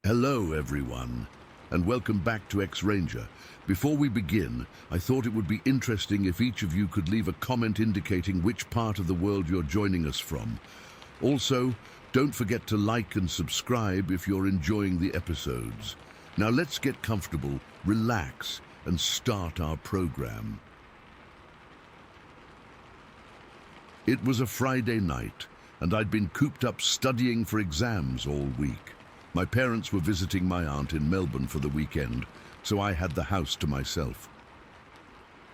Hello everyone, and welcome back to X-Ranger. Before we begin, I thought it would be interesting if each of you could leave a comment indicating which part of the world you're joining us from. Also, don't forget to like and subscribe if you're enjoying the episodes. Now let's get comfortable, relax, and start our program. It was a Friday night, and I'd been cooped up studying for exams all week. My parents were visiting my aunt in Melbourne for the weekend, so I had the house to myself.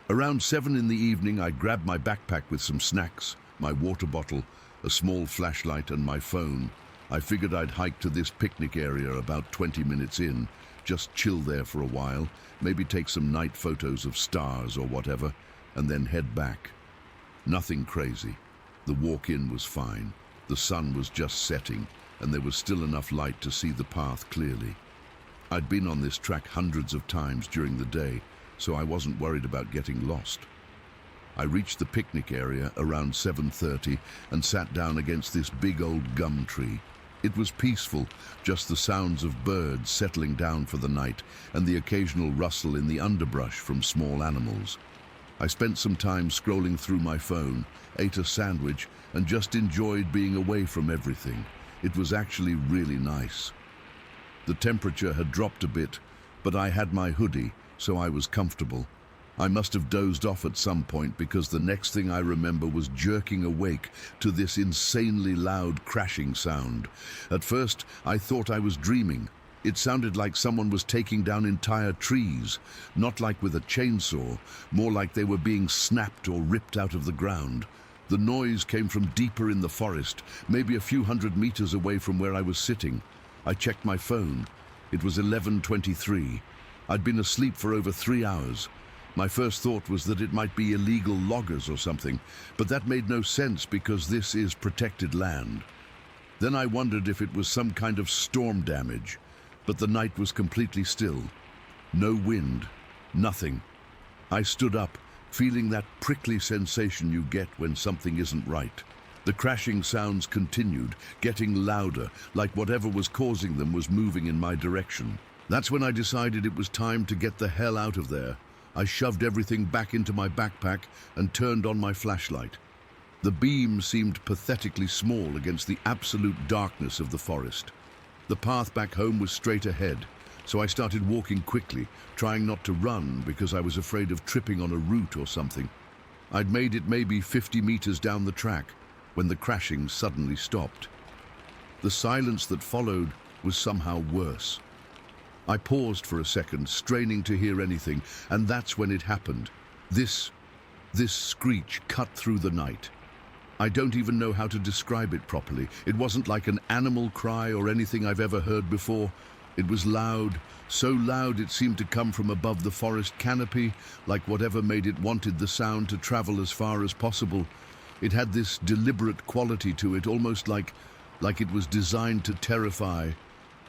Around 7 in the evening, I grabbed my backpack with some snacks, my water bottle, a small flashlight, and my phone. I figured I'd hike to this picnic area about 20 minutes in, just chill there for a while, maybe take some night photos of stars or whatever, and then head back. Nothing crazy. The walk-in was fine. The sun was just setting, and there was still enough light to see the path clearly. I'd been on this track hundreds of times during the day, so I wasn't worried about getting lost. I reached the picnic area around 7:30 and sat down against this big old gum tree. It was peaceful, just the sounds of birds settling down for the night and the occasional rustle in the underbrush from small animals. I spent some time scrolling through my phone, ate a sandwich, and just enjoyed being away from everything. It was actually really nice. The temperature had dropped a bit, but I had my hoodie, so I was comfortable. I must have dozed off at some point because the next thing I remember was jerking awake to this insanely loud crashing sound. At first, I thought I was dreaming. It sounded like someone was taking down entire trees, not like with a chainsaw, more like they were being snapped or ripped out of the ground. The noise came from deeper in the forest, maybe a few hundred meters away from where I was sitting. I checked my phone. It was 11:23. I'd been asleep for over 3 hours. My first thought was that it might be illegal loggers or something, but that made no sense because this is protected land. Then I wondered if it was some kind of storm damage, but the night was completely still. No wind, nothing. I stood up, feeling that prickly sensation you get when something isn't right. The crashing sounds continued, getting louder, like whatever was causing them was moving in my direction. That's when I decided it was time to get the hell out of there. I shoved everything back into my backpack and turned on my flashlight. The beam seemed pathetically small against the absolute darkness of the forest. The path back home was straight ahead, so I started walking quickly, trying not to run because I was afraid of tripping on a root or something. I'd made it maybe 50 meters down the track when the crashing suddenly stopped. The silence that followed was somehow worse. I paused for a second, straining to hear anything, and that's when it happened. This screech cut through the night. I don't even know how to describe it properly. It wasn't like an animal cry or anything I've ever heard before. It was loud, so loud it seemed to come from above the forest canopy, like whatever made it wanted the sound to travel as far as possible. It had this deliberate quality to it, almost like it was designed to terrify,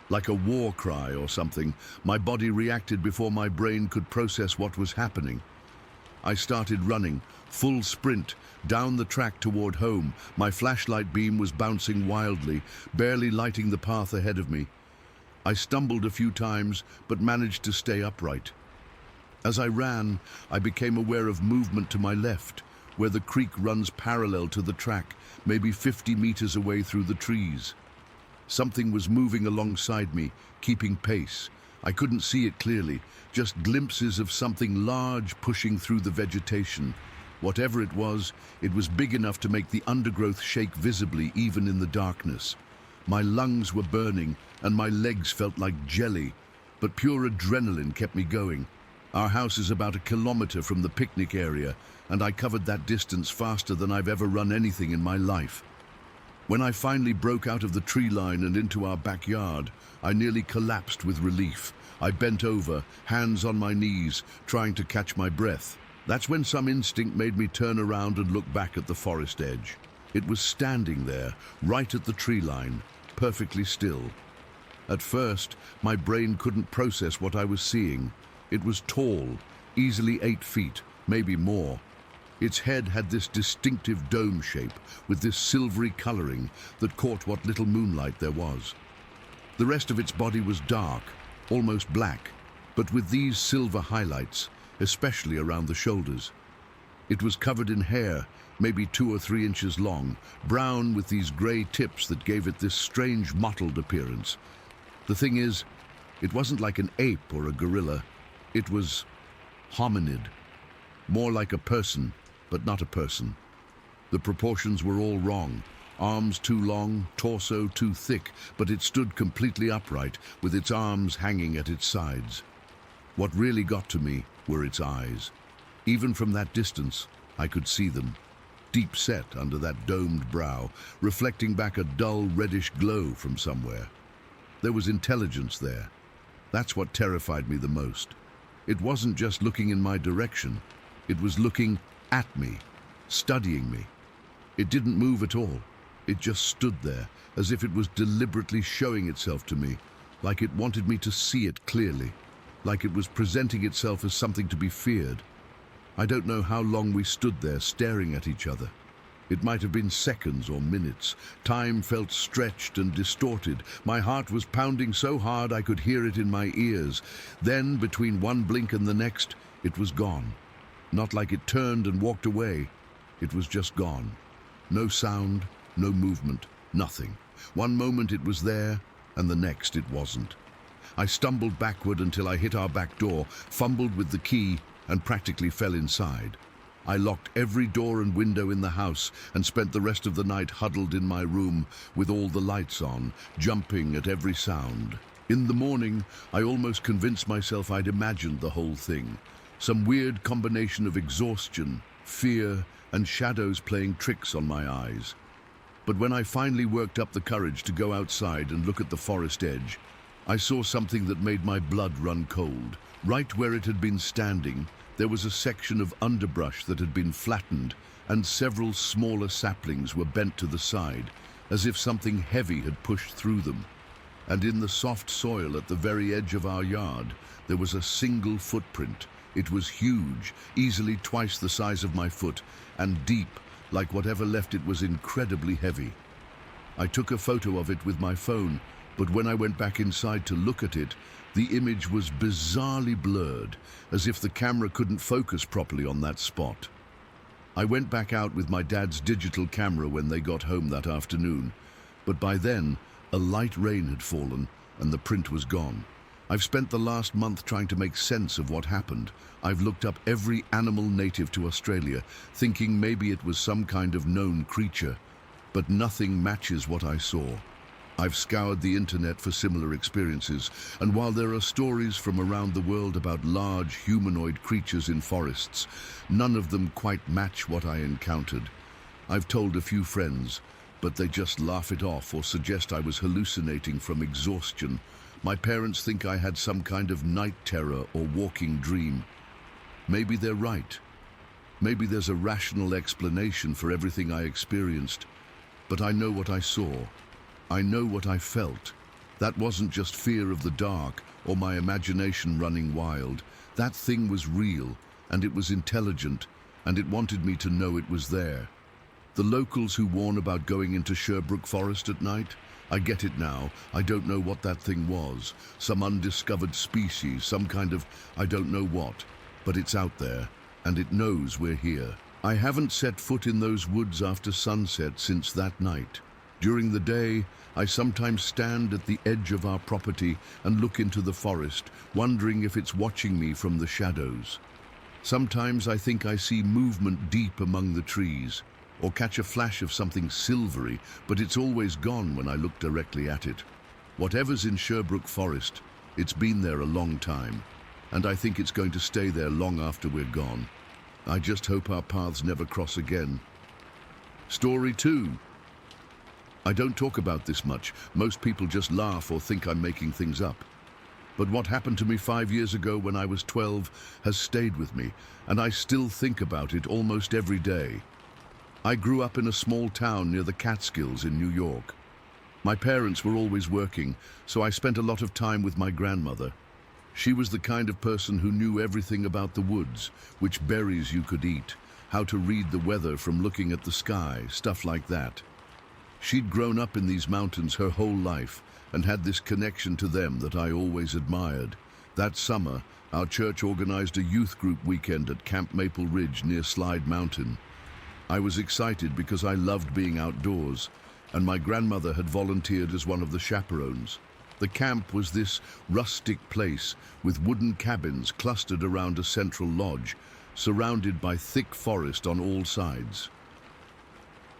like a war cry or something. My body reacted before my brain could process what was happening. I started running, full sprint, down the track toward home. My flashlight beam was bouncing wildly, barely lighting the path ahead of me. I stumbled a few times, but managed to stay upright. As I ran, I became aware of movement to my left, where the creek runs parallel to the track, maybe 50 meters away through the trees. Something was moving alongside me, keeping pace. I couldn't see it clearly, just glimpses of something large pushing through the vegetation. Whatever it was big enough to make the undergrowth shake visibly even in the darkness. My lungs were burning and my legs felt like jelly, but pure adrenaline kept me going. Our house is about 1 kilometer from the picnic area, and I covered that distance faster than I've ever run anything in my life. When I finally broke out of the tree line and into our backyard, I nearly collapsed with relief. I bent over, hands on my knees, trying to catch my breath. That's when some instinct made me turn around and look back at the forest edge. It was standing there, right at the tree line, perfectly still. At first, my brain couldn't process what I was seeing. It was tall, easily 8 feet, maybe more. Its head had this distinctive dome shape with this silvery coloring that caught what little moonlight there was. The The rest of its body was dark, almost black, but with these silver highlights, especially around the shoulders. It was covered in hair, maybe 2 or 3 inches long, brown with these grey tips that gave it this strange mottled appearance. The thing is, it wasn't like an ape or a gorilla. It was hominid, more like a person, but not a person. The proportions were all wrong. Arms too long, torso too thick, but it stood completely upright, with its arms hanging at its sides. What really got to me were its eyes. Even from that distance, I could see them, deep set under that domed brow, reflecting back a dull reddish glow from somewhere. There was intelligence there. That's what terrified me the most. It wasn't just looking in my direction. It was looking at me, studying me. It didn't move at all. It just stood there, as if it was deliberately showing itself to me, like it wanted me to see it clearly, like it was presenting itself as something to be feared. I don't know how long we stood there staring at each other. It might have been seconds or minutes. Time felt stretched and distorted. My heart was pounding so hard I could hear it in my ears. Then, between one blink and the next, it was gone. Not like it turned and walked away. It was just gone. No sound, no movement, nothing. One moment it was there, and the next it wasn't. I stumbled backward until I hit our back door, fumbled with the key, and practically fell inside. I locked every door and window in the house and spent the rest of the night huddled in my room with all the lights on, jumping at every sound. In the morning, I almost convinced myself I'd imagined the whole thing. Some weird combination of exhaustion, fear, and shadows playing tricks on my eyes. But when I finally worked up the courage to go outside and look at the forest edge, I saw something that made my blood run cold. Right where it had been standing, there was a section of underbrush that had been flattened, and several smaller saplings were bent to the side, as if something heavy had pushed through them. And in the soft soil at the very edge of our yard, there was a single footprint. It was huge, easily twice the size of my foot, and deep, like whatever left it was incredibly heavy. I took a photo of it with my phone, but when I went back inside to look at it, the image was bizarrely blurred, as if the camera couldn't focus properly on that spot. I went back out with my dad's digital camera when they got home that afternoon, but by then, a light rain had fallen and the print was gone. I've spent the last month trying to make sense of what happened. I've looked up every animal native to Australia, thinking maybe it was some kind of known creature, but nothing matches what I saw. I've scoured the internet for similar experiences, and while there are stories from around the world about large humanoid creatures in forests, none of them quite match what I encountered. I've told a few friends, but they just laugh it off or suggest I was hallucinating from exhaustion. My parents think I had some kind of night terror or walking dream. Maybe they're right. Maybe there's a rational explanation for everything I experienced, but I know what I saw. I know what I felt. That wasn't just fear of the dark or my imagination running wild. That thing was real, and it was intelligent, and it wanted me to know it was there. The locals who warn about going into Sherbrooke Forest at night, I get it now. I don't know what that thing was. Some undiscovered species, some kind of I don't know what. But it's out there, and it knows we're here. I haven't set foot in those woods after sunset since that night. During the day, I sometimes stand at the edge of our property and look into the forest, wondering if it's watching me from the shadows. Sometimes I think I see movement deep among the trees, or catch a flash of something silvery, but it's always gone when I look directly at it. Whatever's in Sherbrooke Forest, it's been there a long time, and I think it's going to stay there long after we're gone. I just hope our paths never cross again. Story 2. I don't talk about this much. Most people just laugh or think I'm making things up. But what happened to me 5 years ago when I was 12 has stayed with me, and I still think about it almost every day. I grew up in a small town near the Catskills in New York. My parents were always working, so I spent a lot of time with my grandmother. She was the kind of person who knew everything about the woods, which berries you could eat, how to read the weather from looking at the sky, stuff like that. She'd grown up in these mountains her whole life, and had this connection to them that I always admired. That summer, our church organized a youth group weekend at Camp Maple Ridge near Slide Mountain. I was excited because I loved being outdoors, and my grandmother had volunteered as one of the chaperones. The camp was this rustic place with wooden cabins clustered around a central lodge, surrounded by thick forest on all sides.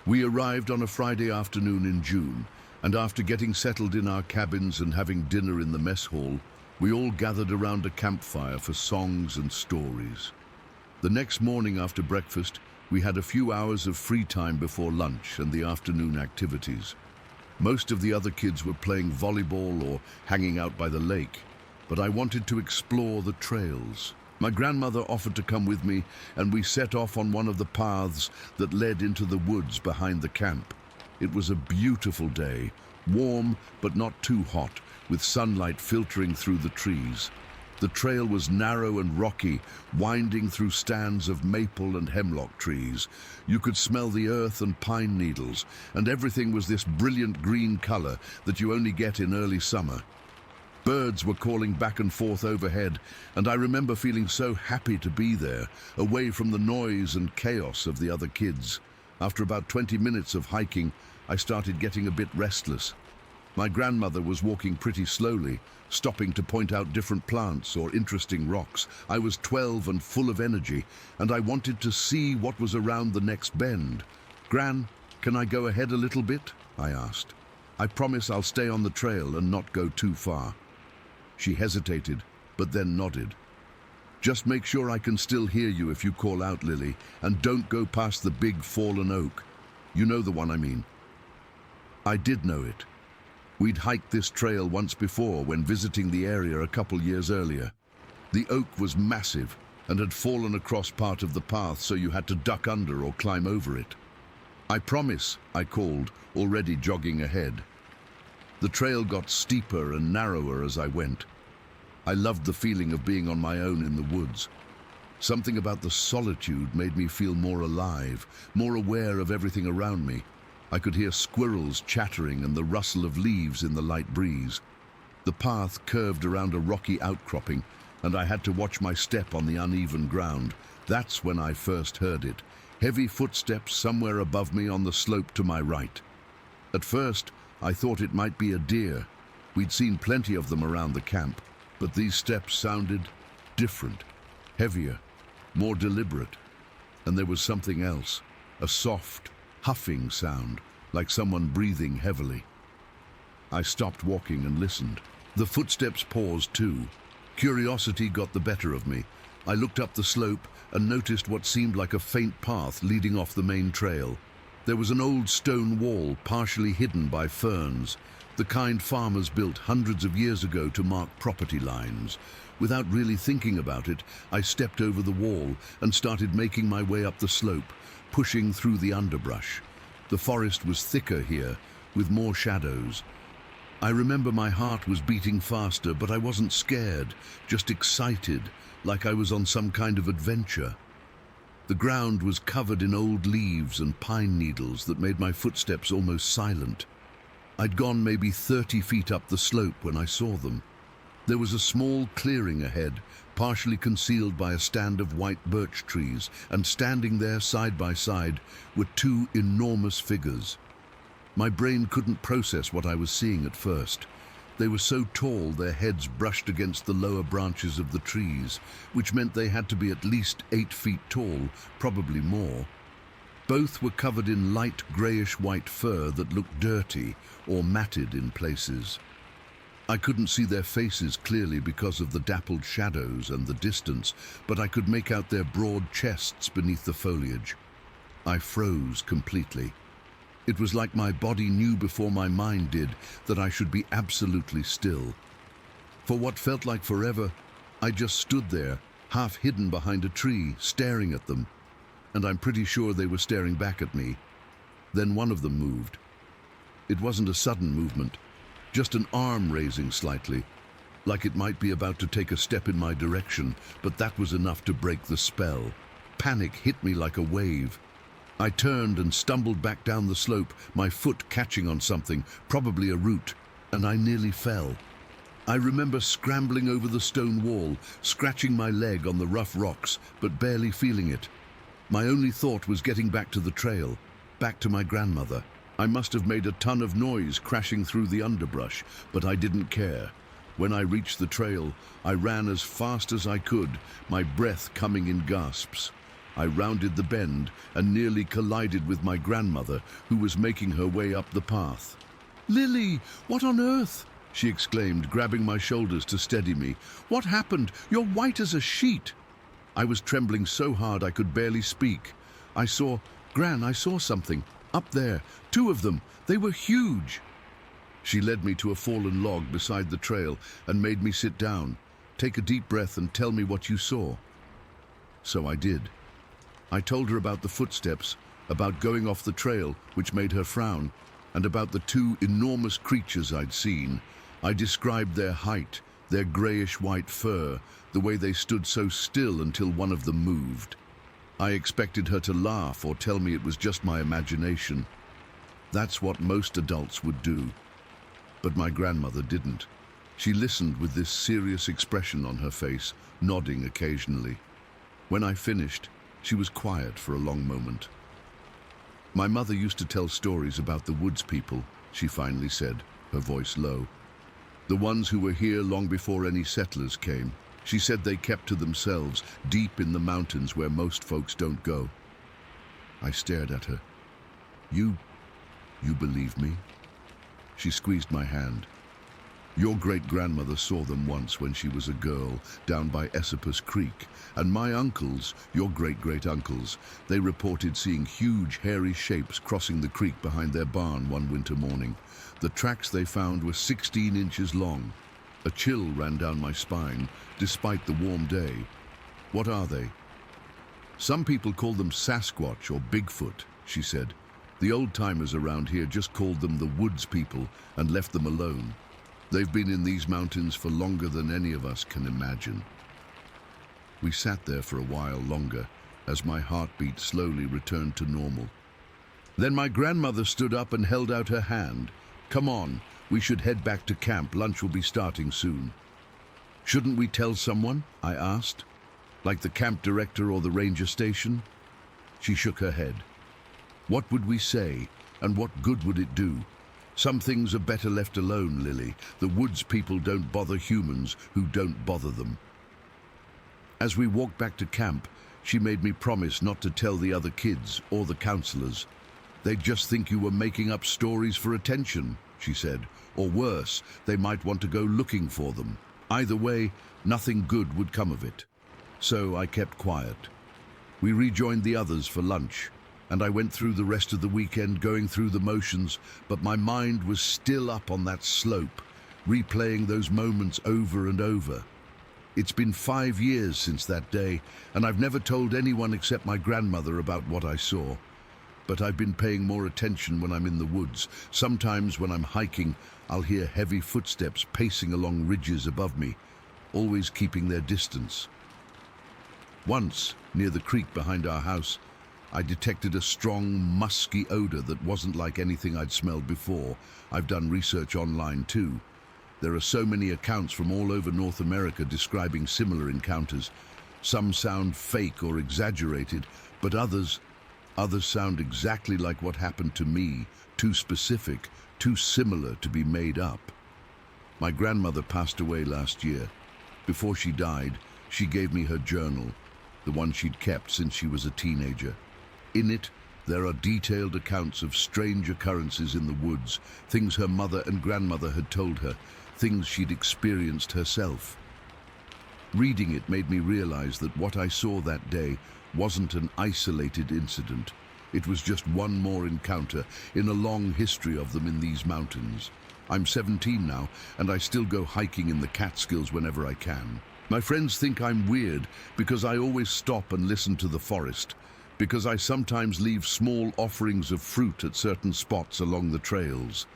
We arrived on a Friday afternoon in June, and after getting settled in our cabins and having dinner in the mess hall, we all gathered around a campfire for songs and stories. The next morning after breakfast, we had a few hours of free time before lunch and the afternoon activities. Most of the other kids were playing volleyball or hanging out by the lake, but I wanted to explore the trails. My grandmother offered to come with me, and we set off on one of the paths that led into the woods behind the camp. It was a beautiful day, warm but not too hot, with sunlight filtering through the trees. The trail was narrow and rocky, winding through stands of maple and hemlock trees. You could smell the earth and pine needles, and everything was this brilliant green color that you only get in early summer. Birds were calling back and forth overhead, and I remember feeling so happy to be there, away from the noise and chaos of the other kids. After about 20 minutes of hiking, I started getting a bit restless. My grandmother was walking pretty slowly, stopping to point out different plants or interesting rocks. I was 12 and full of energy, and I wanted to see what was around the next bend. "Gran, can I go ahead a little bit?" I asked. "I promise I'll stay on the trail and not go too far." She hesitated, but then nodded. "Just make sure I can still hear you if you call out, Lily, and don't go past the big fallen oak. You know the one I mean." I did know it. We'd hiked this trail once before when visiting the area a couple years earlier. The oak was massive and had fallen across part of the path, so you had to duck under or climb over it. "I promise," I called, already jogging ahead. The trail got steeper and narrower as I went. I loved the feeling of being on my own in the woods. Something about the solitude made me feel more alive, more aware of everything around me. I could hear squirrels chattering and the rustle of leaves in the light breeze. The path curved around a rocky outcropping, and I had to watch my step on the uneven ground. That's when I first heard it. Heavy footsteps somewhere above me on the slope to my right. At first, I thought it might be a deer. We'd seen plenty of them around the camp, but these steps sounded different, heavier, more deliberate. And there was something else, a soft, huffing sound, like someone breathing heavily. I stopped walking and listened. The footsteps paused too. Curiosity got the better of me. I looked up the slope and noticed what seemed like a faint path leading off the main trail. There was an old stone wall partially hidden by ferns, the kind farmers built hundreds of years ago to mark property lines. Without really thinking about it, I stepped over the wall and started making my way up the slope, pushing through the underbrush. The forest was thicker here, with more shadows. I remember my heart was beating faster, but I wasn't scared, just excited, like I was on some kind of adventure. The ground was covered in old leaves and pine needles that made my footsteps almost silent. I'd gone maybe 30 feet up the slope when I saw them. There was a small clearing ahead, partially concealed by a stand of white birch trees, and standing there side by side were two enormous figures. My brain couldn't process what I was seeing at first. They were so tall their heads brushed against the lower branches of the trees, which meant they had to be at least 8 feet tall, probably more. Both were covered in light greyish-white fur that looked dirty or matted in places. I couldn't see their faces clearly because of the dappled shadows and the distance, but I could make out their broad chests beneath the foliage. I froze completely. It was like my body knew before my mind did that I should be absolutely still. For what felt like forever, I just stood there, half hidden behind a tree, staring at them. And I'm pretty sure they were staring back at me. Then one of them moved. It wasn't a sudden movement, just an arm raising slightly, like it might be about to take a step in my direction, but that was enough to break the spell. Panic hit me like a wave. I turned and stumbled back down the slope, my foot catching on something, probably a root. and I nearly fell. I remember scrambling over the stone wall, scratching my leg on the rough rocks, but barely feeling it. My only thought was getting back to the trail, back to my grandmother. I must have made a ton of noise crashing through the underbrush, but I didn't care. When I reached the trail, I ran as fast as I could, my breath coming in gasps. I rounded the bend and nearly collided with my grandmother, who was making her way up the path. "Lily, what on earth?" she exclaimed, grabbing my shoulders to steady me. "What happened? You're white as a sheet." I was trembling so hard I could barely speak. Gran, I saw something. Up there, 2 of them. They were huge." She led me to a fallen log beside the trail and made me sit down. "Take a deep breath and tell me what you saw." So I did. I told her about the footsteps, about going off the trail, which made her frown, and about the 2 enormous creatures I'd seen. I described their height, their grayish-white fur, the way they stood so still until one of them moved. I expected her to laugh or tell me it was just my imagination. That's what most adults would do. But my grandmother didn't. She listened with this serious expression on her face, nodding occasionally. When I finished, she was quiet for a long moment. "My mother used to tell stories about the woods people," she finally said, her voice low. "The ones who were here long before any settlers came. She said they kept to themselves, deep in the mountains where most folks don't go." I stared at her. You believe me?" She squeezed my hand. "Your great-grandmother saw them once when she was a girl, down by Esopus Creek, and my uncles, your great-great-uncles, they reported seeing huge, hairy shapes crossing the creek behind their barn one winter morning. The tracks they found were 16 inches long. A chill ran down my spine, despite the warm day. What are they?" "Some people call them Sasquatch or Bigfoot," she said. "The old-timers around here just called them the woods people and left them alone. They've been in these mountains for longer than any of us can imagine." We sat there for a while longer, as my heartbeat slowly returned to normal. Then my grandmother stood up and held out her hand. "Come on, we should head back to camp. Lunch will be starting soon." "Shouldn't we tell someone?" I asked. "Like the camp director or the ranger station?" She shook her head. "What would we say, and what good would it do? Some things are better left alone, Lily. The woods people don't bother humans who don't bother them." As we walked back to camp, she made me promise not to tell the other kids or the counselors. "They'd just think you were making up stories for attention," she said. "Or worse, they might want to go looking for them. Either way, nothing good would come of it." So I kept quiet. We rejoined the others for lunch, and I went through the rest of the weekend going through the motions, but my mind was still up on that slope, replaying those moments over and over. It's been 5 years since that day, and I've never told anyone except my grandmother about what I saw. But I've been paying more attention when I'm in the woods. Sometimes when I'm hiking, I'll hear heavy footsteps pacing along ridges above me, always keeping their distance. Once, near the creek behind our house, I detected a strong, musky odor that wasn't like anything I'd smelled before. I've done research online too. There are so many accounts from all over North America describing similar encounters. Some sound fake or exaggerated, but others sound exactly like what happened to me, too specific, too similar to be made up. My grandmother passed away last year. Before she died, she gave me her journal, the one she'd kept since she was a teenager. In it, there are detailed accounts of strange occurrences in the woods, things her mother and grandmother had told her, things she'd experienced herself. Reading it made me realize that what I saw that day wasn't an isolated incident. It was just one more encounter in a long history of them in these mountains. I'm 17 now, and I still go hiking in the Catskills whenever I can. My friends think I'm weird because I always stop and listen to the forest, because I sometimes leave small offerings of fruit at certain spots along the trails.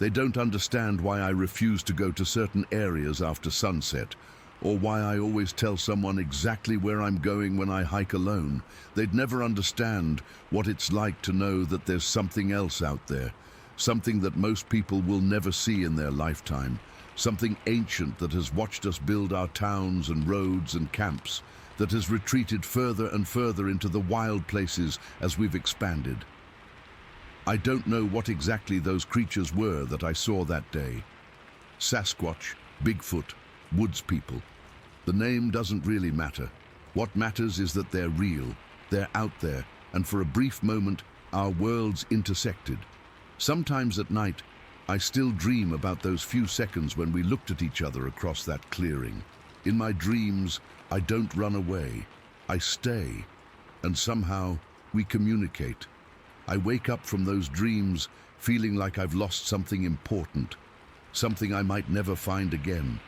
They don't understand why I refuse to go to certain areas after sunset, or why I always tell someone exactly where I'm going when I hike alone. They'd never understand what it's like to know that there's something else out there, something that most people will never see in their lifetime, something ancient that has watched us build our towns and roads and camps, that has retreated further and further into the wild places as we've expanded. I don't know what exactly those creatures were that I saw that day. Sasquatch, Bigfoot, woods people. The name doesn't really matter. What matters is that they're real, they're out there, and for a brief moment, our worlds intersected. Sometimes at night, I still dream about those few seconds when we looked at each other across that clearing. In my dreams, I don't run away. I stay, and somehow we communicate. I wake up from those dreams feeling like I've lost something important, something I might never find again.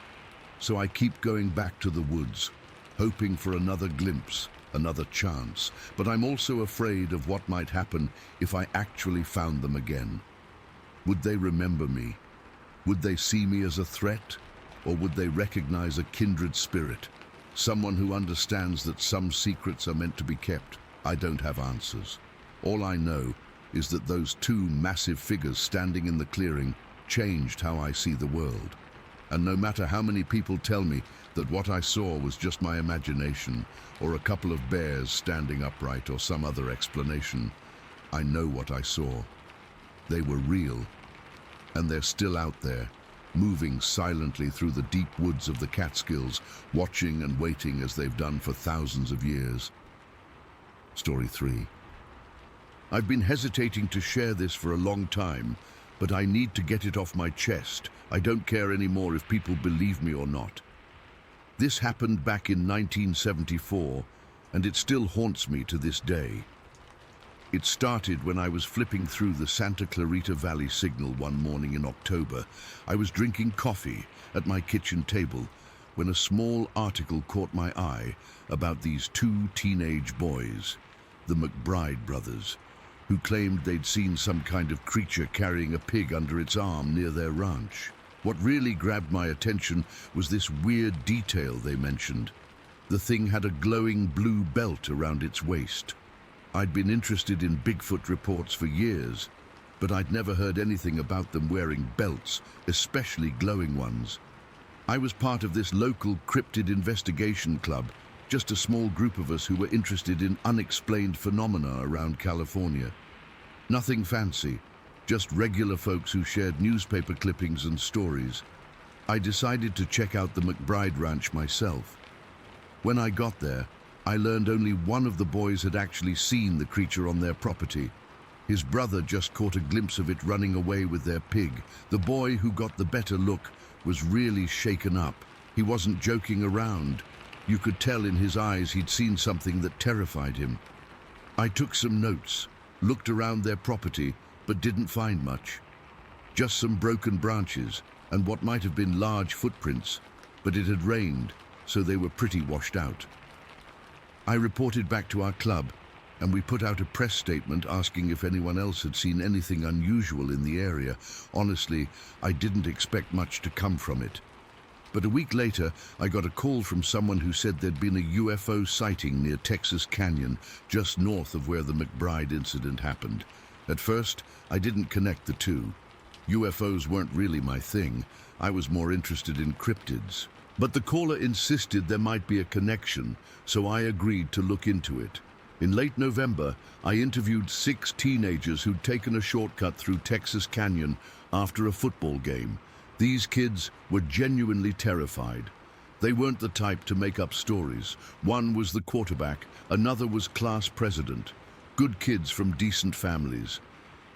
So I keep going back to the woods, hoping for another glimpse, another chance. But I'm also afraid of what might happen if I actually found them again. Would they remember me? Would they see me as a threat? Or would they recognize a kindred spirit? Someone who understands that some secrets are meant to be kept? I don't have answers. All I know is that those two massive figures standing in the clearing changed how I see the world. And no matter how many people tell me that what I saw was just my imagination, or a couple of bears standing upright, or some other explanation, I know what I saw. They were real, and they're still out there, moving silently through the deep woods of the Catskills, watching and waiting as they've done for thousands of years. Story 3. I've been hesitating to share this for a long time, but I need to get it off my chest. I don't care anymore if people believe me or not. This happened back in 1974, and it still haunts me to this day. It started when I was flipping through the Santa Clarita Valley Signal one morning in October. I was drinking coffee at my kitchen table when a small article caught my eye about these two teenage boys, the McBride brothers, who claimed they'd seen some kind of creature carrying a pig under its arm near their ranch. What really grabbed my attention was this weird detail they mentioned. The thing had a glowing blue belt around its waist. I'd been interested in Bigfoot reports for years, but I'd never heard anything about them wearing belts, especially glowing ones. I was part of this local cryptid investigation club, just a small group of us who were interested in unexplained phenomena around California. Nothing fancy, just regular folks who shared newspaper clippings and stories. I decided to check out the McBride Ranch myself. When I got there, I learned only one of the boys had actually seen the creature on their property. His brother just caught a glimpse of it running away with their pig. The boy who got the better look was really shaken up. He wasn't joking around. You could tell in his eyes he'd seen something that terrified him. I took some notes, looked around their property, but didn't find much. Just some broken branches and what might have been large footprints, but it had rained, so they were pretty washed out. I reported back to our club, and we put out a press statement asking if anyone else had seen anything unusual in the area. Honestly, I didn't expect much to come from it. But a week later, I got a call from someone who said there'd been a UFO sighting near Texas Canyon, just north of where the McBride incident happened. At first, I didn't connect the two. UFOs weren't really my thing. I was more interested in cryptids. But the caller insisted there might be a connection, so I agreed to look into it. In late November, I interviewed 6 teenagers who'd taken a shortcut through Texas Canyon after a football game. These kids were genuinely terrified. They weren't the type to make up stories. One was the quarterback, another was class president. Good kids from decent families.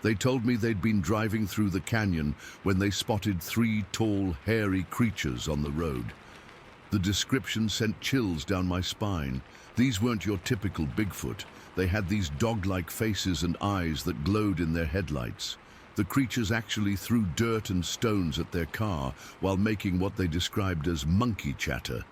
They told me they'd been driving through the canyon when they spotted 3 tall, hairy creatures on the road. The description sent chills down my spine. These weren't your typical Bigfoot. They had these dog-like faces and eyes that glowed in their headlights. The creatures actually threw dirt and stones at their car while making what they described as monkey chatter.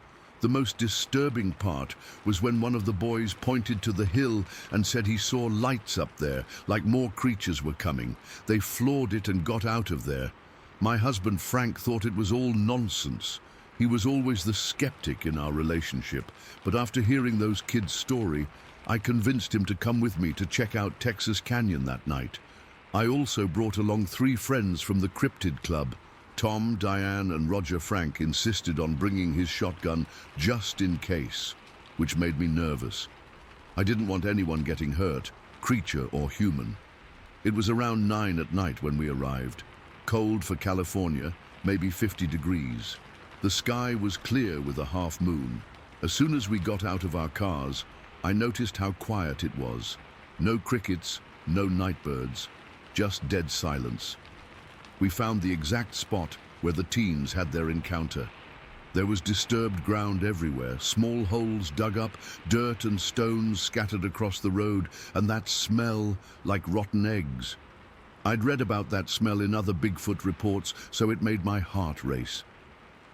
The most disturbing part was when one of the boys pointed to the hill and said he saw lights up there, like more creatures were coming. They floored it and got out of there. My husband Frank thought it was all nonsense. He was always the skeptic in our relationship, but after hearing those kids' story, I convinced him to come with me to check out Texas Canyon that night. I also brought along 3 friends from the Cryptid Club. Tom, Diane, and Roger Frank insisted on bringing his shotgun just in case, which made me nervous. I didn't want anyone getting hurt, creature or human. It was around 9 at night when we arrived. Cold for California, maybe 50 degrees. The sky was clear with a half moon. As soon as we got out of our cars, I noticed how quiet it was. No crickets, no nightbirds, just dead silence. We found the exact spot where the teens had their encounter. There was disturbed ground everywhere, small holes dug up, dirt and stones scattered across the road, and that smell like rotten eggs. I'd read about that smell in other Bigfoot reports, so it made my heart race.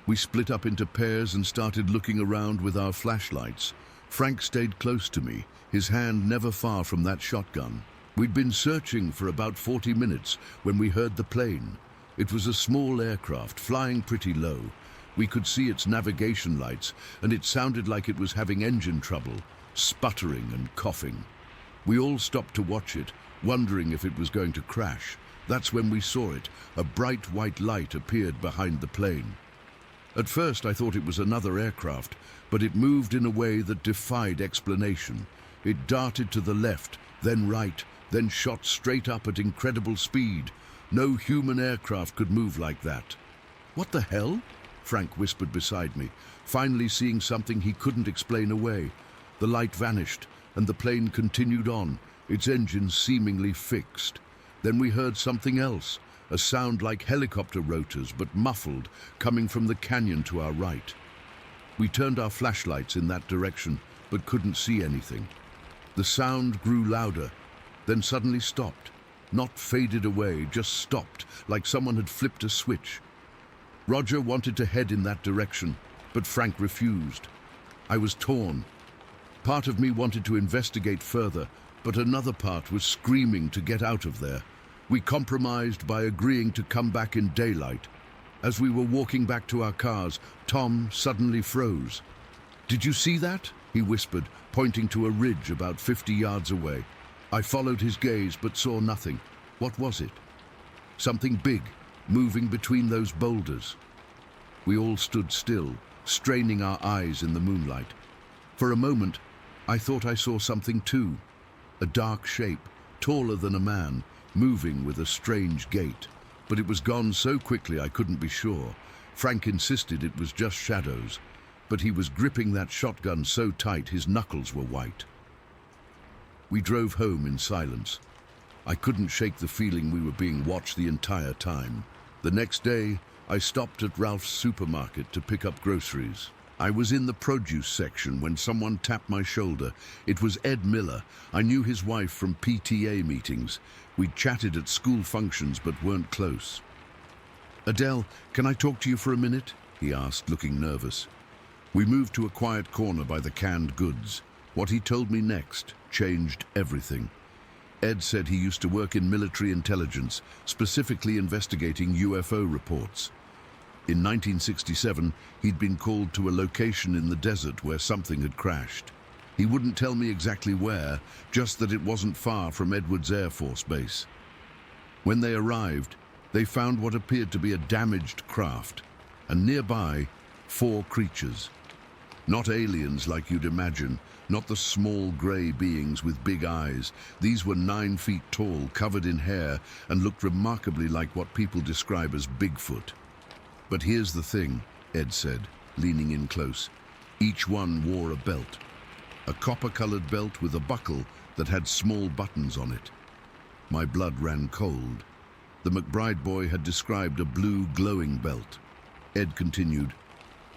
We split up into pairs and started looking around with our flashlights. Frank stayed close to me, his hand never far from that shotgun. We'd been searching for about 40 minutes when we heard the plane. It was a small aircraft flying pretty low. We could see its navigation lights, and it sounded like it was having engine trouble, sputtering and coughing. We all stopped to watch it, wondering if it was going to crash. That's when we saw it. A bright white light appeared behind the plane. At first I thought it was another aircraft, but it moved in a way that defied explanation. It darted to the left, then right, then shot straight up at incredible speed. No human aircraft could move like that. "What the hell?" Frank whispered beside me, finally seeing something he couldn't explain away. The light vanished, and the plane continued on, its engine seemingly fixed. Then we heard something else, a sound like helicopter rotors, but muffled, coming from the canyon to our right. We turned our flashlights in that direction, but couldn't see anything. The sound grew louder, then suddenly stopped. Not faded away, just stopped, like someone had flipped a switch. Roger wanted to head in that direction, but Frank refused. I was torn. Part of me wanted to investigate further, but another part was screaming to get out of there. We compromised by agreeing to come back in daylight. As we were walking back to our cars, Tom suddenly froze. "Did you see that?" he whispered, pointing to a ridge about 50 yards away. I followed his gaze but saw nothing. What was it? Something big, moving between those boulders. We all stood still, straining our eyes in the moonlight. For a moment, I thought I saw something too. A dark shape, taller than a man, moving with a strange gait. But it was gone so quickly I couldn't be sure. Frank insisted it was just shadows, but he was gripping that shotgun so tight his knuckles were white. We drove home in silence. I couldn't shake the feeling we were being watched the entire time. The next day, I stopped at Ralph's supermarket to pick up groceries. I was in the produce section when someone tapped my shoulder. It was Ed Miller. I knew his wife from PTA meetings. We'd chatted at school functions but weren't close. "Adele, can I talk to you for a minute?" he asked, looking nervous. We moved to a quiet corner by the canned goods. What he told me next changed everything. Ed said he used to work in military intelligence, specifically investigating UFO reports. In 1967, he'd been called to a location in the desert where something had crashed. He wouldn't tell me exactly where, just that it wasn't far from Edwards Air Force Base. When they arrived, they found what appeared to be a damaged craft, and nearby, 4 creatures. Not aliens like you'd imagine, not the small grey beings with big eyes. These were 9 feet tall, covered in hair, and looked remarkably like what people describe as Bigfoot. "But here's the thing," Ed said, leaning in close. Each one wore a belt. A copper-colored belt with a buckle that had small buttons on it. My blood ran cold. The McBride boy had described a blue glowing belt. Ed continued,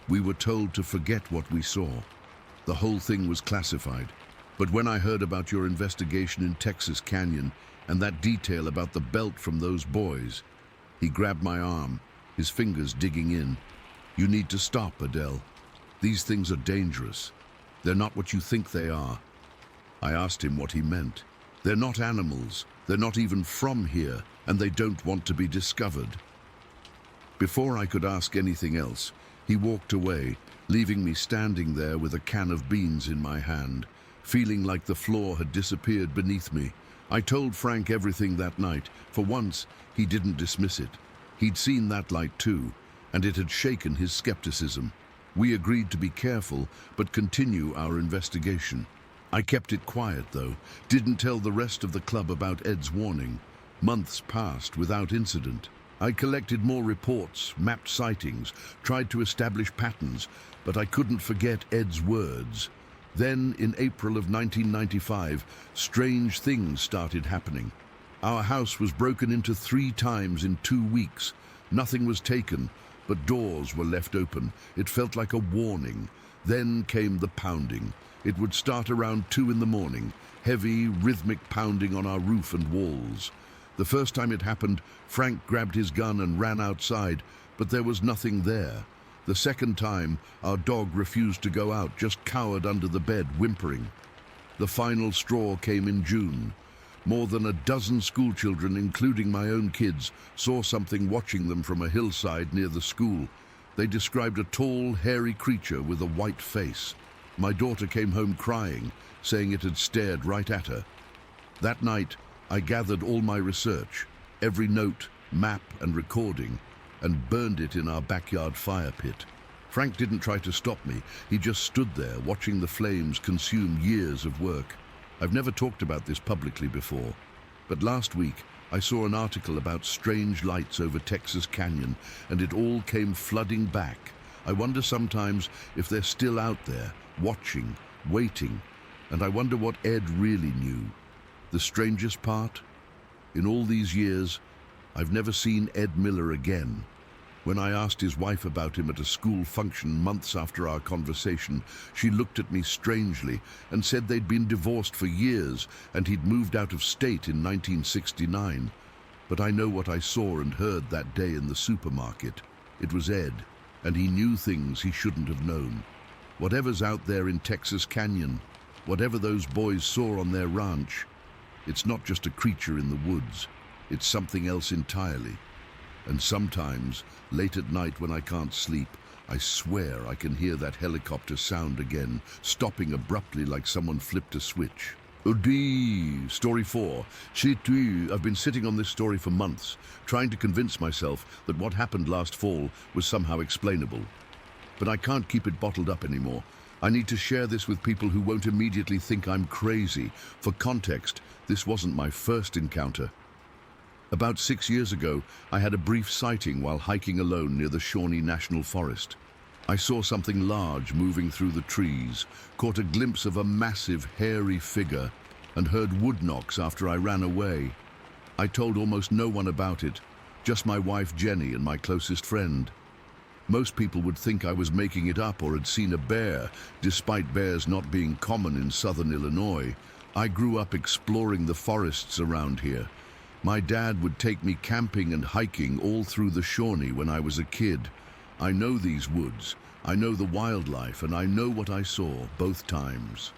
"We were told to forget what we saw. The whole thing was classified. But when I heard about your investigation in Texas Canyon and that detail about the belt from those boys," he grabbed my arm, his fingers digging in. "You need to stop, Adele. These things are dangerous. They're not what you think they are." I asked him what he meant. "They're not animals. They're not even from here, and they don't want to be discovered." Before I could ask anything else, he walked away, leaving me standing there with a can of beans in my hand, feeling like the floor had disappeared beneath me. I told Frank everything that night. For once, he didn't dismiss it. He'd seen that light too, and it had shaken his skepticism. We agreed to be careful, but continue our investigation. I kept it quiet, though, didn't tell the rest of the club about Ed's warning. Months passed without incident. I collected more reports, mapped sightings, tried to establish patterns, but I couldn't forget Ed's words. Then, in April of 1995, strange things started happening. Our house was broken into 3 times in 2 weeks. Nothing was taken, but doors were left open. It felt like a warning. Then came the pounding. It would start around 2 in the morning, heavy, rhythmic pounding on our roof and walls. The first time it happened, Frank grabbed his gun and ran outside, but there was nothing there. The second time, our dog refused to go out, just cowered under the bed, whimpering. The final straw came in June. More than a dozen schoolchildren, including my own kids, saw something watching them from a hillside near the school. They described a tall, hairy creature with a white face. My daughter came home crying, saying it had stared right at her. That night, I gathered all my research, every note, map and recording, and burned it in our backyard fire pit. Frank didn't try to stop me. He just stood there, watching the flames consume years of work. I've never talked about this publicly before, but last week I saw an article about strange lights over Texas Canyon, and it all came flooding back. I wonder sometimes if they're still out there, watching, waiting, and I wonder what Ed really knew. The strangest part? In all these years, I've never seen Ed Miller again. When I asked his wife about him at a school function months after our conversation, she looked at me strangely and said they'd been divorced for years and he'd moved out of state in 1969. But I know what I saw and heard that day in the supermarket. It was Ed, and he knew things he shouldn't have known. Whatever's out there in Texas Canyon, whatever those boys saw on their ranch, it's not just a creature in the woods. It's something else entirely. And sometimes, late at night when I can't sleep, I swear I can hear that helicopter sound again, stopping abruptly like someone flipped a switch. Udi, Story 4. Sais-tu? I've been sitting on this story for months, trying to convince myself that what happened last fall was somehow explainable. But I can't keep it bottled up anymore. I need to share this with people who won't immediately think I'm crazy. For context, this wasn't my first encounter. About 6 years ago, I had a brief sighting while hiking alone near the Shawnee National Forest. I saw something large moving through the trees, caught a glimpse of a massive, hairy figure, and heard wood knocks after I ran away. I told almost no one about it, just my wife Jenny and my closest friend. Most people would think I was making it up or had seen a bear, despite bears not being common in southern Illinois. I grew up exploring the forests around here. My dad would take me camping and hiking all through the Shawnee when I was a kid. I know these woods, I know the wildlife, and I know what I saw both times.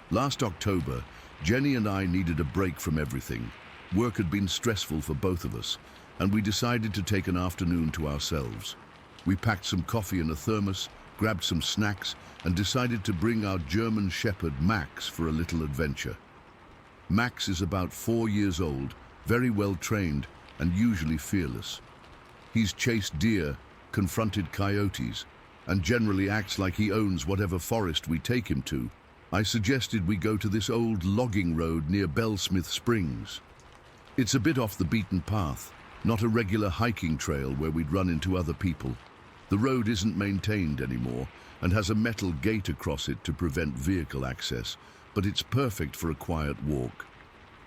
Last October, Jenny and I needed a break from everything. Work had been stressful for both of us, and we decided to take an afternoon to ourselves. We packed some coffee in a thermos, grabbed some snacks, and decided to bring our German Shepherd Max for a little adventure. Max is about 4 years old, very well trained, and usually fearless. He's chased deer, confronted coyotes, and generally acts like he owns whatever forest we take him to. I suggested we go to this old logging road near Bellsmith Springs. It's a bit off the beaten path, not a regular hiking trail where we'd run into other people. The road isn't maintained anymore and has a metal gate across it to prevent vehicle access, but it's perfect for a quiet walk.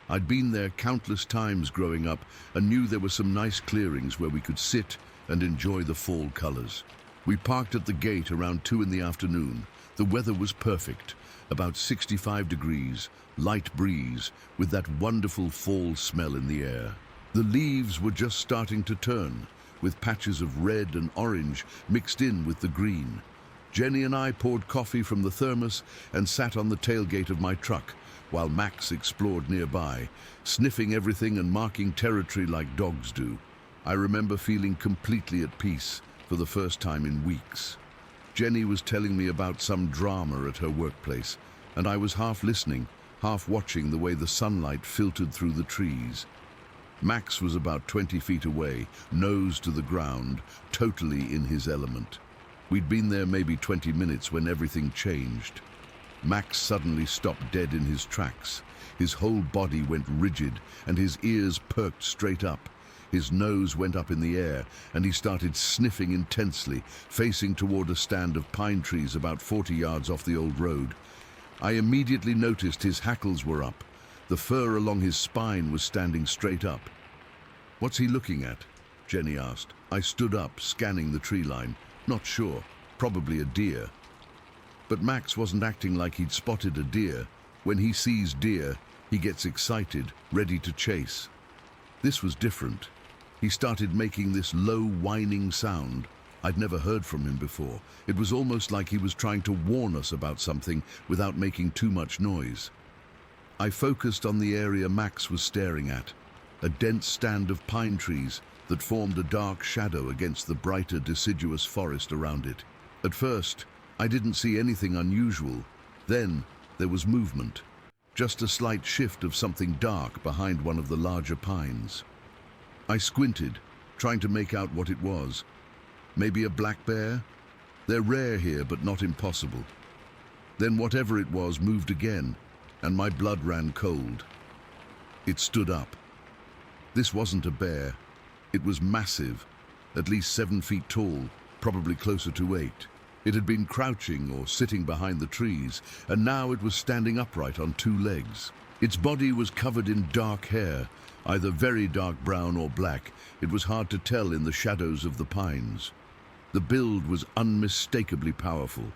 I'd been there countless times growing up and knew there were some nice clearings where we could sit and enjoy the fall colors. We parked at the gate around 2 in the afternoon. The weather was perfect, about 65 degrees, light breeze, with that wonderful fall smell in the air. The leaves were just starting to turn, with patches of red and orange mixed in with the green. Jenny and I poured coffee from the thermos and sat on the tailgate of my truck while Max explored nearby, sniffing everything and marking territory like dogs do. I remember feeling completely at peace for the first time in weeks. Jenny was telling me about some drama at her workplace, and I was half listening, half watching the way the sunlight filtered through the trees. Max was about 20 feet away, nose to the ground, totally in his element. We'd been there maybe 20 minutes when everything changed. Max suddenly stopped dead in his tracks. His whole body went rigid and his ears perked straight up. His nose went up in the air and he started sniffing intensely, facing toward a stand of pine trees about 40 yards off the old road. I immediately noticed his hackles were up. The fur along his spine was standing straight up. "What's he looking at?" Jenny asked. I stood up, scanning the tree line. Not sure. Probably a deer. But Max wasn't acting like he'd spotted a deer. When he sees deer, he gets excited, ready to chase. This was different. He started making this low, whining sound. I'd never heard from him before. It was almost like he was trying to warn us about something without making too much noise. I focused on the area Max was staring at, a dense stand of pine trees that formed a dark shadow against the brighter, deciduous forest around it. At first, I didn't see anything unusual. Then, there was movement. Just a slight shift of something dark behind one of the larger pines. I squinted, trying to make out what it was. Maybe a black bear? They're rare here, but not impossible. Then whatever it was moved again, and my blood ran cold. It stood up. This wasn't a bear. It was massive, at least 7 feet tall, probably closer to 8. It had been crouching or sitting behind the trees, and now it was standing upright on 2 legs. Its body was covered in dark hair, either very dark brown or black. It was hard to tell in the shadows of the pines. The build was unmistakably powerful.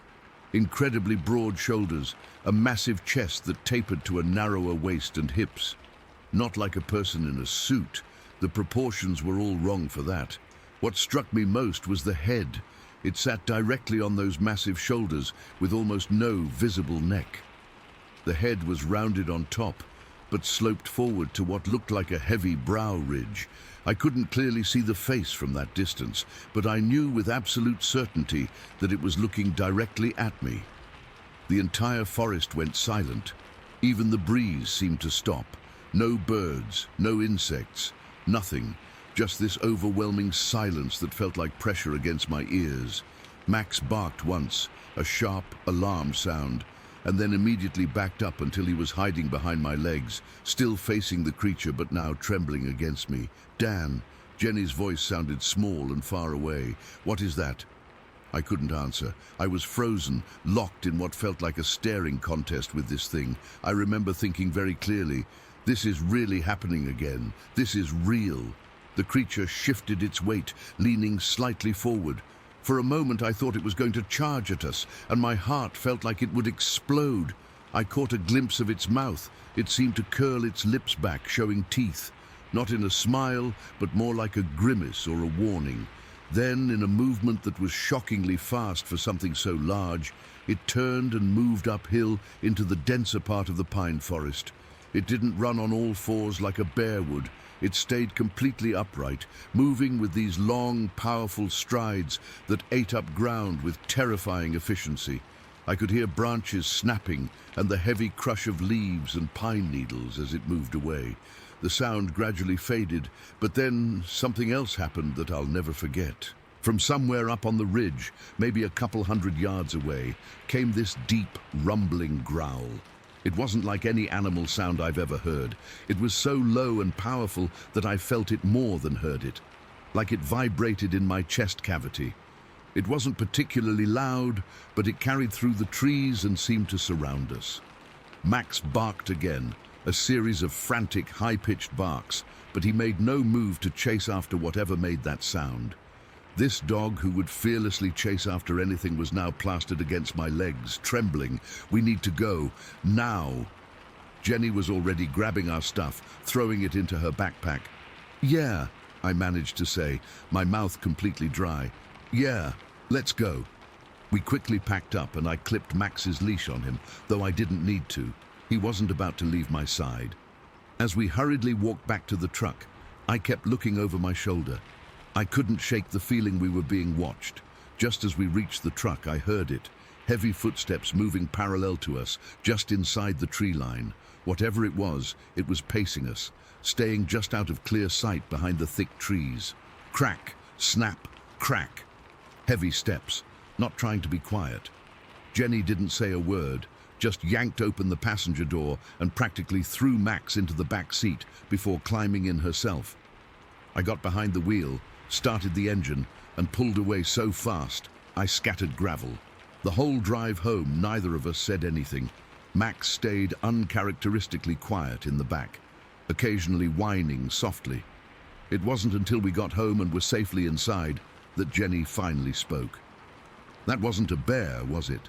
Incredibly broad shoulders, a massive chest that tapered to a narrower waist and hips. Not like a person in a suit. The proportions were all wrong for that. What struck me most was the head. It sat directly on those massive shoulders with almost no visible neck. The head was rounded on top, but sloped forward to what looked like a heavy brow ridge. I couldn't clearly see the face from that distance, but I knew with absolute certainty that it was looking directly at me. The entire forest went silent. Even the breeze seemed to stop. No birds, no insects, nothing. Just this overwhelming silence that felt like pressure against my ears. Max barked once, a sharp alarm sound, and then immediately backed up until he was hiding behind my legs, still facing the creature but now trembling against me. "Dan," Jenny's voice sounded small and far away. "What is that?" I couldn't answer. I was frozen, locked in what felt like a staring contest with this thing. I remember thinking very clearly, this is really happening again. This is real. The creature shifted its weight, leaning slightly forward. For a moment I thought it was going to charge at us, and my heart felt like it would explode. I caught a glimpse of its mouth. It seemed to curl its lips back, showing teeth. Not in a smile, but more like a grimace or a warning. Then, in a movement that was shockingly fast for something so large, it turned and moved uphill into the denser part of the pine forest. It didn't run on all fours like a bear would. It stayed completely upright, moving with these long, powerful strides that ate up ground with terrifying efficiency. I could hear branches snapping and the heavy crush of leaves and pine needles as it moved away. The sound gradually faded, but then something else happened that I'll never forget. From somewhere up on the ridge, maybe a couple 100 yards away, came this deep, rumbling growl. It wasn't like any animal sound I've ever heard. It was so low and powerful that I felt it more than heard it, like it vibrated in my chest cavity. It wasn't particularly loud, but it carried through the trees and seemed to surround us. Max barked again, a series of frantic, high-pitched barks, but he made no move to chase after whatever made that sound. This dog who would fearlessly chase after anything was now plastered against my legs, trembling. "We need to go, now." Jenny was already grabbing our stuff, throwing it into her backpack. "Yeah," I managed to say, my mouth completely dry. "Yeah, let's go." We quickly packed up and I clipped Max's leash on him, though I didn't need to. He wasn't about to leave my side. As we hurriedly walked back to the truck, I kept looking over my shoulder. I couldn't shake the feeling we were being watched. Just as we reached the truck, I heard it. Heavy footsteps moving parallel to us, just inside the tree line. Whatever it was pacing us, staying just out of clear sight behind the thick trees. Crack, snap, crack. Heavy steps, not trying to be quiet. Jenny didn't say a word, just yanked open the passenger door and practically threw Max into the back seat before climbing in herself. I got behind the wheel, started the engine, and pulled away so fast I scattered gravel. The whole drive home, neither of us said anything. Max stayed uncharacteristically quiet in the back, occasionally whining softly. It wasn't until we got home and were safely inside that Jenny finally spoke. "That wasn't a bear, was it?"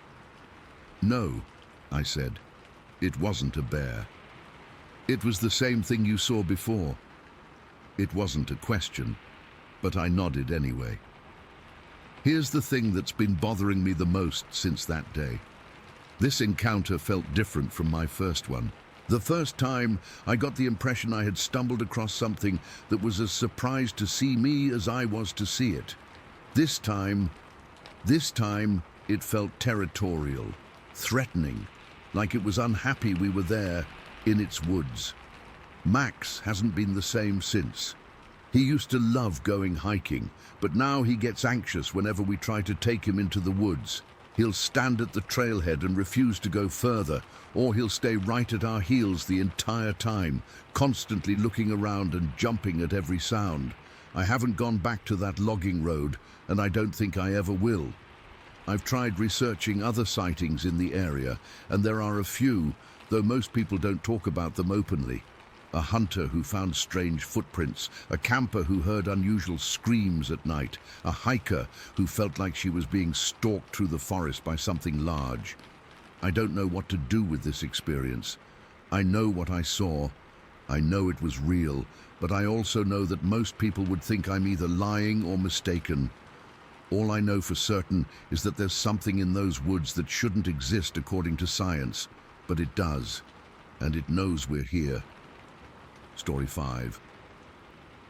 "No," I said. "It wasn't a bear." "It was the same thing you saw before." It wasn't a question, but I nodded anyway. Here's the thing that's been bothering me the most since that day. This encounter felt different from my first one. The first time, I got the impression I had stumbled across something that was as surprised to see me as I was to see it. This time, it felt territorial, threatening, like it was unhappy we were there in its woods. Max hasn't been the same since. He used to love going hiking, but now he gets anxious whenever we try to take him into the woods. He'll stand at the trailhead and refuse to go further, or he'll stay right at our heels the entire time, constantly looking around and jumping at every sound. I haven't gone back to that logging road, and I don't think I ever will. I've tried researching other sightings in the area, and there are a few, though most people don't talk about them openly. A hunter who found strange footprints, a camper who heard unusual screams at night, a hiker who felt like she was being stalked through the forest by something large. I don't know what to do with this experience. I know what I saw. I know it was real, but I also know that most people would think I'm either lying or mistaken. All I know for certain is that there's something in those woods that shouldn't exist according to science, but it does, and it knows we're here. Story 5.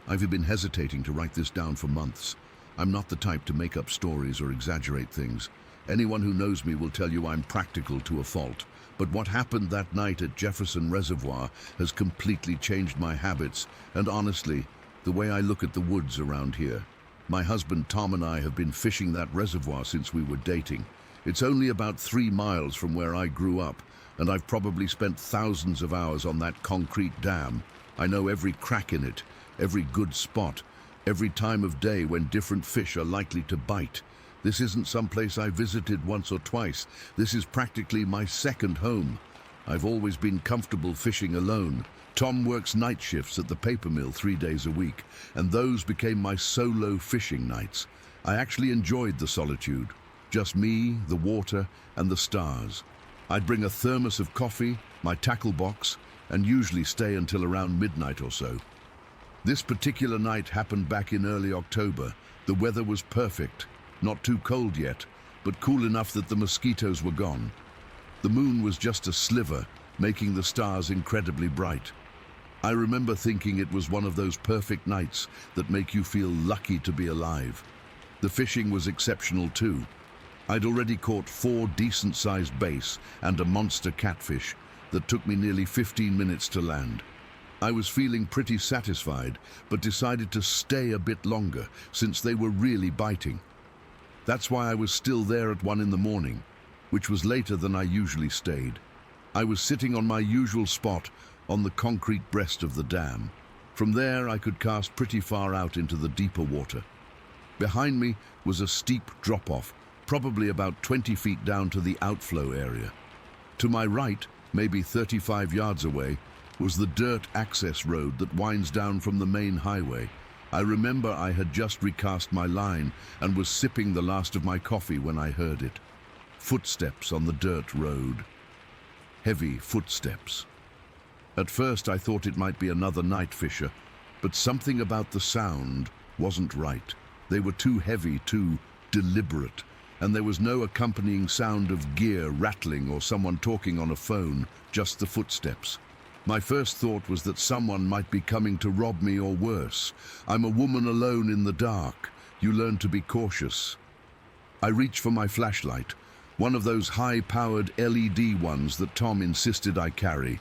I've been hesitating to write this down for months. I'm not the type to make up stories or exaggerate things. Anyone who knows me will tell you I'm practical to a fault. But what happened that night at Jefferson Reservoir has completely changed my habits and, honestly, the way I look at the woods around here. My husband Tom and I have been fishing that reservoir since we were dating. It's only about 3 miles from where I grew up, and I've probably spent thousands of hours on that concrete dam. I know every crack in it, every good spot, every time of day when different fish are likely to bite. This isn't some place I visited once or twice. This is practically my second home. I've always been comfortable fishing alone. Tom works night shifts at the paper mill 3 days a week, and those became my solo fishing nights. I actually enjoyed the solitude. Just me, the water, and the stars. I'd bring a thermos of coffee, my tackle box, and usually stay until around midnight or so. This particular night happened back in early October. The weather was perfect, not too cold yet, but cool enough that the mosquitoes were gone. The moon was just a sliver, making the stars incredibly bright. I remember thinking it was one of those perfect nights that make you feel lucky to be alive. The fishing was exceptional too. I'd already caught 4 decent-sized bass and a monster catfish that took me nearly 15 minutes to land. I was feeling pretty satisfied, but decided to stay a bit longer since they were really biting. That's why I was still there at 1 in the morning, which was later than I usually stayed. I was sitting on my usual spot on the concrete breast of the dam. From there, I could cast pretty far out into the deeper water. Behind me was a steep drop-off, probably about 20 feet down to the outflow area. To my right, maybe 35 yards away, was the dirt access road that winds down from the main highway. I remember I had just recast my line and was sipping the last of my coffee when I heard it. Footsteps on the dirt road. Heavy footsteps. At first I thought it might be another night fisher, but something about the sound wasn't right. They were too heavy, too deliberate, and there was no accompanying sound of gear rattling or someone talking on a phone, just the footsteps. My first thought was that someone might be coming to rob me or worse. I'm a woman alone in the dark. You learn to be cautious. I reach for my flashlight, one of those high-powered LED ones that Tom insisted I carry,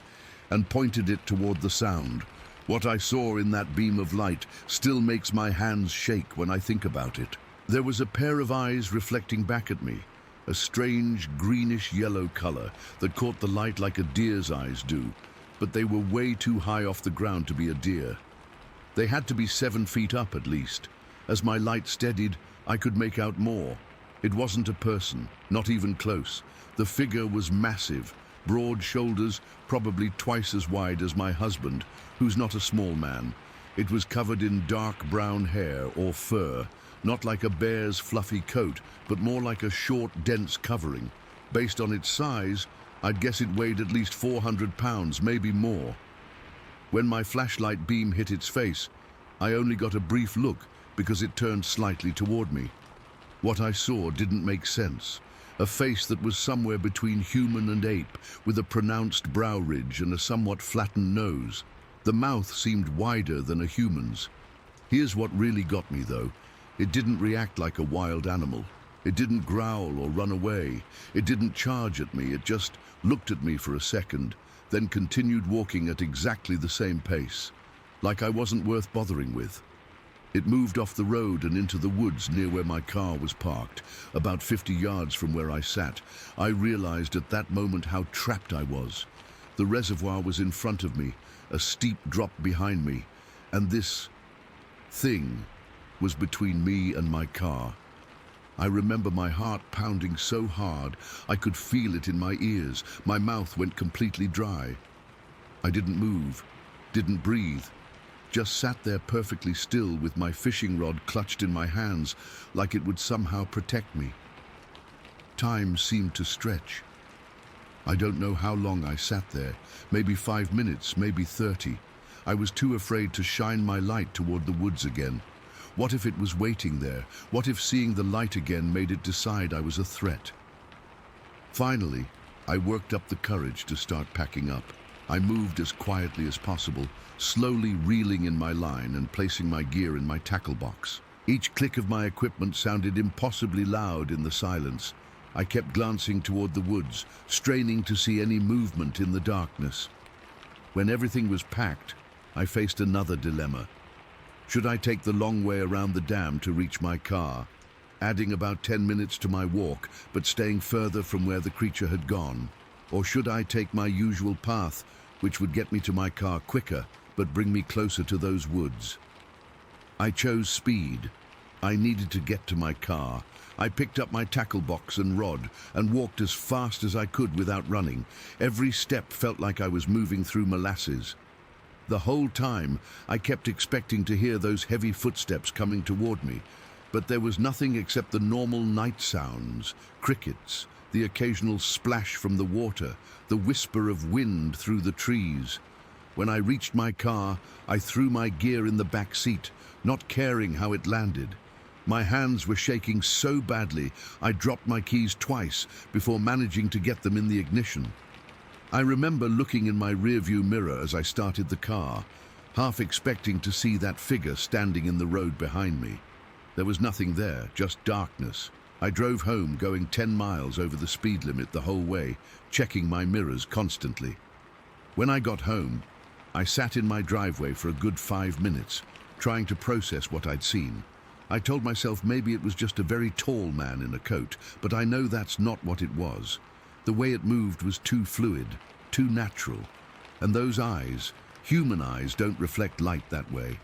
and pointed it toward the sound. What I saw in that beam of light still makes my hands shake when I think about it. There was a pair of eyes reflecting back at me, a strange greenish-yellow color that caught the light like a deer's eyes do, but they were way too high off the ground to be a deer. They had to be 7 feet up at least. As my light steadied, I could make out more. It wasn't a person, not even close. The figure was massive, broad shoulders, probably twice as wide as my husband, who's not a small man. It was covered in dark brown hair or fur, not like a bear's fluffy coat, but more like a short, dense covering. Based on its size, I'd guess it weighed at least 400 pounds, maybe more. When my flashlight beam hit its face, I only got a brief look because it turned slightly toward me. What I saw didn't make sense. A face that was somewhere between human and ape, with a pronounced brow ridge and a somewhat flattened nose. The mouth seemed wider than a human's. Here's what really got me, though. It didn't react like a wild animal. It didn't growl or run away. It didn't charge at me. It just looked at me for a second, then continued walking at exactly the same pace, like I wasn't worth bothering with. It moved off the road and into the woods near where my car was parked, about 50 yards from where I sat. I realized at that moment how trapped I was. The reservoir was in front of me, a steep drop behind me, and this thing was between me and my car. I remember my heart pounding so hard I could feel it in my ears. My mouth went completely dry. I didn't move, didn't breathe, just sat there perfectly still with my fishing rod clutched in my hands like it would somehow protect me. Time seemed to stretch. I don't know how long I sat there, maybe 5 minutes, maybe 30. I was too afraid to shine my light toward the woods again. What if it was waiting there? What if seeing the light again made it decide I was a threat? Finally, I worked up the courage to start packing up. I moved as quietly as possible, slowly reeling in my line and placing my gear in my tackle box. Each click of my equipment sounded impossibly loud in the silence. I kept glancing toward the woods, straining to see any movement in the darkness. When everything was packed, I faced another dilemma. Should I take the long way around the dam to reach my car, adding about 10 minutes to my walk, but staying further from where the creature had gone? Or should I take my usual path, which would get me to my car quicker, but bring me closer to those woods? I chose speed. I needed to get to my car. I picked up my tackle box and rod and walked as fast as I could without running. Every step felt like I was moving through molasses. The whole time, I kept expecting to hear those heavy footsteps coming toward me, but there was nothing except the normal night sounds, crickets, the occasional splash from the water, the whisper of wind through the trees. When I reached my car, I threw my gear in the back seat, not caring how it landed. My hands were shaking so badly, I dropped my keys twice before managing to get them in the ignition. I remember looking in my rearview mirror as I started the car, half expecting to see that figure standing in the road behind me. There was nothing there, just darkness. I drove home, going 10 miles over the speed limit the whole way, checking my mirrors constantly. When I got home, I sat in my driveway for a good 5 minutes, trying to process what I'd seen. I told myself maybe it was just a very tall man in a coat, but I know that's not what it was. The way it moved was too fluid, too natural. And those eyes, human eyes, don't reflect light that way.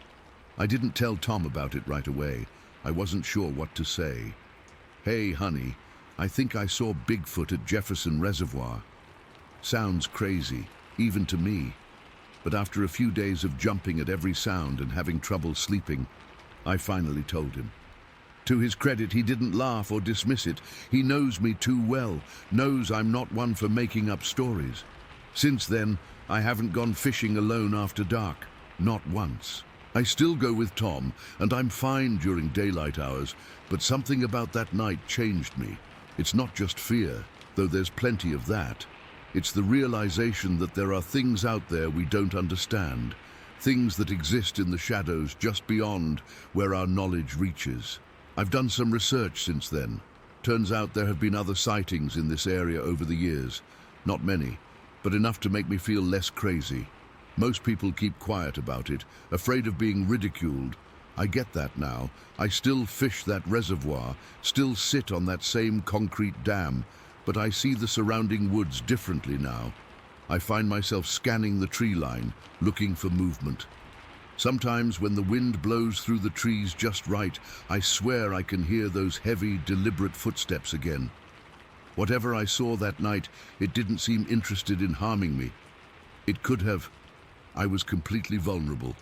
I didn't tell Tom about it right away. I wasn't sure what to say. "Hey, honey, I think I saw Bigfoot at Jefferson Reservoir." Sounds crazy, even to me. But after a few days of jumping at every sound and having trouble sleeping, I finally told him. To his credit, he didn't laugh or dismiss it. He knows me too well, knows I'm not one for making up stories. Since then, I haven't gone fishing alone after dark, not once. I still go with Tom, and I'm fine during daylight hours, but something about that night changed me. It's not just fear, though there's plenty of that. It's the realization that there are things out there we don't understand, things that exist in the shadows just beyond where our knowledge reaches. I've done some research since then, Turns out there have been other sightings in this area over the years. Not many, but enough to make me feel less crazy. Most people keep quiet about it, afraid of being ridiculed. I get that now. I still fish that reservoir, still sit on that same concrete dam, but I see the surrounding woods differently now. I find myself scanning the tree line, looking for movement. Sometimes when the wind blows through the trees just right, I swear I can hear those heavy, deliberate footsteps again. Whatever I saw that night, it didn't seem interested in harming me. It could have. I was completely vulnerable.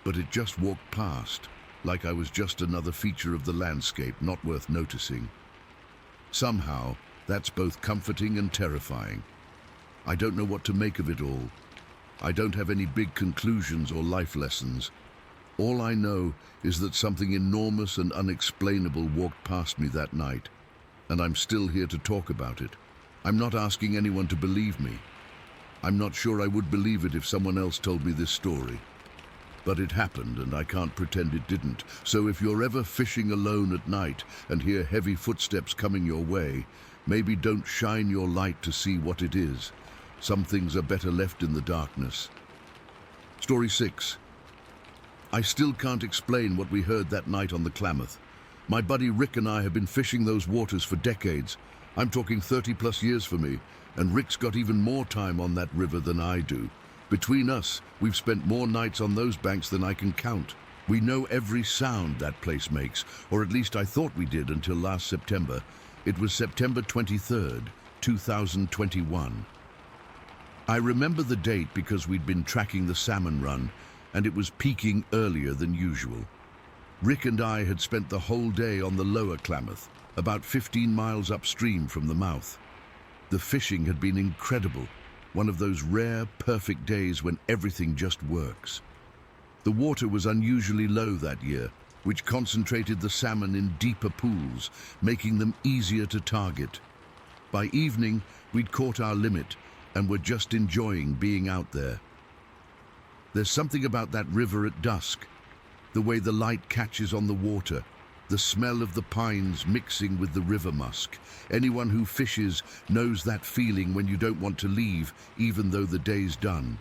But it just walked past, like I was just another feature of the landscape not worth noticing. Somehow, that's both comforting and terrifying. I don't know what to make of it all. I don't have any big conclusions or life lessons. All I know is that something enormous and unexplainable walked past me that night, and I'm still here to talk about it. I'm not asking anyone to believe me. I'm not sure I would believe it if someone else told me this story. But it happened, and I can't pretend it didn't. So if you're ever fishing alone at night and hear heavy footsteps coming your way, maybe don't shine your light to see what it is. Some things are better left in the darkness. Story 6. I still can't explain what we heard that night on the Klamath. My buddy Rick and I have been fishing those waters for decades. I'm talking 30+ years for me, and Rick's got even more time on that river than I do. Between us, we've spent more nights on those banks than I can count. We know every sound that place makes, or at least I thought we did until last September. It was September 23rd, 2021. I remember the date because we'd been tracking the salmon run, and it was peaking earlier than usual. Rick and I had spent the whole day on the lower Klamath, about 15 miles upstream from the mouth. The fishing had been incredible, one of those rare, perfect days when everything just works. The water was unusually low that year, which concentrated the salmon in deeper pools, making them easier to target. By evening, we'd caught our limit, and were just enjoying being out there. There's something about that river at dusk, the way the light catches on the water, the smell of the pines mixing with the river musk. Anyone who fishes knows that feeling when you don't want to leave, even though the day's done.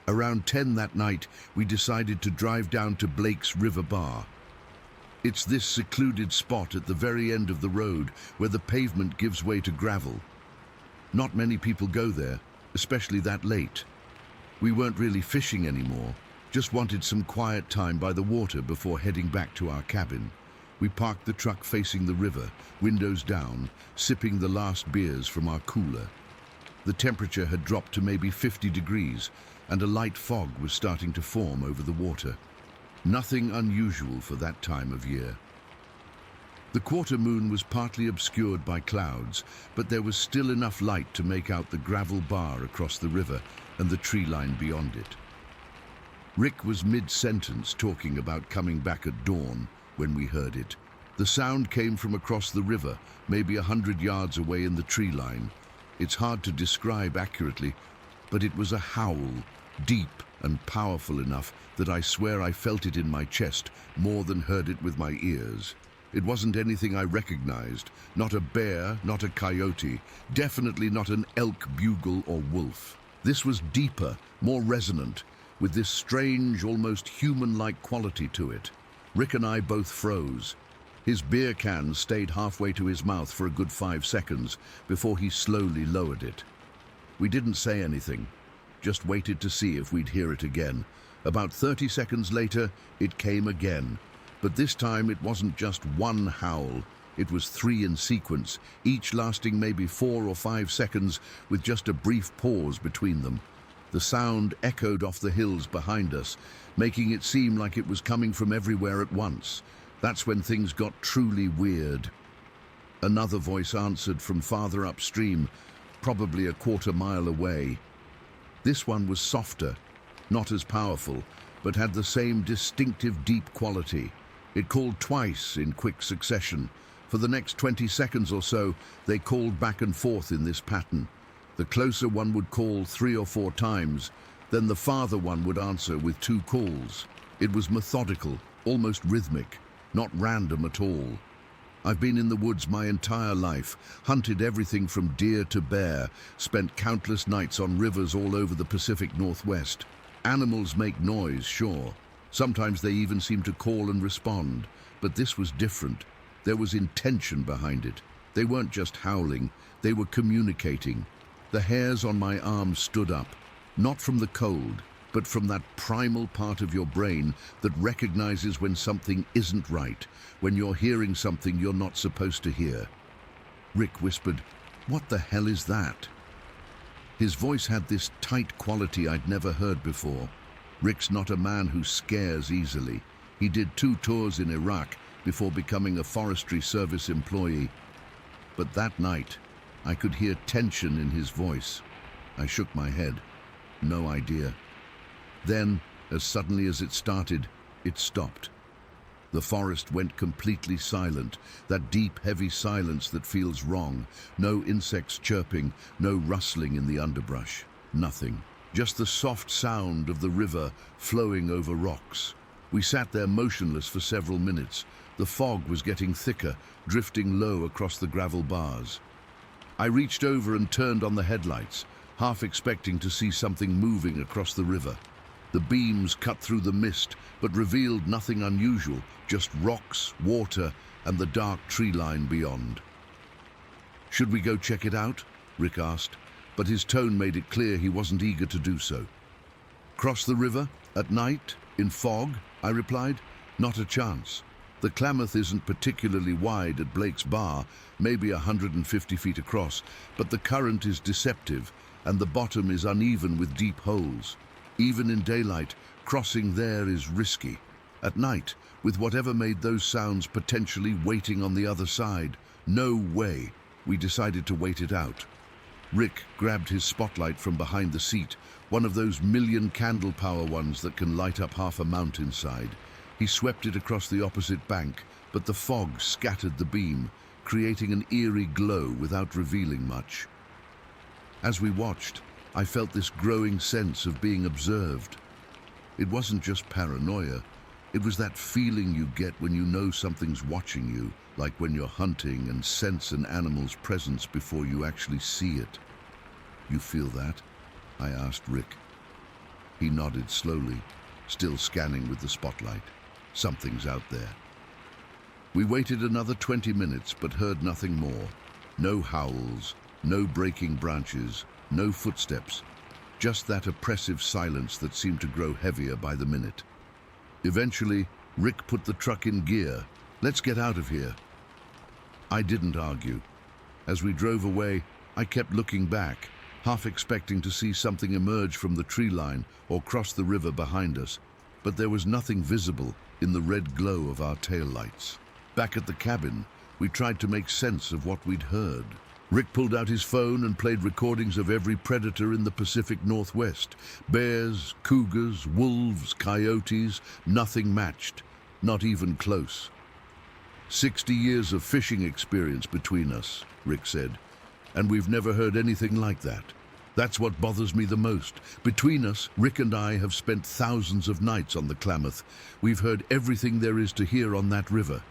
Around 10 that night, we decided to drive down to Blake's River Bar. It's this secluded spot at the very end of the road where the pavement gives way to gravel. Not many people go there, especially that late. We weren't really fishing anymore, just wanted some quiet time by the water before heading back to our cabin. We parked the truck facing the river, windows down, sipping the last beers from our cooler. The temperature had dropped to maybe 50 degrees, and a light fog was starting to form over the water. Nothing unusual for that time of year. The quarter moon was partly obscured by clouds, but there was still enough light to make out the gravel bar across the river and the tree line beyond it. Rick was mid-sentence talking about coming back at dawn when we heard it. The sound came from across the river, maybe 100 yards away in the tree line. It's hard to describe accurately, but it was a howl, deep and powerful enough that I swear I felt it in my chest more than heard it with my ears. It wasn't anything I recognized, not a bear, not a coyote, definitely not an elk, bugle, or wolf. This was deeper, more resonant, with this strange, almost human-like quality to it. Rick and I both froze. His beer can stayed halfway to his mouth for a good 5 seconds before he slowly lowered it. We didn't say anything, just waited to see if we'd hear it again. About 30 seconds later, it came again. But this time it wasn't just one howl, it was 3 in sequence, each lasting maybe 4 or 5 seconds with just a brief pause between them. The sound echoed off the hills behind us, making it seem like it was coming from everywhere at once. That's when things got truly weird. Another voice answered from farther upstream, probably a quarter mile away. This one was softer, not as powerful, but had the same distinctive deep quality. It called twice in quick succession. For the next 20 seconds or so, they called back and forth in this pattern. The closer one would call 3 or 4 times, then the farther one would answer with 2 calls. It was methodical, almost rhythmic, not random at all. I've been in the woods my entire life, hunted everything from deer to bear, spent countless nights on rivers all over the Pacific Northwest. Animals make noise, sure. Sometimes they even seem to call and respond. But this was different. There was intention behind it. They weren't just howling, they were communicating. The hairs on my arms stood up, not from the cold, but from that primal part of your brain that recognizes when something isn't right, when you're hearing something you're not supposed to hear. Rick whispered, "What the hell is that?" His voice had this tight quality I'd never heard before. Rick's not a man who scares easily. He did 2 tours in Iraq before becoming a Forestry Service employee. But that night, I could hear tension in his voice. I shook my head. No idea. Then, as suddenly as it started, it stopped. The forest went completely silent, that deep, heavy silence that feels wrong. No insects chirping, no rustling in the underbrush. Nothing. Just the soft sound of the river flowing over rocks. We sat there motionless for several minutes. The fog was getting thicker, drifting low across the gravel bars. I reached over and turned on the headlights, half expecting to see something moving across the river. The beams cut through the mist, but revealed nothing unusual, just rocks, water, and the dark tree line beyond. "Should we go check it out?" Rick asked, but his tone made it clear he wasn't eager to do so. "Cross the river? At night? In fog?" I replied. "Not a chance. The Klamath isn't particularly wide at Blake's Bar, maybe 150 feet across, but the current is deceptive, and the bottom is uneven with deep holes. Even in daylight, crossing there is risky. At night, with whatever made those sounds potentially waiting on the other side, no way." We decided to wait it out. Rick grabbed his spotlight from behind the seat, one of those million candle power ones that can light up half a mountainside. He swept it across the opposite bank, but the fog scattered the beam, creating an eerie glow without revealing much. As we watched, I felt this growing sense of being observed. It wasn't just paranoia. It was that feeling you get when you know something's watching you, like when you're hunting and sense an animal's presence before you actually see it. "You feel that?" I asked Rick. He nodded slowly, still scanning with the spotlight. "Something's out there." We waited another 20 minutes but heard nothing more. No howls, no breaking branches, no footsteps, just that oppressive silence that seemed to grow heavier by the minute. Eventually, Rick put the truck in gear. "Let's get out of here." I didn't argue. As we drove away, I kept looking back, half expecting to see something emerge from the tree line or cross the river behind us, but there was nothing visible in the red glow of our taillights. Back at the cabin, we tried to make sense of what we'd heard. Rick pulled out his phone and played recordings of every predator in the Pacific Northwest. Bears, cougars, wolves, coyotes, nothing matched, not even close. 60 years of fishing experience between us, Rick said, and we've never heard anything like that. That's what bothers me the most. Between us, Rick and I have spent thousands of nights on the Klamath. We've heard everything there is to hear on that river.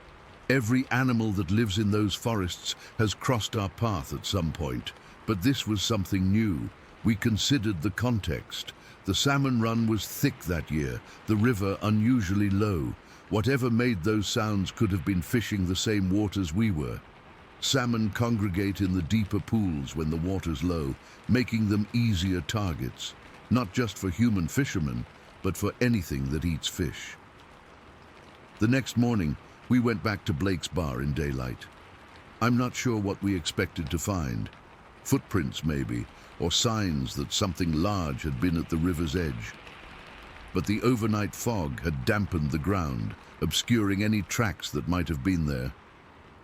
Every animal that lives in those forests has crossed our path at some point. But this was something new. We considered the context. The salmon run was thick that year, the river unusually low. Whatever made those sounds could have been fishing the same waters we were. Salmon congregate in the deeper pools when the water's low, making them easier targets, not just for human fishermen, but for anything that eats fish. The next morning, we went back to Blake's Bar in daylight. I'm not sure what we expected to find. Footprints, maybe, or signs that something large had been at the river's edge. But the overnight fog had dampened the ground, obscuring any tracks that might have been there.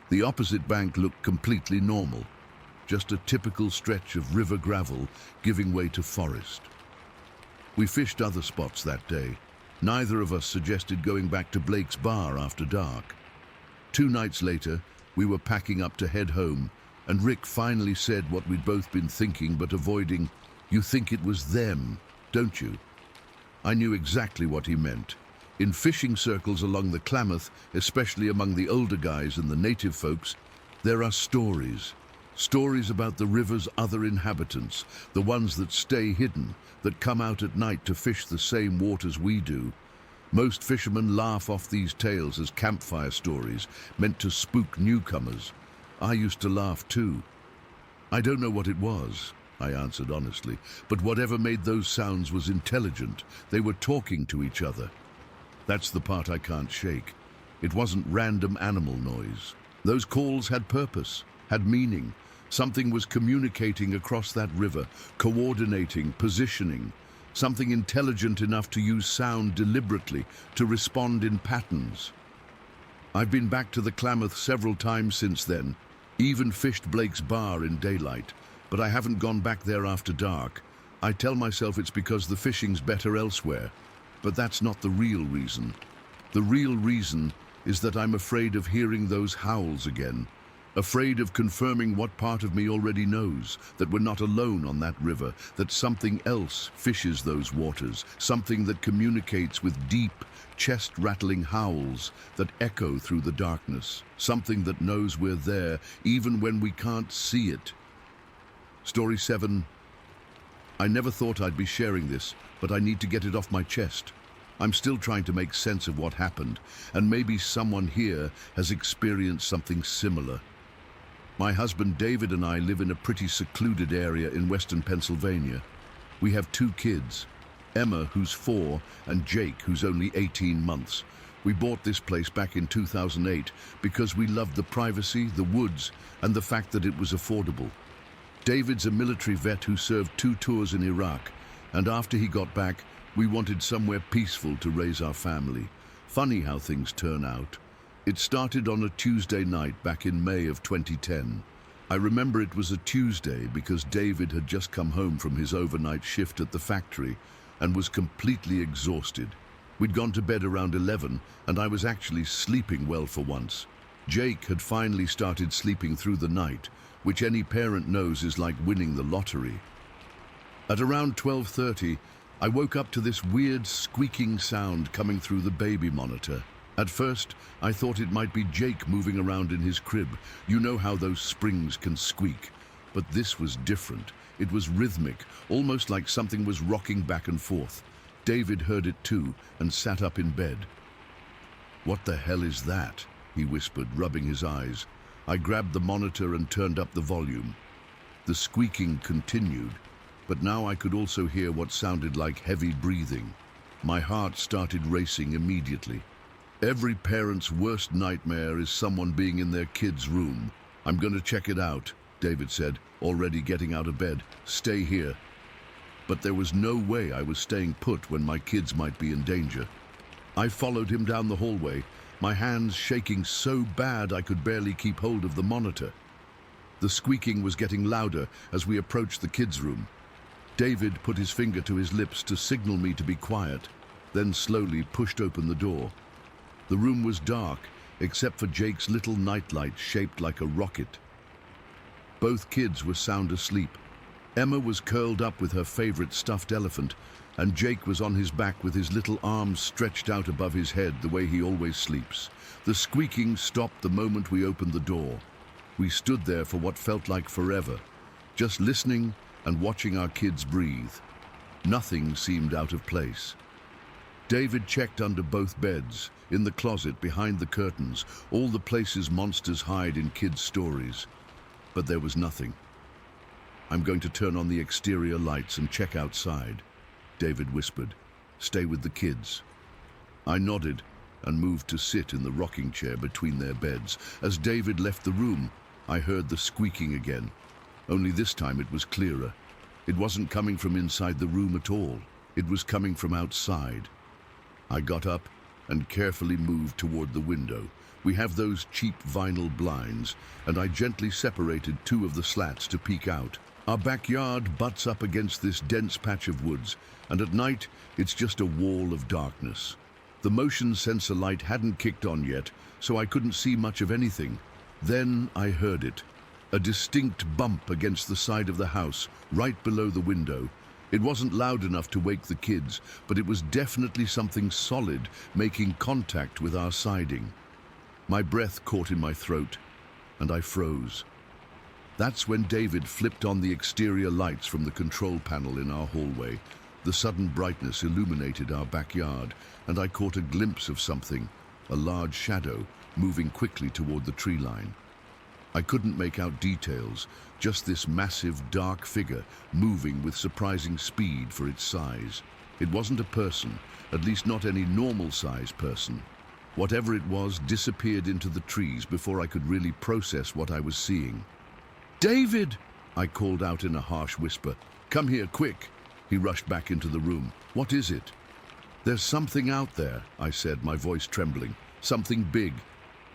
The opposite bank looked completely normal, just a typical stretch of river gravel giving way to forest. We fished other spots that day. Neither of us suggested going back to Blake's Bar after dark. 2 nights later, we were packing up to head home, and Rick finally said what we'd both been thinking but avoiding. "You think it was them, don't you?" I knew exactly what he meant. In fishing circles along the Klamath, especially among the older guys and the native folks, there are stories. Stories about the river's other inhabitants, the ones that stay hidden, that come out at night to fish the same waters we do. Most fishermen laugh off these tales as campfire stories, meant to spook newcomers. I used to laugh too. I don't know what it was, I answered honestly, but whatever made those sounds was intelligent. They were talking to each other. That's the part I can't shake. It wasn't random animal noise. Those calls had purpose, had meaning. Something was communicating across that river, coordinating, positioning. Something intelligent enough to use sound deliberately, to respond in patterns. I've been back to the Klamath several times since then, even fished Blake's Bar in daylight, but I haven't gone back there after dark. I tell myself it's because the fishing's better elsewhere, but that's not the real reason. The real reason is that I'm afraid of hearing those howls again, afraid of confirming what part of me already knows, that we're not alone on that river, that something else fishes those waters, something that communicates with deep, chest-rattling howls that echo through the darkness, something that knows we're there even when we can't see it. Story 7. I never thought I'd be sharing this, but I need to get it off my chest. I'm still trying to make sense of what happened, and maybe someone here has experienced something similar. My husband David and I live in a pretty secluded area in western Pennsylvania. We have 2 kids, Emma, who's 4, and Jake, who's only 18 months. We bought this place back in 2008 because we loved the privacy, the woods, and the fact that it was affordable. David's a military vet who served 2 tours in Iraq, and after he got back, we wanted somewhere peaceful to raise our family. Funny how things turn out. It started on a Tuesday night back in May of 2010. I remember it was a Tuesday because David had just come home from his overnight shift at the factory and was completely exhausted. We'd gone to bed around 11, and I was actually sleeping well for once. Jake had finally started sleeping through the night, which any parent knows is like winning the lottery. At around 12:30, I woke up to this weird squeaking sound coming through the baby monitor. At first, I thought it might be Jake moving around in his crib. You know how those springs can squeak. But this was different. It was rhythmic, almost like something was rocking back and forth. David heard it too and sat up in bed. "What the hell is that?" he whispered, rubbing his eyes. I grabbed the monitor and turned up the volume. The squeaking continued, but now I could also hear what sounded like heavy breathing. My heart started racing immediately. Every parent's worst nightmare is someone being in their kid's room. "I'm going to check it out," David said, already getting out of bed. "Stay here." But there was no way I was staying put when my kids might be in danger. I followed him down the hallway, my hands shaking so bad I could barely keep hold of the monitor. The squeaking was getting louder as we approached the kids' room. David put his finger to his lips to signal me to be quiet, then slowly pushed open the door. The room was dark, except for Jake's little nightlight shaped like a rocket. Both kids were sound asleep. Emma was curled up with her favorite stuffed elephant, and Jake was on his back with his little arms stretched out above his head the way he always sleeps. The squeaking stopped the moment we opened the door. We stood there for what felt like forever, just listening and watching our kids breathe. Nothing seemed out of place. David checked under both beds, in the closet, behind the curtains, all the places monsters hide in kids' stories. But there was nothing. "I'm going to turn on the exterior lights and check outside," David whispered. "Stay with the kids." I nodded and moved to sit in the rocking chair between their beds. As David left the room, I heard the squeaking again. Only this time it was clearer. It wasn't coming from inside the room at all. It was coming from outside. I got up and carefully moved toward the window. We have those cheap vinyl blinds, and I gently separated 2 of the slats to peek out. Our backyard butts up against this dense patch of woods, and at night it's just a wall of darkness. The motion sensor light hadn't kicked on yet, so I couldn't see much of anything. Then I heard it. A distinct bump against the side of the house, right below the window. It wasn't loud enough to wake the kids, but it was definitely something solid, making contact with our siding. My breath caught in my throat, and I froze. That's when David flipped on the exterior lights from the control panel in our hallway. The sudden brightness illuminated our backyard, and I caught a glimpse of something, a large shadow, moving quickly toward the tree line. I couldn't make out details, just this massive, dark figure moving with surprising speed for its size. It wasn't a person, at least not any normal-sized person. Whatever it was disappeared into the trees before I could really process what I was seeing. "David!" I called out in a harsh whisper. "Come here, quick!" He rushed back into the room. "What is it?" "There's something out there," I said, my voice trembling. "Something big.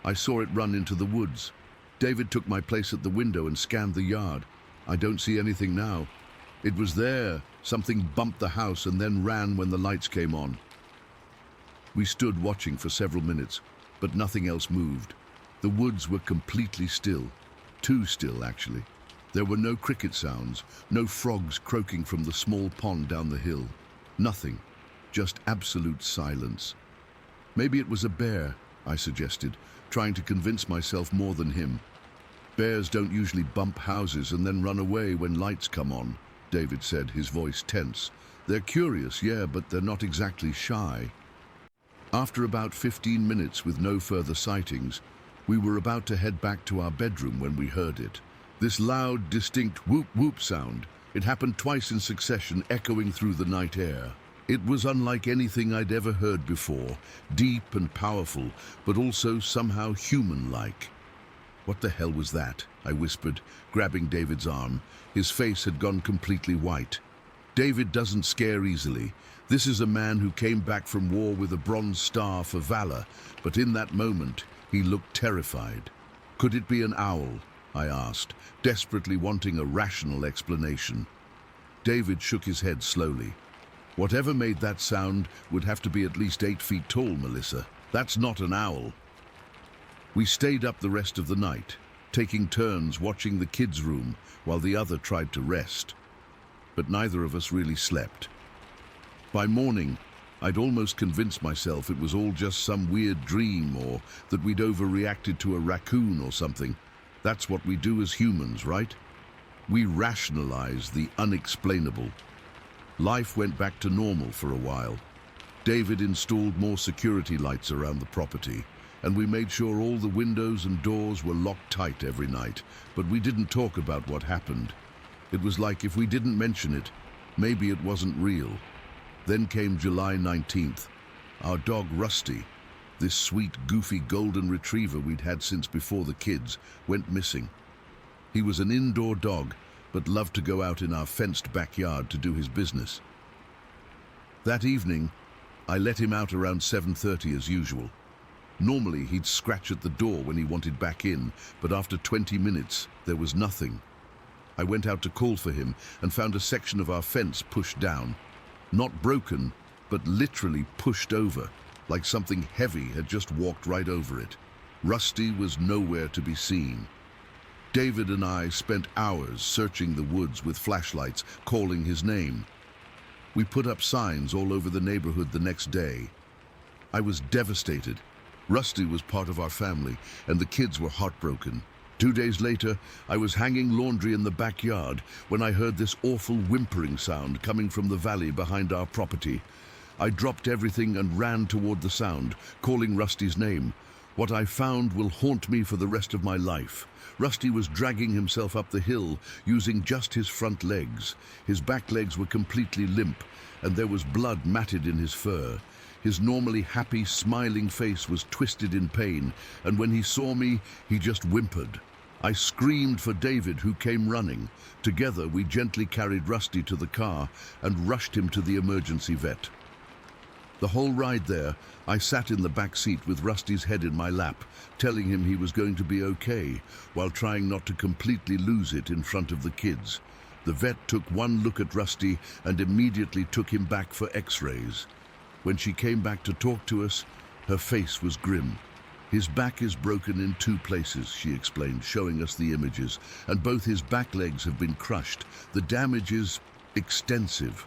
I saw it run into the woods." David took my place at the window and scanned the yard. "I don't see anything now." "It was there. Something bumped the house and then ran when the lights came on." We stood watching for several minutes, but nothing else moved. The woods were completely still. Too still, actually. There were no cricket sounds, no frogs croaking from the small pond down the hill. Nothing. Just absolute silence. "Maybe it was a bear," I suggested, trying to convince myself more than him. "Bears don't usually bump houses and then run away when lights come on," David said, his voice tense. "They're curious, yeah, but they're not exactly shy." After about 15 minutes with no further sightings, we were about to head back to our bedroom when we heard it. This loud, distinct whoop-whoop sound. It happened twice in succession, echoing through the night air. It was unlike anything I'd ever heard before, deep and powerful, but also somehow human-like. "What the hell was that?" I whispered, grabbing David's arm. His face had gone completely white. David doesn't scare easily. This is a man who came back from war with a Bronze Star for valor, but in that moment, he looked terrified. "Could it be an owl?" I asked, desperately wanting a rational explanation. David shook his head slowly. "Whatever made that sound would have to be at least 8 feet tall, Melissa. That's not an owl." We stayed up the rest of the night, taking turns watching the kids' room while the other tried to rest. But neither of us really slept. By morning, I'd almost convinced myself it was all just some weird dream or that we'd overreacted to a raccoon or something. That's what we do as humans, right? We rationalize the unexplainable. Life went back to normal for a while. David installed more security lights around the property, and we made sure all the windows and doors were locked tight every night, but we didn't talk about what happened. It was like if we didn't mention it, maybe it wasn't real. Then came July 19th. Our dog Rusty, this sweet, goofy golden retriever we'd had since before the kids, went missing. He was an indoor dog, but loved to go out in our fenced backyard to do his business. That evening, I let him out around 7:30 as usual. Normally, he'd scratch at the door when he wanted back in, but after 20 minutes, there was nothing. I went out to call for him and found a section of our fence pushed down. Not broken, but literally pushed over, like something heavy had just walked right over it. Rusty was nowhere to be seen. David and I spent hours searching the woods with flashlights, calling his name. We put up signs all over the neighborhood the next day. I was devastated. Rusty was part of our family, and the kids were heartbroken. 2 days later, I was hanging laundry in the backyard when I heard this awful whimpering sound coming from the valley behind our property. I dropped everything and ran toward the sound, calling Rusty's name. What I found will haunt me for the rest of my life. Rusty was dragging himself up the hill using just his front legs. His back legs were completely limp, and there was blood matted in his fur. His normally happy, smiling face was twisted in pain, and when he saw me, he just whimpered. I screamed for David, who came running. Together, we gently carried Rusty to the car and rushed him to the emergency vet. The whole ride there, I sat in the back seat with Rusty's head in my lap, telling him he was going to be okay, while trying not to completely lose it in front of the kids. The vet took one look at Rusty and immediately took him back for x-rays. When she came back to talk to us, her face was grim. "His back is broken in 2 places," she explained, showing us the images, "and both his back legs have been crushed. The damage is extensive.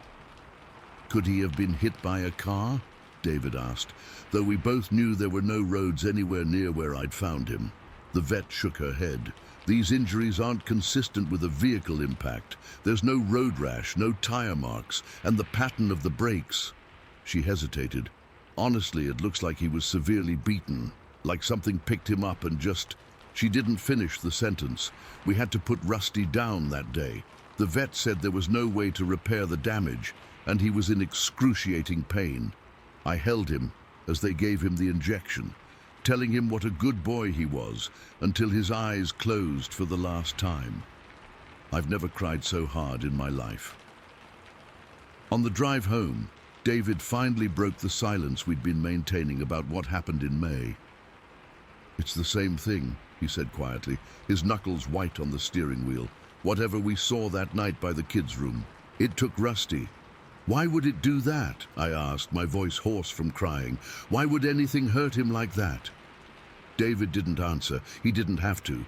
Could he have been hit by a car? David asked, though we both knew there were no roads anywhere near where I'd found him. The vet shook her head. These injuries aren't consistent with a vehicle impact. There's no road rash, no tire marks, and the pattern of the brakes. She hesitated. Honestly, it looks like he was severely beaten, like something picked him up and just... She didn't finish the sentence. We had to put Rusty down that day. The vet said there was no way to repair the damage, and he was in excruciating pain. I held him as they gave him the injection, telling him what a good boy he was, until his eyes closed for the last time. I've never cried so hard in my life. On the drive home, David finally broke the silence we'd been maintaining about what happened in May. "It's the same thing," he said quietly, his knuckles white on the steering wheel. "Whatever we saw that night by the kids' room. It took Rusty." "Why would it do that?" I asked, my voice hoarse from crying. "Why would anything hurt him like that?" David didn't answer. He didn't have to.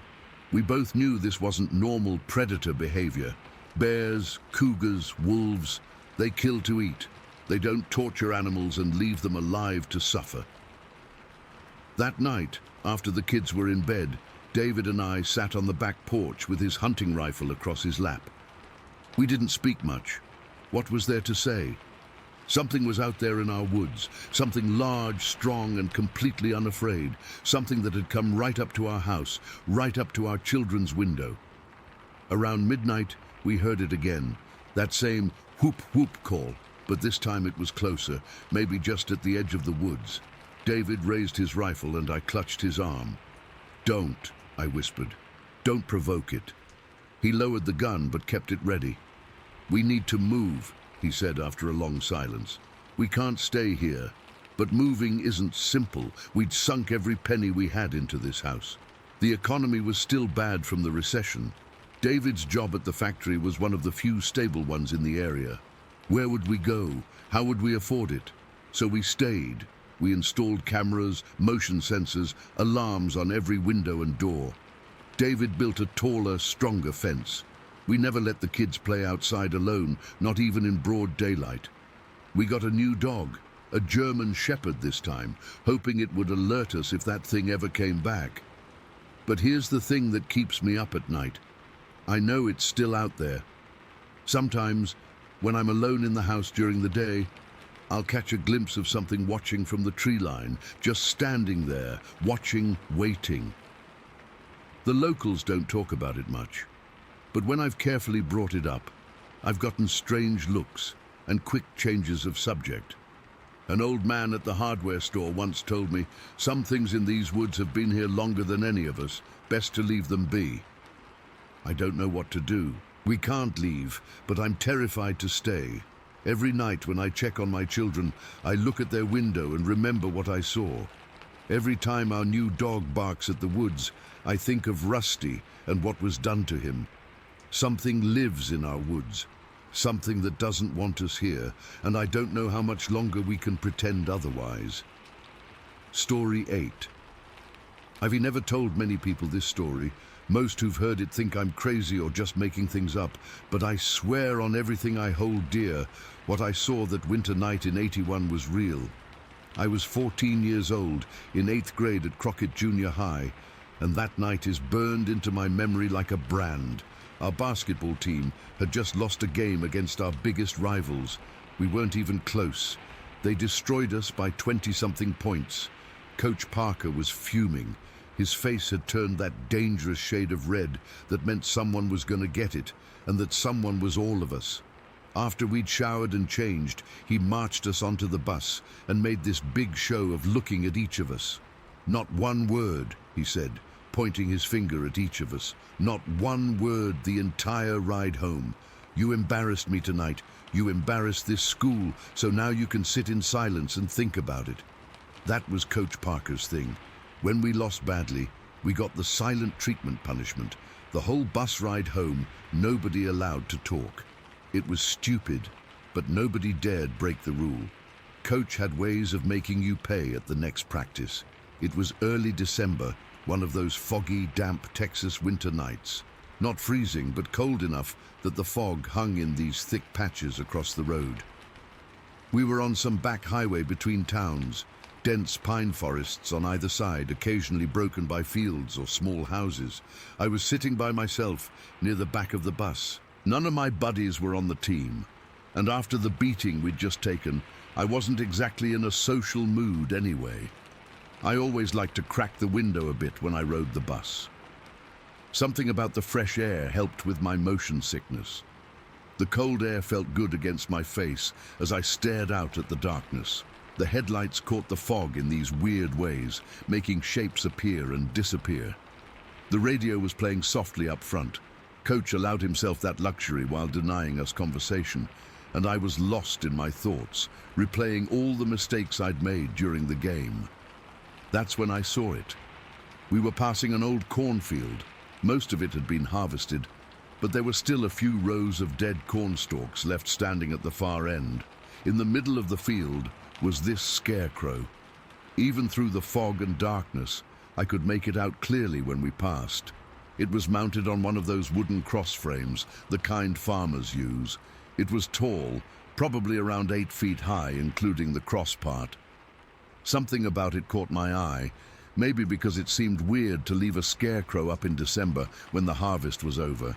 We both knew this wasn't normal predator behavior. Bears, cougars, wolves, they kill to eat. They don't torture animals and leave them alive to suffer. That night, after the kids were in bed, David and I sat on the back porch with his hunting rifle across his lap. We didn't speak much. What was there to say? Something was out there in our woods, something large, strong, and completely unafraid, something that had come right up to our house, right up to our children's window. Around midnight, we heard it again, that same whoop-whoop call, but this time it was closer, maybe just at the edge of the woods. David raised his rifle and I clutched his arm. "Don't," I whispered. "Don't provoke it." He lowered the gun but kept it ready. "We need to move," he said after a long silence. "We can't stay here. But moving isn't simple. We'd sunk every penny we had into this house. The economy was still bad from the recession. David's job at the factory was one of the few stable ones in the area. Where would we go? How would we afford it? So we stayed. We installed cameras, motion sensors, alarms on every window and door. David built a taller, stronger fence. We never let the kids play outside alone, not even in broad daylight. We got a new dog, a German shepherd this time, hoping it would alert us if that thing ever came back. But here's the thing that keeps me up at night. I know it's still out there. Sometimes, when I'm alone in the house during the day, I'll catch a glimpse of something watching from the tree line, just standing there, watching, waiting. The locals don't talk about it much. But when I've carefully brought it up, I've gotten strange looks and quick changes of subject. An old man at the hardware store once told me, "Some things in these woods have been here longer than any of us. Best to leave them be." I don't know what to do. We can't leave, but I'm terrified to stay. Every night when I check on my children, I look at their window and remember what I saw. Every time our new dog barks at the woods, I think of Rusty and what was done to him. Something lives in our woods, something that doesn't want us here, and I don't know how much longer we can pretend otherwise. Story 8. I've never told many people this story. Most who've heard it think I'm crazy or just making things up, but I swear on everything I hold dear, what I saw that winter night in '81 was real. I was 14 years old, in 8th grade at Crockett Junior High, and that night is burned into my memory like a brand. Our basketball team had just lost a game against our biggest rivals. We weren't even close. They destroyed us by 20-something points. Coach Parker was fuming. His face had turned that dangerous shade of red that meant someone was going to get it, and that someone was all of us. After we'd showered and changed, he marched us onto the bus and made this big show of looking at each of us. "Not one word," he said, pointing his finger at each of us. "Not one word the entire ride home. You embarrassed me tonight. You embarrassed this school, so now you can sit in silence and think about it." That was Coach Parker's thing. When we lost badly, we got the silent treatment punishment. The whole bus ride home, nobody allowed to talk. It was stupid, but nobody dared break the rule. Coach had ways of making you pay at the next practice. It was early December, one of those foggy, damp Texas winter nights. Not freezing, but cold enough that the fog hung in these thick patches across the road. We were on some back highway between towns, dense pine forests on either side, occasionally broken by fields or small houses. I was sitting by myself near the back of the bus. None of my buddies were on the team, and after the beating we'd just taken, I wasn't exactly in a social mood anyway. I always liked to crack the window a bit when I rode the bus. Something about the fresh air helped with my motion sickness. The cold air felt good against my face as I stared out at the darkness. The headlights caught the fog in these weird ways, making shapes appear and disappear. The radio was playing softly up front. Coach allowed himself that luxury while denying us conversation, and I was lost in my thoughts, replaying all the mistakes I'd made during the game. That's when I saw it. We were passing an old cornfield. Most of it had been harvested, but there were still a few rows of dead corn stalks left standing at the far end. In the middle of the field was this scarecrow. Even through the fog and darkness, I could make it out clearly when we passed. It was mounted on one of those wooden cross frames, the kind farmers use. It was tall, probably around 8 feet high, including the cross part. Something about it caught my eye, maybe because it seemed weird to leave a scarecrow up in December when the harvest was over.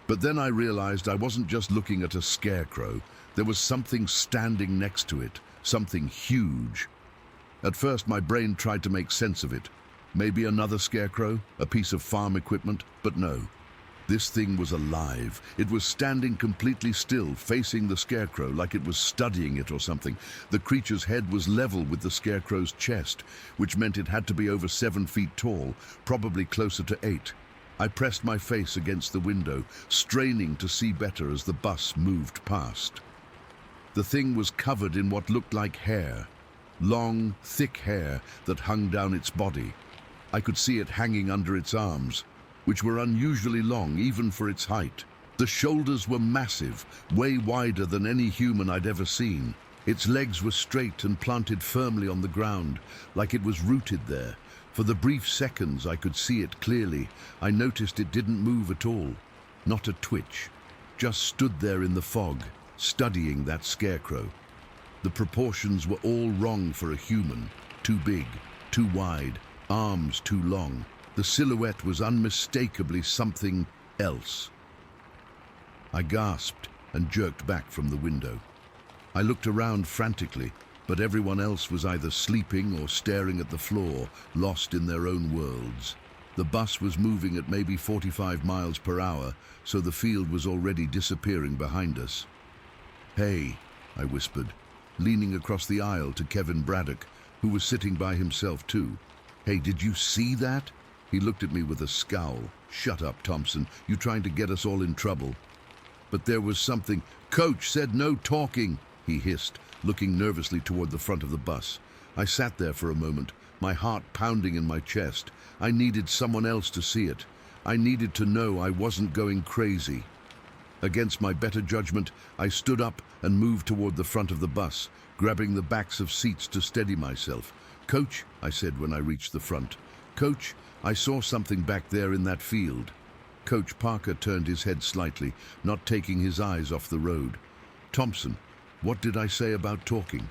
But then I realized I wasn't just looking at a scarecrow. There was something standing next to it, something huge. At first my brain tried to make sense of it. Maybe another scarecrow, a piece of farm equipment, but no. This thing was alive. It was standing completely still, facing the scarecrow like it was studying it or something. The creature's head was level with the scarecrow's chest, which meant it had to be over 7 feet tall, probably closer to 8. I pressed my face against the window, straining to see better as the bus moved past. The thing was covered in what looked like hair, long, thick hair that hung down its body. I could see it hanging under its arms, which were unusually long even for its height. The shoulders were massive, way wider than any human I'd ever seen. Its legs were straight and planted firmly on the ground, like it was rooted there. For the brief seconds I could see it clearly, I noticed it didn't move at all. Not a twitch. Just stood there in the fog, studying that scarecrow. The proportions were all wrong for a human. Too big, too wide, arms too long. The silhouette was unmistakably something else. I gasped and jerked back from the window. I looked around frantically, but everyone else was either sleeping or staring at the floor, lost in their own worlds. The bus was moving at maybe 45 miles per hour, so the field was already disappearing behind us. "Hey," I whispered, leaning across the aisle to Kevin Braddock, who was sitting by himself too. "Hey, did you see that?" He looked at me with a scowl. "Shut up, Thompson. You trying to get us all in trouble?" But there was something. "Coach said no talking," he hissed, looking nervously toward the front of the bus. I sat there for a moment, my heart pounding in my chest. I needed someone else to see it. I needed to know I wasn't going crazy. Against my better judgment, I stood up and moved toward the front of the bus, grabbing the backs of seats to steady myself. "Coach," I said when I reached the front. "Coach, I saw something back there in that field." Coach Parker turned his head slightly, not taking his eyes off the road. "Thompson, what did I say about talking?"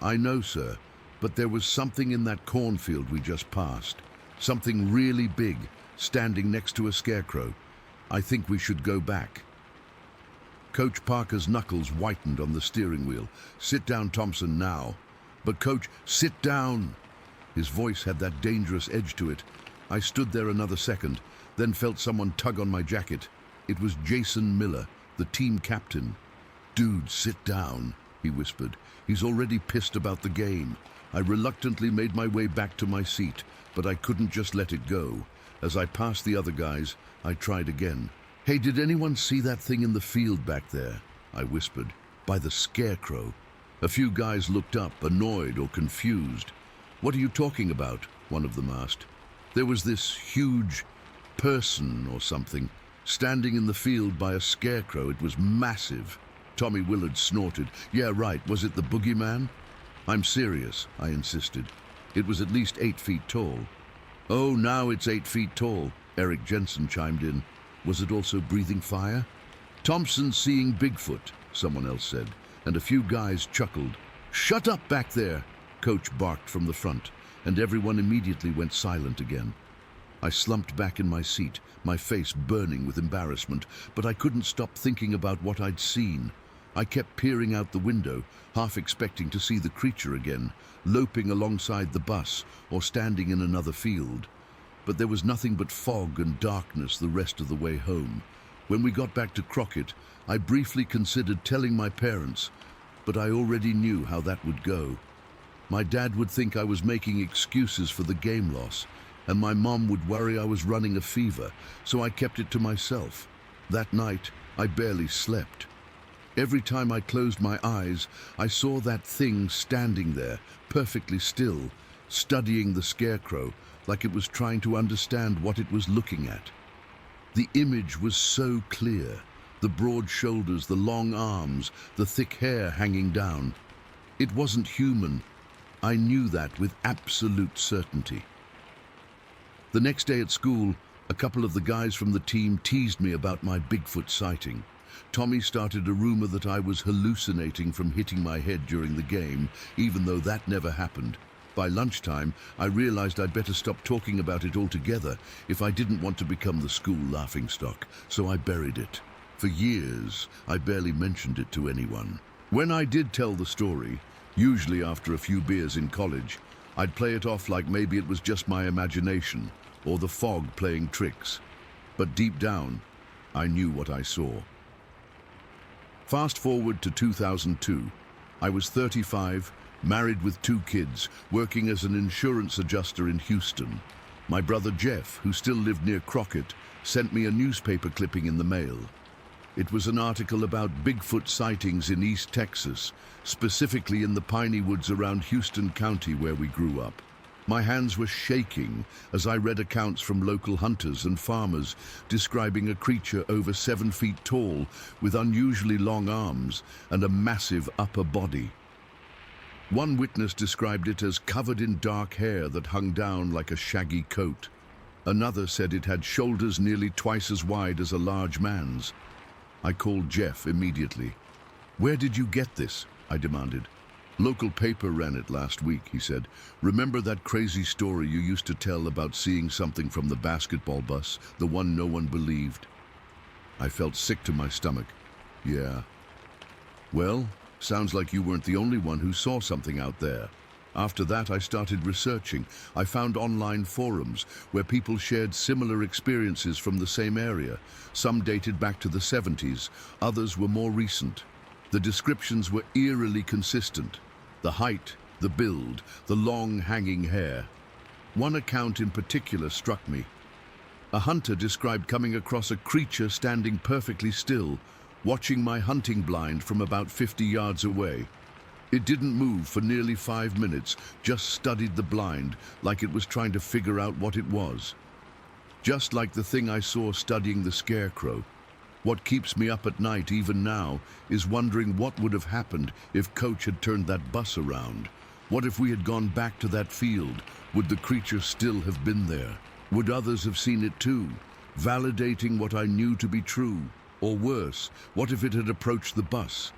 "I know, sir, but there was something in that cornfield we just passed. Something really big, standing next to a scarecrow. I think we should go back." Coach Parker's knuckles whitened on the steering wheel. "Sit down, Thompson, now." "But Coach, sit down!" His voice had that dangerous edge to it. I stood there another second, then felt someone tug on my jacket. It was Jason Miller, the team captain. "Dude, sit down," he whispered. "He's already pissed about the game." I reluctantly made my way back to my seat, but I couldn't just let it go. As I passed the other guys, I tried again. "Hey, did anyone see that thing in the field back there?" I whispered. "By the scarecrow." A few guys looked up, annoyed or confused. "What are you talking about?" one of them asked. "There was this huge person or something standing in the field by a scarecrow. It was massive." Tommy Willard snorted. "Yeah, right. Was it the boogeyman?" "I'm serious," I insisted. "It was at least 8 feet tall." "Oh, now it's 8 feet tall," Eric Jensen chimed in. Was it also breathing fire? "Thompson seeing Bigfoot," someone else said, and a few guys chuckled. "Shut up back there," Coach barked from the front, and everyone immediately went silent again. I slumped back in my seat, my face burning with embarrassment, but I couldn't stop thinking about what I'd seen. I kept peering out the window, half expecting to see the creature again, loping alongside the bus or standing in another field. But there was nothing but fog and darkness the rest of the way home. When we got back to Crockett, I briefly considered telling my parents, but I already knew how that would go. My dad would think I was making excuses for the game loss, and my mom would worry I was running a fever, so I kept it to myself. That night, I barely slept. Every time I closed my eyes, I saw that thing standing there, perfectly still, studying the Scarecrow, like it was trying to understand what it was looking at. The image was so clear, the broad shoulders, the long arms, the thick hair hanging down. It wasn't human. I knew that with absolute certainty. The next day at school, a couple of the guys from the team teased me about my Bigfoot sighting. Tommy started a rumor that I was hallucinating from hitting my head during the game, even though that never happened. By lunchtime, I realized I'd better stop talking about it altogether if I didn't want to become the school laughingstock, so I buried it. For years, I barely mentioned it to anyone. When I did tell the story, usually after a few beers in college, I'd play it off like maybe it was just my imagination or the fog playing tricks. But deep down, I knew what I saw. Fast forward to 2002. I was 35, married with 2 kids, working as an insurance adjuster in Houston. My brother Jeff, who still lived near Crockett, sent me a newspaper clipping in the mail. It was an article about Bigfoot sightings in East Texas, specifically in the piney woods around Houston County where we grew up. My hands were shaking as I read accounts from local hunters and farmers describing a creature over 7 feet tall with unusually long arms and a massive upper body. One witness described it as covered in dark hair that hung down like a shaggy coat. Another said it had shoulders nearly twice as wide as a large man's. I called Jeff immediately. "Where did you get this?" I demanded. "Local paper ran it last week," he said. "Remember that crazy story you used to tell about seeing something from the basketball bus, the one no one believed?" I felt sick to my stomach. "Yeah." "Well, sounds like you weren't the only one who saw something out there." After that, I started researching. I found online forums where people shared similar experiences from the same area. Some dated back to the 70s, others were more recent. The descriptions were eerily consistent. The height, the build, the long hanging hair. One account in particular struck me. A hunter described coming across a creature standing perfectly still, watching my hunting blind from about 50 yards away. It didn't move for nearly 5 minutes, just studied the blind like it was trying to figure out what it was. Just like the thing I saw studying the Scarecrow. What keeps me up at night even now is wondering what would have happened if Coach had turned that bus around. What if we had gone back to that field? Would the creature still have been there? Would others have seen it too, validating what I knew to be true? Or worse, what if it had approached the bus?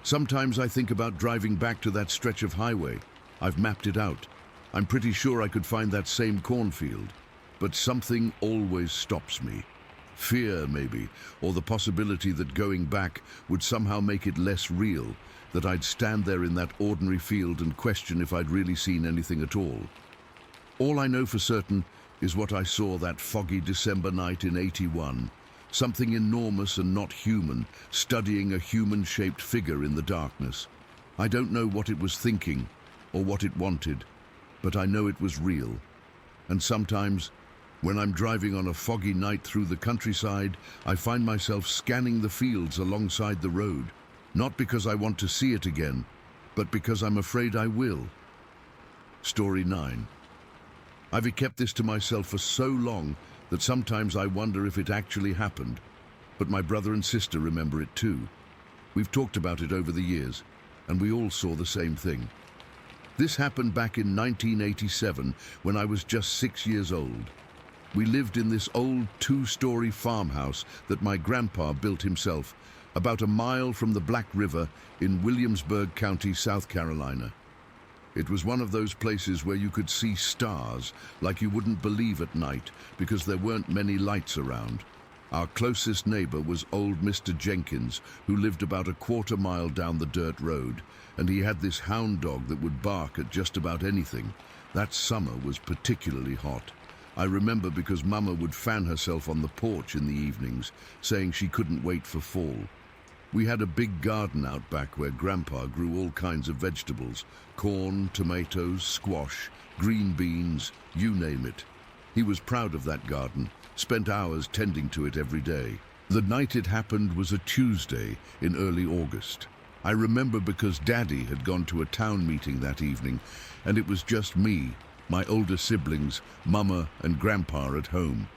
Sometimes I think about driving back to that stretch of highway. I've mapped it out. I'm pretty sure I could find that same cornfield. But something always stops me. Fear, maybe, or the possibility that going back would somehow make it less real, that I'd stand there in that ordinary field and question if I'd really seen anything at all. All I know for certain is what I saw that foggy December night in '81. Something enormous and not human, studying a human-shaped figure in the darkness. I don't know what it was thinking or what it wanted, but I know it was real. And sometimes, when I'm driving on a foggy night through the countryside, I find myself scanning the fields alongside the road, not because I want to see it again, but because I'm afraid I will. Story 9. I've kept this to myself for so long that sometimes I wonder if it actually happened, but my brother and sister remember it too. We've talked about it over the years, and we all saw the same thing. This happened back in 1987 when I was just 6 years old. We lived in this old two-story farmhouse that my grandpa built himself, about a mile from the Black River in Williamsburg County, South Carolina. It was one of those places where you could see stars like you wouldn't believe at night because there weren't many lights around. Our closest neighbor was old Mr. Jenkins, who lived about a quarter mile down the dirt road, and he had this hound dog that would bark at just about anything. That summer was particularly hot. I remember because Mama would fan herself on the porch in the evenings, saying she couldn't wait for fall. We had a big garden out back where Grandpa grew all kinds of vegetables: corn, tomatoes, squash, green beans, you name it. He was proud of that garden, spent hours tending to it every day. The night it happened was a Tuesday in early August. I remember because Daddy had gone to a town meeting that evening, and it was just me, my older siblings, Mama and Grandpa at home.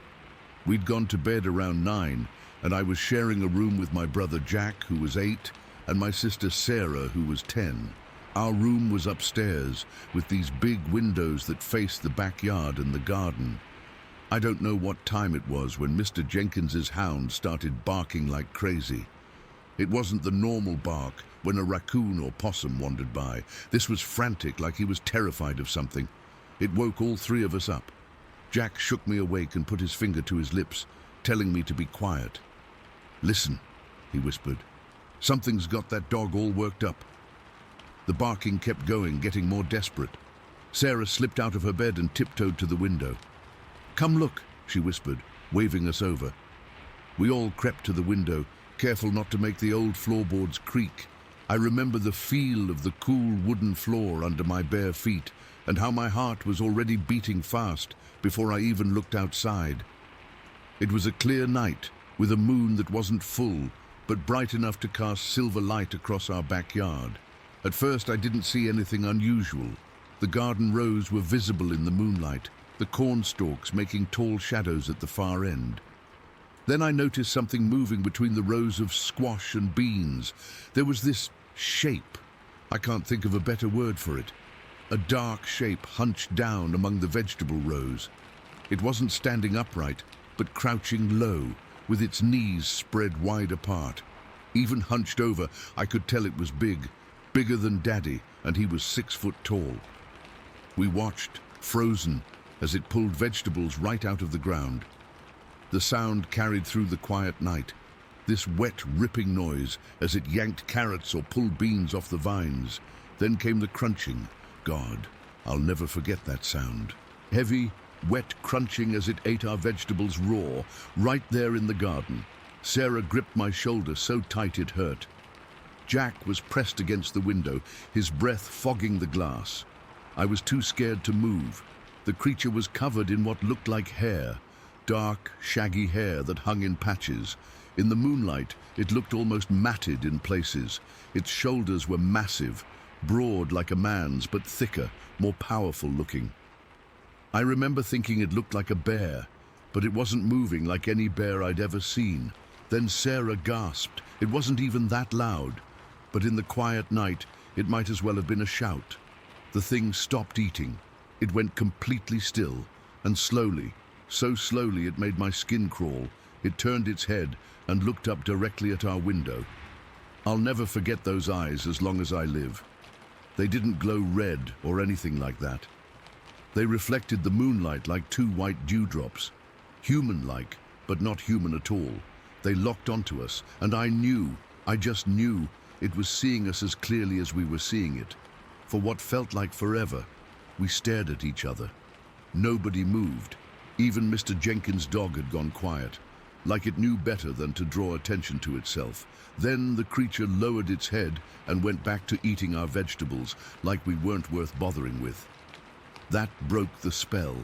We'd gone to bed around 9, and I was sharing a room with my brother Jack, who was 8, and my sister Sarah, who was 10. Our room was upstairs, with these big windows that faced the backyard and the garden. I don't know what time it was when Mr. Jenkins's hound started barking like crazy. It wasn't the normal bark when a raccoon or possum wandered by. This was frantic, like he was terrified of something. It woke all 3 of us up. Jack shook me awake and put his finger to his lips, telling me to be quiet. "Listen," he whispered. "Something's got that dog all worked up." The barking kept going, getting more desperate. Sarah slipped out of her bed and tiptoed to the window. "Come look," she whispered, waving us over. We all crept to the window, careful not to make the old floorboards creak. I remember the feel of the cool wooden floor under my bare feet, and how my heart was already beating fast before I even looked outside. It was a clear night, with a moon that wasn't full, but bright enough to cast silver light across our backyard. At first I didn't see anything unusual. The garden rows were visible in the moonlight, the corn stalks making tall shadows at the far end. Then I noticed something moving between the rows of squash and beans. There was this shape. I can't think of a better word for it. A dark shape hunched down among the vegetable rows. It wasn't standing upright, but crouching low, with its knees spread wide apart. Even hunched over, I could tell it was big, bigger than Daddy, and he was 6 foot tall. We watched, frozen, as it pulled vegetables right out of the ground. The sound carried through the quiet night, this wet, ripping noise as it yanked carrots or pulled beans off the vines. Then came the crunching. God, I'll never forget that sound. Heavy, wet crunching as it ate our vegetables raw, right there in the garden. Sarah gripped my shoulder so tight it hurt. Jack was pressed against the window, his breath fogging the glass. I was too scared to move. The creature was covered in what looked like hair, dark, shaggy hair that hung in patches. In the moonlight, it looked almost matted in places. Its shoulders were massive, broad like a man's, but thicker, more powerful looking. I remember thinking it looked like a bear, but it wasn't moving like any bear I'd ever seen. Then Sarah gasped. It wasn't even that loud, but in the quiet night, it might as well have been a shout. The thing stopped eating. It went completely still, and slowly, so slowly it made my skin crawl, it turned its head and looked up directly at our window. I'll never forget those eyes as long as I live. They didn't glow red or anything like that. They reflected the moonlight like 2 white dewdrops. Human-like, but not human at all. They locked onto us, and I just knew, it was seeing us as clearly as we were seeing it. For what felt like forever, we stared at each other. Nobody moved. Even Mr. Jenkins' dog had gone quiet, like it knew better than to draw attention to itself. Then the creature lowered its head and went back to eating our vegetables, like we weren't worth bothering with. That broke the spell.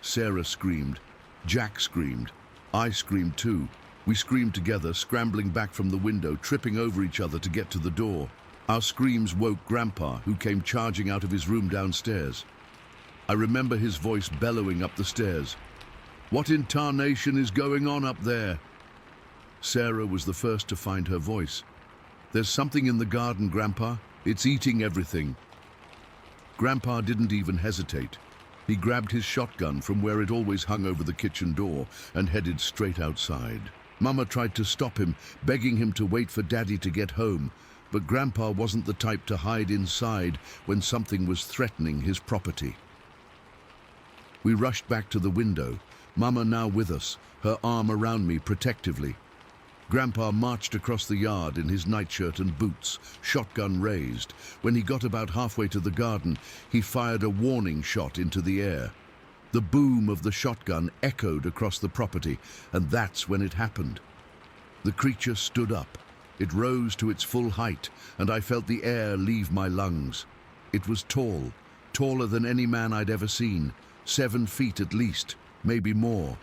Sarah screamed. Jack screamed. I screamed too. We screamed together, scrambling back from the window, tripping over each other to get to the door. Our screams woke Grandpa, who came charging out of his room downstairs. I remember his voice bellowing up the stairs. "What in tarnation is going on up there?" Sarah was the first to find her voice. "There's something in the garden, Grandpa. It's eating everything." Grandpa didn't even hesitate. He grabbed his shotgun from where it always hung over the kitchen door and headed straight outside. Mama tried to stop him, begging him to wait for Daddy to get home, but Grandpa wasn't the type to hide inside when something was threatening his property. We rushed back to the window, Mama now with us, her arm around me protectively. Grandpa marched across the yard in his nightshirt and boots, shotgun raised. When he got about halfway to the garden, he fired a warning shot into the air. The boom of the shotgun echoed across the property, and that's when it happened. The creature stood up. It rose to its full height, and I felt the air leave my lungs. It was tall, taller than any man I'd ever seen, 7 feet at least, maybe more.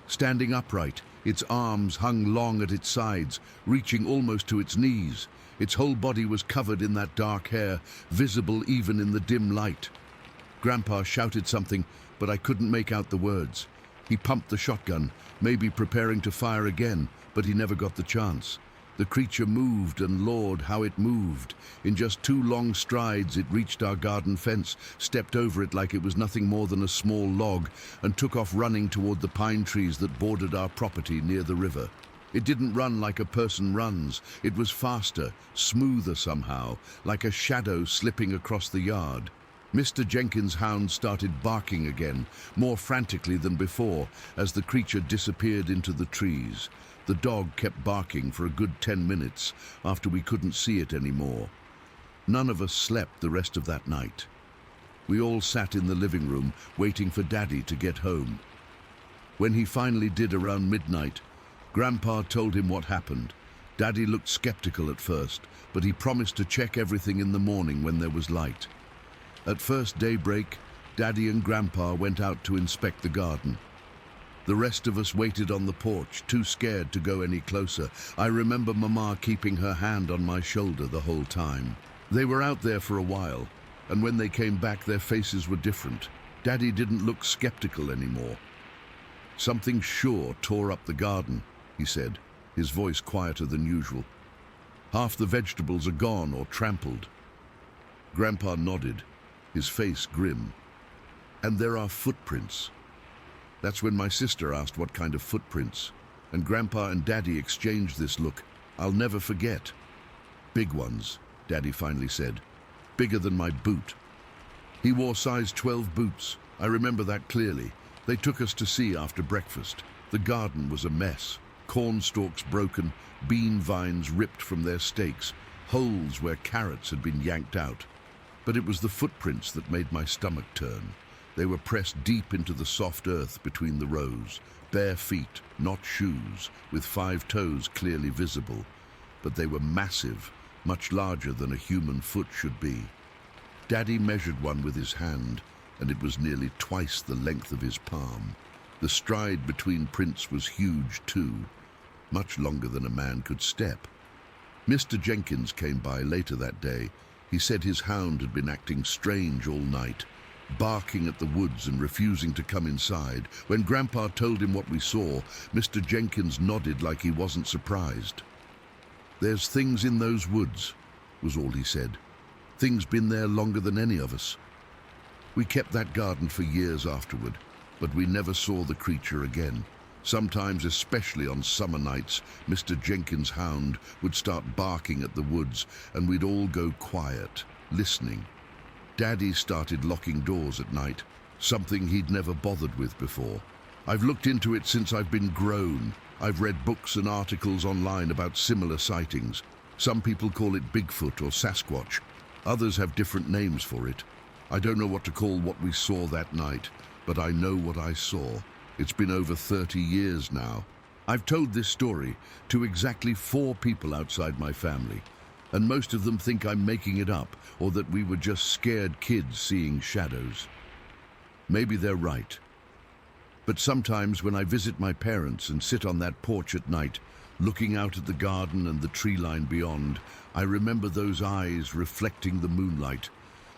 Standing upright, its arms hung long at its sides, reaching almost to its knees. Its whole body was covered in that dark hair, visible even in the dim light. Grandpa shouted something, but I couldn't make out the words. He pumped the shotgun, maybe preparing to fire again, but he never got the chance. The creature moved, and Lord, how it moved. In just 2 long strides, it reached our garden fence, stepped over it like it was nothing more than a small log, and took off running toward the pine trees that bordered our property near the river. It didn't run like a person runs. It was faster, smoother somehow, like a shadow slipping across the yard. Mr. Jenkins' hound started barking again, more frantically than before, as the creature disappeared into the trees. The dog kept barking for a good 10 minutes after we couldn't see it anymore. None of us slept the rest of that night. We all sat in the living room waiting for Daddy to get home. When he finally did around midnight, Grandpa told him what happened. Daddy looked skeptical at first, but he promised to check everything in the morning when there was light. At first daybreak, Daddy and Grandpa went out to inspect the garden. The rest of us waited on the porch, too scared to go any closer. I remember Mama keeping her hand on my shoulder the whole time. They were out there for a while, and when they came back, their faces were different. Daddy didn't look skeptical anymore. "Something sure tore up the garden," he said, his voice quieter than usual. "Half the vegetables are gone or trampled." Grandpa nodded, his face grim. "And there are footprints." That's when my sister asked what kind of footprints, and Grandpa and Daddy exchanged this look I'll never forget. "Big ones," Daddy finally said. "Bigger than my boot." He wore size 12 boots. I remember that clearly. They took us to see after breakfast. The garden was a mess. Corn stalks broken, bean vines ripped from their stakes, holes where carrots had been yanked out. But it was the footprints that made my stomach turn. They were pressed deep into the soft earth between the rows, bare feet, not shoes, with 5 toes clearly visible. But they were massive, much larger than a human foot should be. Daddy measured one with his hand, and it was nearly twice the length of his palm. The stride between prints was huge too, much longer than a man could step. Mr. Jenkins came by later that day. He said his hound had been acting strange all night, barking at the woods and refusing to come inside. When Grandpa told him what we saw, Mr. Jenkins nodded like he wasn't surprised. "There's things in those woods," was all he said. "Things been there longer than any of us." We kept that garden for years afterward, but we never saw the creature again. Sometimes, especially on summer nights, Mr. Jenkins' hound would start barking at the woods, and we'd all go quiet, listening. Daddy started locking doors at night, something he'd never bothered with before. I've looked into it since I've been grown. I've read books and articles online about similar sightings. Some people call it Bigfoot or Sasquatch. Others have different names for it. I don't know what to call what we saw that night, but I know what I saw. It's been over 30 years now. I've told this story to exactly 4 people outside my family, and most of them think I'm making it up or that we were just scared kids seeing shadows. Maybe they're right. But sometimes when I visit my parents and sit on that porch at night, looking out at the garden and the tree line beyond, I remember those eyes reflecting the moonlight,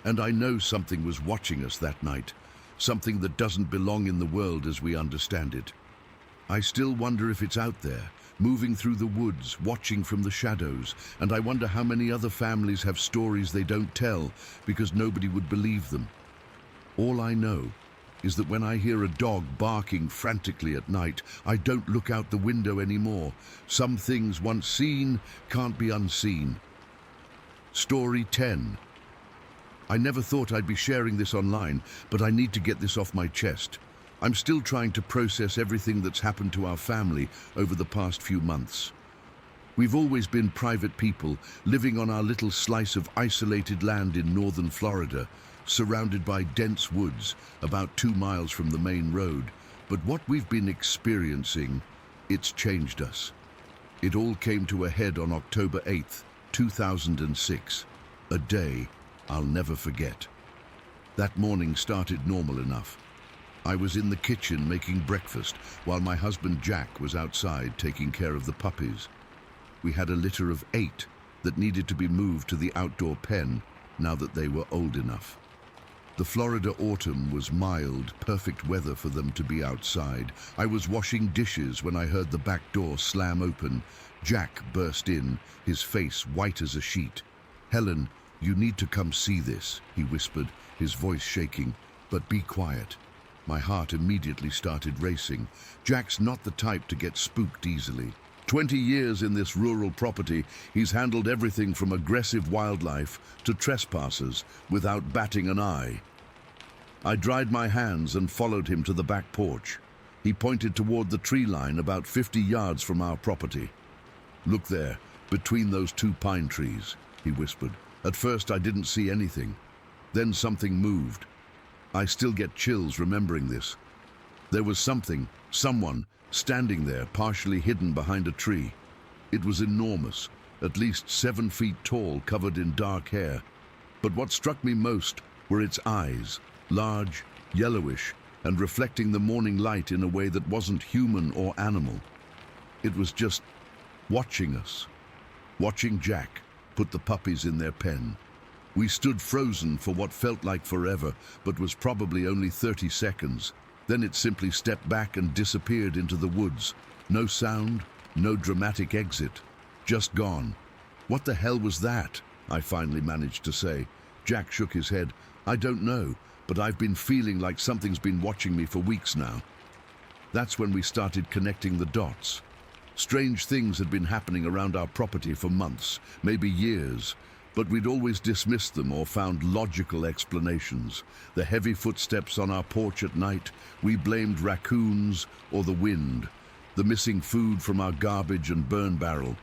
and I know something was watching us that night, something that doesn't belong in the world as we understand it. I still wonder if it's out there, moving through the woods, watching from the shadows, and I wonder how many other families have stories they don't tell because nobody would believe them. All I know is that when I hear a dog barking frantically at night, I don't look out the window anymore. Some things once seen can't be unseen. Story 10. I never thought I'd be sharing this online, but I need to get this off my chest. I'm still trying to process everything that's happened to our family over the past few months. We've always been private people, living on our little slice of isolated land in northern Florida, surrounded by dense woods, about 2 miles from the main road. But what we've been experiencing, it's changed us. It all came to a head on October 8th, 2006, a day I'll never forget. That morning started normal enough. I was in the kitchen making breakfast while my husband Jack was outside taking care of the puppies. We had a litter of 8 that needed to be moved to the outdoor pen now that they were old enough. The Florida autumn was mild, perfect weather for them to be outside. I was washing dishes when I heard the back door slam open. Jack burst in, his face white as a sheet. "Helen, you need to come see this," he whispered, his voice shaking. "But be quiet." My heart immediately started racing. Jack's not the type to get spooked easily. 20 years in this rural property, he's handled everything from aggressive wildlife to trespassers without batting an eye. I dried my hands and followed him to the back porch. He pointed toward the tree line about 50 yards from our property. "Look there, between those 2 pine trees," he whispered. At first I didn't see anything. Then something moved. I still get chills remembering this. There was someone, standing there, partially hidden behind a tree. It was enormous, at least 7 feet tall, covered in dark hair. But what struck me most were its eyes, large, yellowish, and reflecting the morning light in a way that wasn't human or animal. It was just watching us, watching Jack put the puppies in their pen. We stood frozen for what felt like forever, but was probably only 30 seconds. Then it simply stepped back and disappeared into the woods. No sound, no dramatic exit, just gone. "What the hell was that?" I finally managed to say. Jack shook his head. "I don't know, but I've been feeling like something's been watching me for weeks now." That's when we started connecting the dots. Strange things had been happening around our property for months, maybe years, but we'd always dismissed them or found logical explanations. The heavy footsteps on our porch at night, we blamed raccoons or the wind. The missing food from our garbage and burn barrel,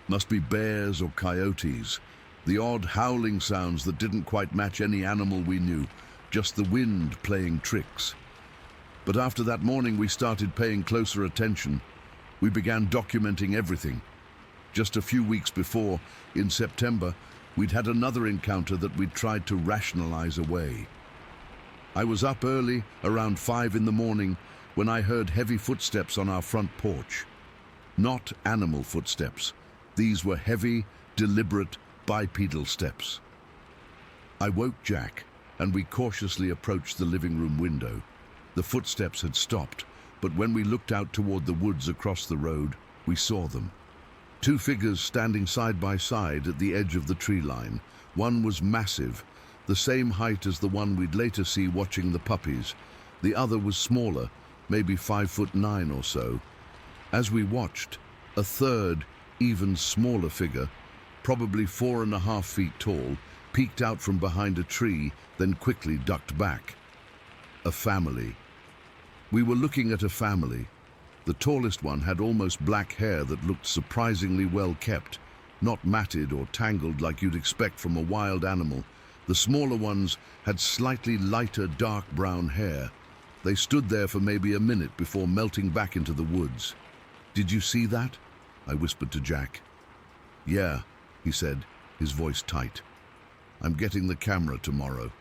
must be bears or coyotes. The odd howling sounds that didn't quite match any animal we knew, just the wind playing tricks. But after that morning we started paying closer attention. We began documenting everything. Just a few weeks before, in September, we'd had another encounter that we'd tried to rationalize away. I was up early, around 5 in the morning, when I heard heavy footsteps on our front porch. Not animal footsteps. These were heavy, deliberate, bipedal steps. I woke Jack, and we cautiously approached the living room window. The footsteps had stopped, but when we looked out toward the woods across the road, we saw them. 2 figures standing side by side at the edge of the tree line. One was massive, the same height as the one we'd later see watching the puppies. The other was smaller, maybe 5'9" or so. As we watched, a third, even smaller figure, probably 4.5 feet tall, peeked out from behind a tree, then quickly ducked back. A family. We were looking at a family. The tallest one had almost black hair that looked surprisingly well kept, not matted or tangled like you'd expect from a wild animal. The smaller ones had slightly lighter dark brown hair. They stood there for maybe a minute before melting back into the woods. "Did you see that?" I whispered to Jack. "Yeah," he said, his voice tight. "I'm getting the camera tomorrow."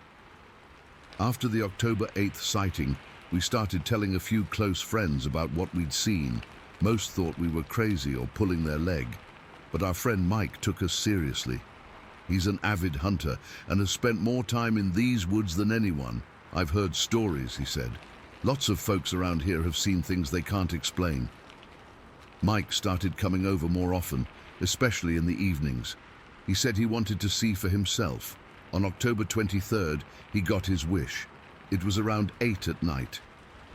After the October 8th sighting, we started telling a few close friends about what we'd seen. Most thought we were crazy or pulling their leg, but our friend Mike took us seriously. He's an avid hunter and has spent more time in these woods than anyone. "I've heard stories," he said. "Lots of folks around here have seen things they can't explain." Mike started coming over more often, especially in the evenings. He said he wanted to see for himself. On October 23rd, he got his wish. It was around 8 at night.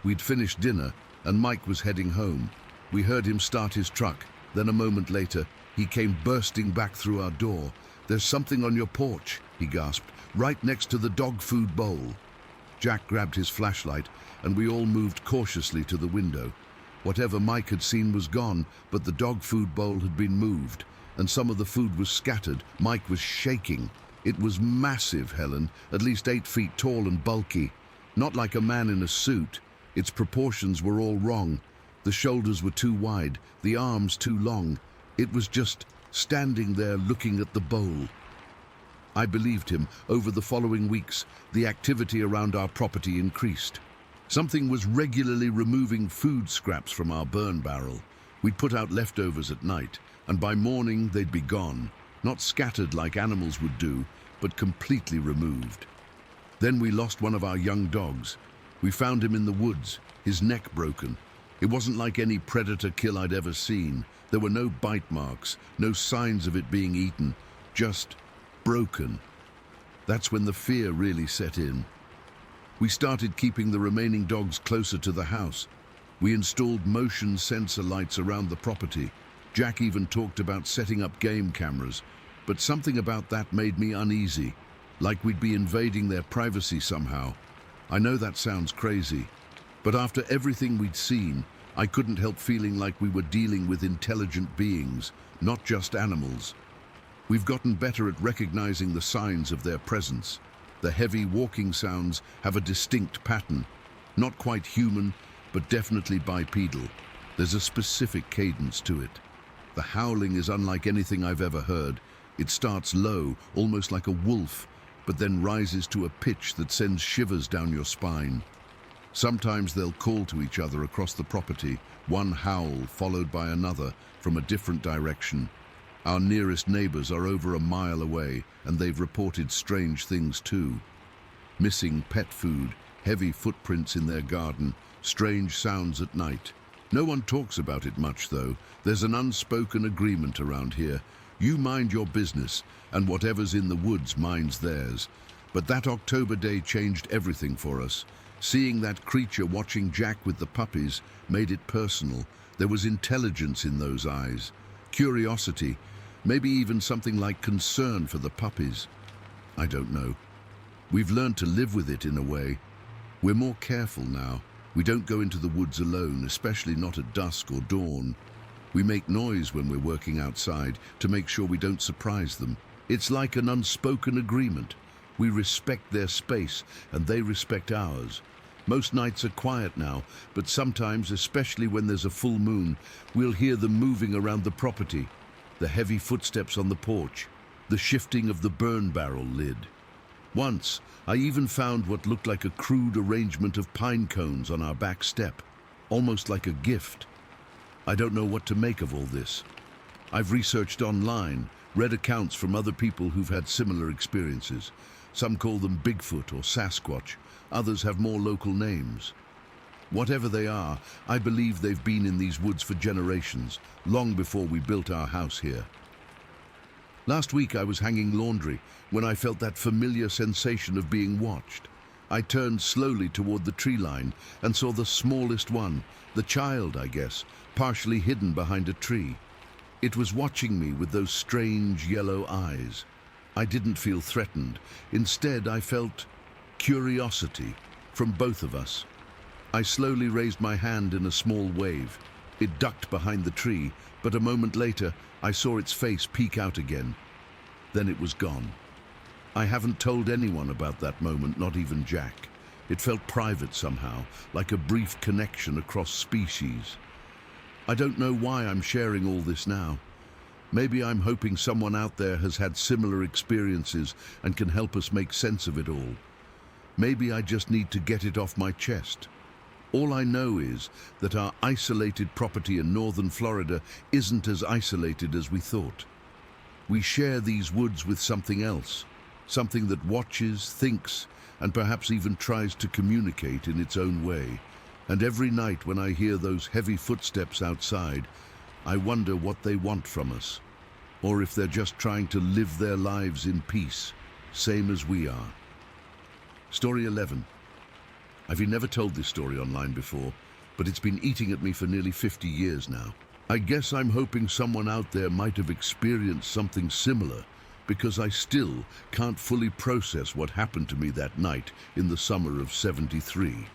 We'd finished dinner and Mike was heading home. We heard him start his truck. Then a moment later, he came bursting back through our door. "There's something on your porch," he gasped, "right next to the dog food bowl." Jack grabbed his flashlight and we all moved cautiously to the window. Whatever Mike had seen was gone, but the dog food bowl had been moved and some of the food was scattered. Mike was shaking. It was massive, Helen, at least 8 feet tall and bulky. Not like a man in a suit. Its proportions were all wrong. The shoulders were too wide, the arms too long. It was just standing there looking at the bowl. I believed him. Over the following weeks, the activity around our property increased. Something was regularly removing food scraps from our burn barrel. We'd put out leftovers at night, and by morning they'd be gone. Not scattered like animals would do, but completely removed. Then we lost one of our young dogs. We found him in the woods, his neck broken. It wasn't like any predator kill I'd ever seen. There were no bite marks, no signs of it being eaten, just broken. That's when the fear really set in. We started keeping the remaining dogs closer to the house. We installed motion sensor lights around the property. Jack even talked about setting up game cameras, but something about that made me uneasy, like we'd be invading their privacy somehow. I know that sounds crazy, but after everything we'd seen, I couldn't help feeling like we were dealing with intelligent beings, not just animals. We've gotten better at recognizing the signs of their presence. The heavy walking sounds have a distinct pattern, not quite human, but definitely bipedal. There's a specific cadence to it. The howling is unlike anything I've ever heard. It starts low, almost like a wolf, but then rises to a pitch that sends shivers down your spine. Sometimes they'll call to each other across the property, one howl followed by another from a different direction. Our nearest neighbors are over a mile away, and they've reported strange things too. Missing pet food, heavy footprints in their garden, strange sounds at night. No one talks about it much, though. There's an unspoken agreement around here. You mind your business, and whatever's in the woods minds theirs. But that October day changed everything for us. Seeing that creature watching Jack with the puppies made it personal. There was intelligence in those eyes, curiosity, maybe even something like concern for the puppies. I don't know. We've learned to live with it in a way. We're more careful now. We don't go into the woods alone, especially not at dusk or dawn. We make noise when we're working outside to make sure we don't surprise them. It's like an unspoken agreement. We respect their space and they respect ours. Most nights are quiet now, but sometimes, especially when there's a full moon, we'll hear them moving around the property. The heavy footsteps on the porch, the shifting of the burn barrel lid. Once, I even found what looked like a crude arrangement of pine cones on our back step, almost like a gift. I don't know what to make of all this. I've researched online, read accounts from other people who've had similar experiences. Some call them Bigfoot or Sasquatch, others have more local names. Whatever they are, I believe they've been in these woods for generations, long before we built our house here. Last week I was hanging laundry when I felt that familiar sensation of being watched. I turned slowly toward the tree line and saw the smallest one, the child, I guess, partially hidden behind a tree. It was watching me with those strange yellow eyes. I didn't feel threatened. Instead, I felt curiosity from both of us. I slowly raised my hand in a small wave. It ducked behind the tree, but a moment later, I saw its face peek out again. Then it was gone. I haven't told anyone about that moment, not even Jack. It felt private somehow, like a brief connection across species. I don't know why I'm sharing all this now. Maybe I'm hoping someone out there has had similar experiences and can help us make sense of it all. Maybe I just need to get it off my chest. All I know is that our isolated property in northern Florida isn't as isolated as we thought. We share these woods with something else, something that watches, thinks, and perhaps even tries to communicate in its own way. And every night when I hear those heavy footsteps outside, I wonder what they want from us, or if they're just trying to live their lives in peace, same as we are. Story 11. I've never told this story online before, but it's been eating at me for nearly 50 years now. I guess I'm hoping someone out there might have experienced something similar, because I still can't fully process what happened to me that night in the summer of '73.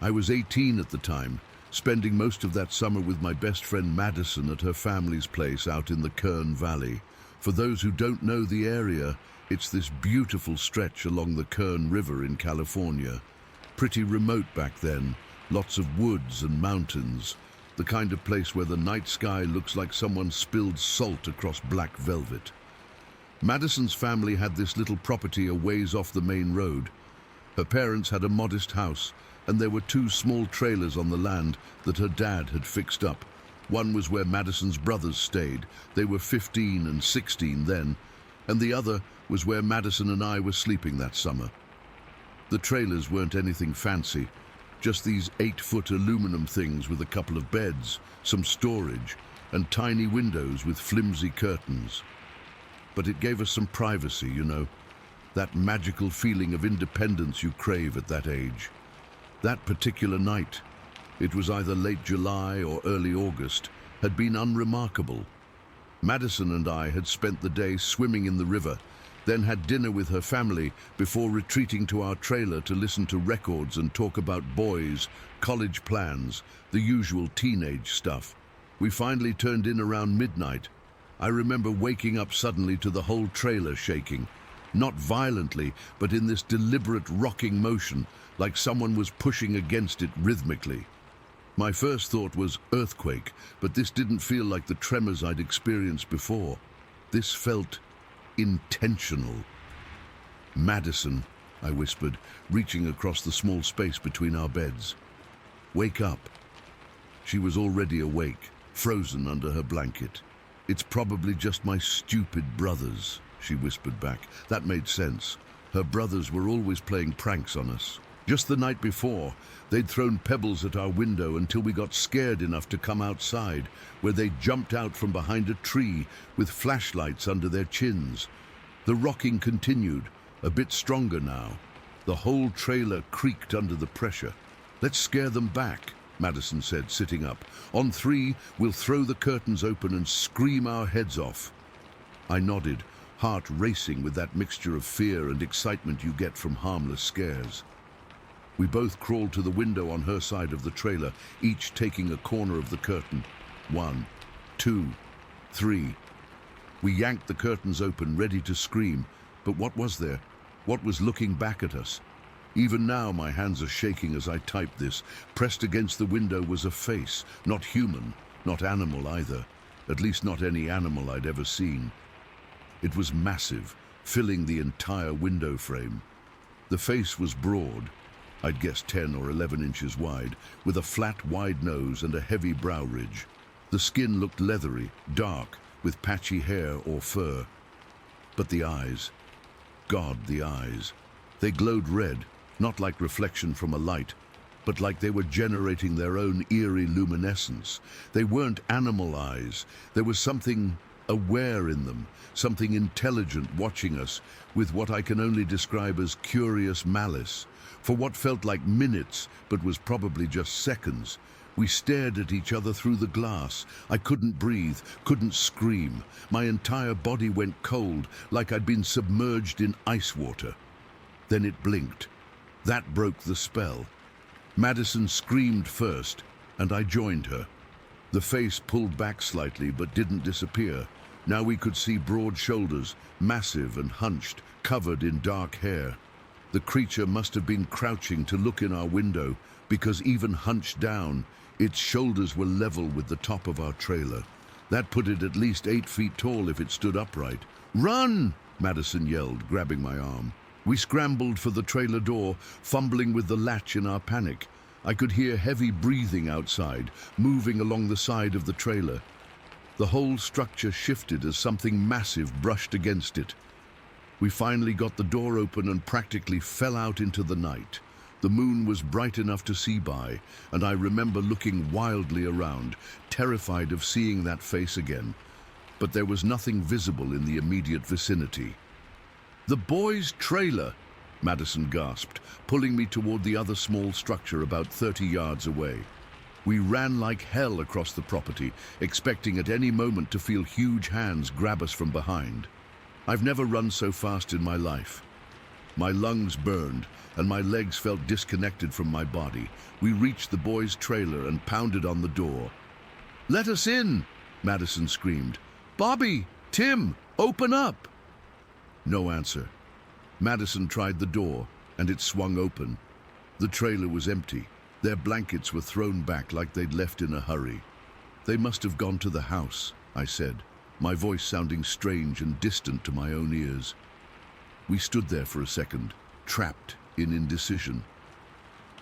I was 18 at the time, spending most of that summer with my best friend Madison at her family's place out in the Kern Valley. For those who don't know the area, it's this beautiful stretch along the Kern River in California. Pretty remote back then, lots of woods and mountains, the kind of place where the night sky looks like someone spilled salt across black velvet. Madison's family had this little property a ways off the main road. Her parents had a modest house, and there were two small trailers on the land that her dad had fixed up. One was where Madison's brothers stayed. They were 15 and 16 then, and the other was where Madison and I were sleeping that summer. The trailers weren't anything fancy, just these 8-foot aluminum things with a couple of beds, some storage, and tiny windows with flimsy curtains. But it gave us some privacy, you know, that magical feeling of independence you crave at that age. That particular night, it was either late July or early August, had been unremarkable. Madison and I had spent the day swimming in the river, then had dinner with her family before retreating to our trailer to listen to records and talk about boys, college plans, the usual teenage stuff. We finally turned in around midnight. I remember waking up suddenly to the whole trailer shaking. Not violently, but in this deliberate rocking motion, like someone was pushing against it rhythmically. My first thought was earthquake, but this didn't feel like the tremors I'd experienced before. This felt intentional. "Madison," I whispered, reaching across the small space between our beds. "Wake up." She was already awake, frozen under her blanket. "It's probably just my stupid brothers," she whispered back. That made sense. Her brothers were always playing pranks on us. Just the night before, they'd thrown pebbles at our window until we got scared enough to come outside, where they jumped out from behind a tree with flashlights under their chins. The rocking continued, a bit stronger now. The whole trailer creaked under the pressure. "Let's scare them back," Madison said, sitting up. "On 3, we'll throw the curtains open and scream our heads off." I nodded, heart racing with that mixture of fear and excitement you get from harmless scares. We both crawled to the window on her side of the trailer, each taking a corner of the curtain. 1, 2, 3. We yanked the curtains open, ready to scream. But what was there? What was looking back at us? Even now my hands are shaking as I type this. Pressed against the window was a face, not human, not animal either. At least not any animal I'd ever seen. It was massive, filling the entire window frame. The face was broad, I'd guess 10 or 11 inches wide, with a flat, wide nose and a heavy brow ridge. The skin looked leathery, dark, with patchy hair or fur. But the eyes, God, the eyes. They glowed red, not like reflection from a light, but like they were generating their own eerie luminescence. They weren't animal eyes. There was something aware in them, something intelligent watching us, with what I can only describe as curious malice. For what felt like minutes, but was probably just seconds, we stared at each other through the glass. I couldn't breathe, couldn't scream. My entire body went cold, like I'd been submerged in ice water. Then it blinked. That broke the spell. Madison screamed first, and I joined her. The face pulled back slightly, but didn't disappear. Now we could see broad shoulders, massive and hunched, covered in dark hair. The creature must have been crouching to look in our window, because even hunched down, its shoulders were level with the top of our trailer. That put it at least 8 feet tall if it stood upright. "Run!" Madison yelled, grabbing my arm. We scrambled for the trailer door, fumbling with the latch in our panic. I could hear heavy breathing outside, moving along the side of the trailer. The whole structure shifted as something massive brushed against it. We finally got the door open and practically fell out into the night. The moon was bright enough to see by, and I remember looking wildly around, terrified of seeing that face again. But there was nothing visible in the immediate vicinity. "The boys' trailer," Madison gasped, pulling me toward the other small structure about 30 yards away. We ran like hell across the property, expecting at any moment to feel huge hands grab us from behind. I've never run so fast in my life. My lungs burned, and my legs felt disconnected from my body. We reached the boys' trailer and pounded on the door. "Let us in!" Madison screamed. "Bobby! Tim! Open up!" No answer. Madison tried the door, and it swung open. The trailer was empty. Their blankets were thrown back like they'd left in a hurry. "They must have gone to the house," I said, my voice sounding strange and distant to my own ears. We stood there for a second, trapped in indecision.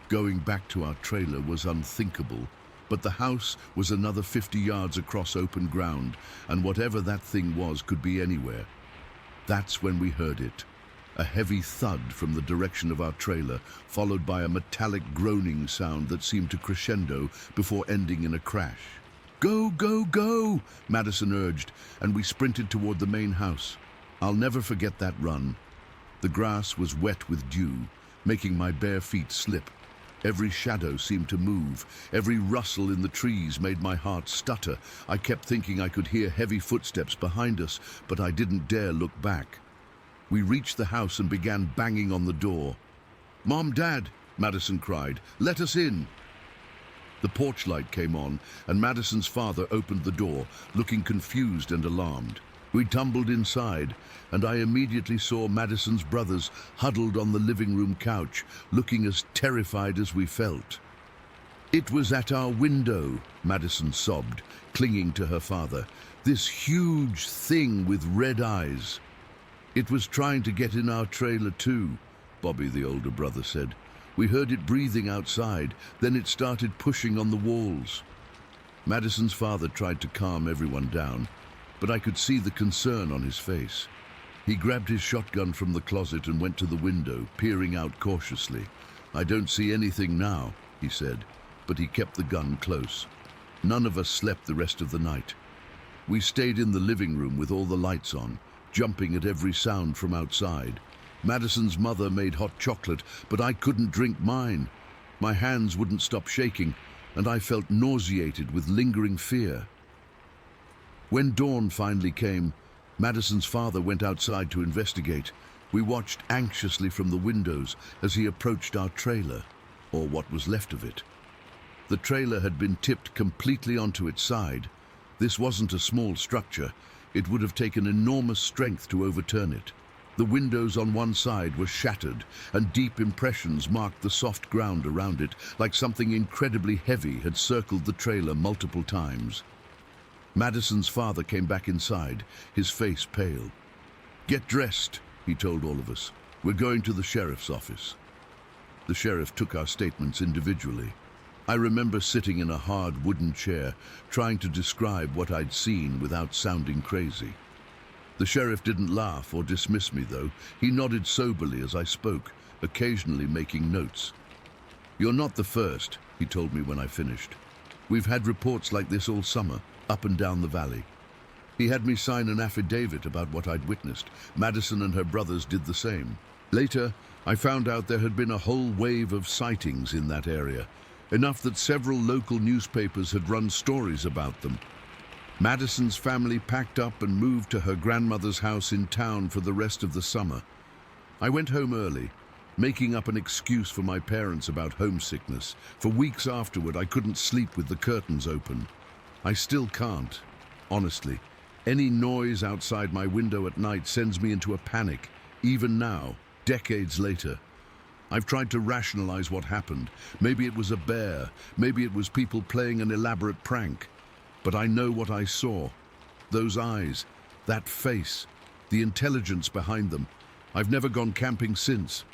Going back to our trailer was unthinkable, but the house was another 50 yards across open ground, and whatever that thing was could be anywhere. That's when we heard it. A heavy thud from the direction of our trailer, followed by a metallic groaning sound that seemed to crescendo before ending in a crash. "Go, go, go!" Madison urged, and we sprinted toward the main house. I'll never forget that run. The grass was wet with dew, making my bare feet slip. Every shadow seemed to move. Every rustle in the trees made my heart stutter. I kept thinking I could hear heavy footsteps behind us, but I didn't dare look back. We reached the house and began banging on the door. "Mom, Dad," Madison cried, "let us in." The porch light came on, and Madison's father opened the door, looking confused and alarmed. We tumbled inside, and I immediately saw Madison's brothers huddled on the living room couch, looking as terrified as we felt. "It was at our window," Madison sobbed, clinging to her father. "This huge thing with red eyes. It was trying to get in our trailer too," Bobby, the older brother, said. "We heard it breathing outside, then it started pushing on the walls." Madison's father tried to calm everyone down, but I could see the concern on his face. He grabbed his shotgun from the closet and went to the window, peering out cautiously. "I don't see anything now," he said, but he kept the gun close. None of us slept the rest of the night. We stayed in the living room with all the lights on, jumping at every sound from outside. Madison's mother made hot chocolate, but I couldn't drink mine. My hands wouldn't stop shaking, and I felt nauseated with lingering fear. When dawn finally came, Madison's father went outside to investigate. We watched anxiously from the windows as he approached our trailer, or what was left of it. The trailer had been tipped completely onto its side. This wasn't a small structure. It would have taken enormous strength to overturn it. The windows on one side were shattered, and deep impressions marked the soft ground around it, like something incredibly heavy had circled the trailer multiple times. Madison's father came back inside, his face pale. "Get dressed," he told all of us. "We're going to the sheriff's office." The sheriff took our statements individually. I remember sitting in a hard wooden chair, trying to describe what I'd seen without sounding crazy. The sheriff didn't laugh or dismiss me, though. He nodded soberly as I spoke, occasionally making notes. "You're not the first," he told me when I finished. "We've had reports like this all summer, up and down the valley." He had me sign an affidavit about what I'd witnessed. Madison and her brothers did the same. Later, I found out there had been a whole wave of sightings in that area, enough that several local newspapers had run stories about them. Madison's family packed up and moved to her grandmother's house in town for the rest of the summer. I went home early, making up an excuse for my parents about homesickness. For weeks afterward, I couldn't sleep with the curtains open. I still can't, honestly. Any noise outside my window at night sends me into a panic, even now, decades later. I've tried to rationalize what happened. Maybe it was a bear, maybe it was people playing an elaborate prank. But I know what I saw. Those eyes, that face, the intelligence behind them. I've never gone camping since.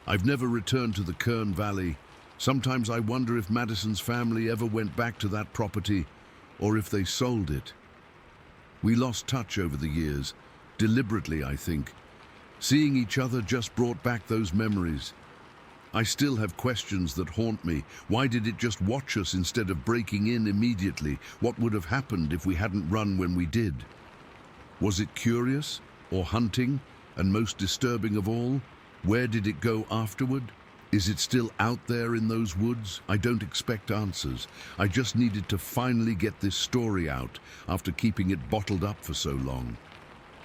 I've never returned to the Kern Valley. Sometimes I wonder if Madison's family ever went back to that property, or if they sold it. We lost touch over the years, deliberately, I think. Seeing each other just brought back those memories. I still have questions that haunt me. Why did it just watch us instead of breaking in immediately? What would have happened if we hadn't run when we did? Was it curious or hunting? And most disturbing of all, Where did it go afterward? Is it still out there in those woods? I don't expect answers. I just needed to finally get this story out after keeping it bottled up for so long.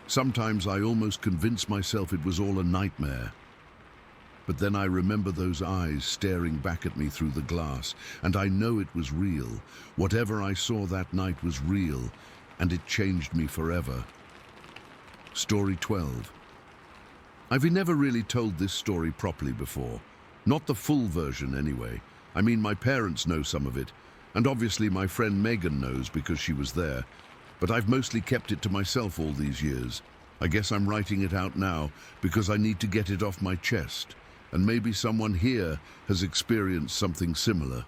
Sometimes I almost convinced myself it was all a nightmare. But then I remember those eyes staring back at me through the glass, and I know it was real. Whatever I saw that night was real, and it changed me forever. Story 12. I've never really told this story properly before. Not the full version, anyway. I mean, my parents know some of it, and obviously my friend Megan knows because she was there. But I've mostly kept it to myself all these years. I guess I'm writing it out now because I need to get it off my chest. And maybe someone here has experienced something similar.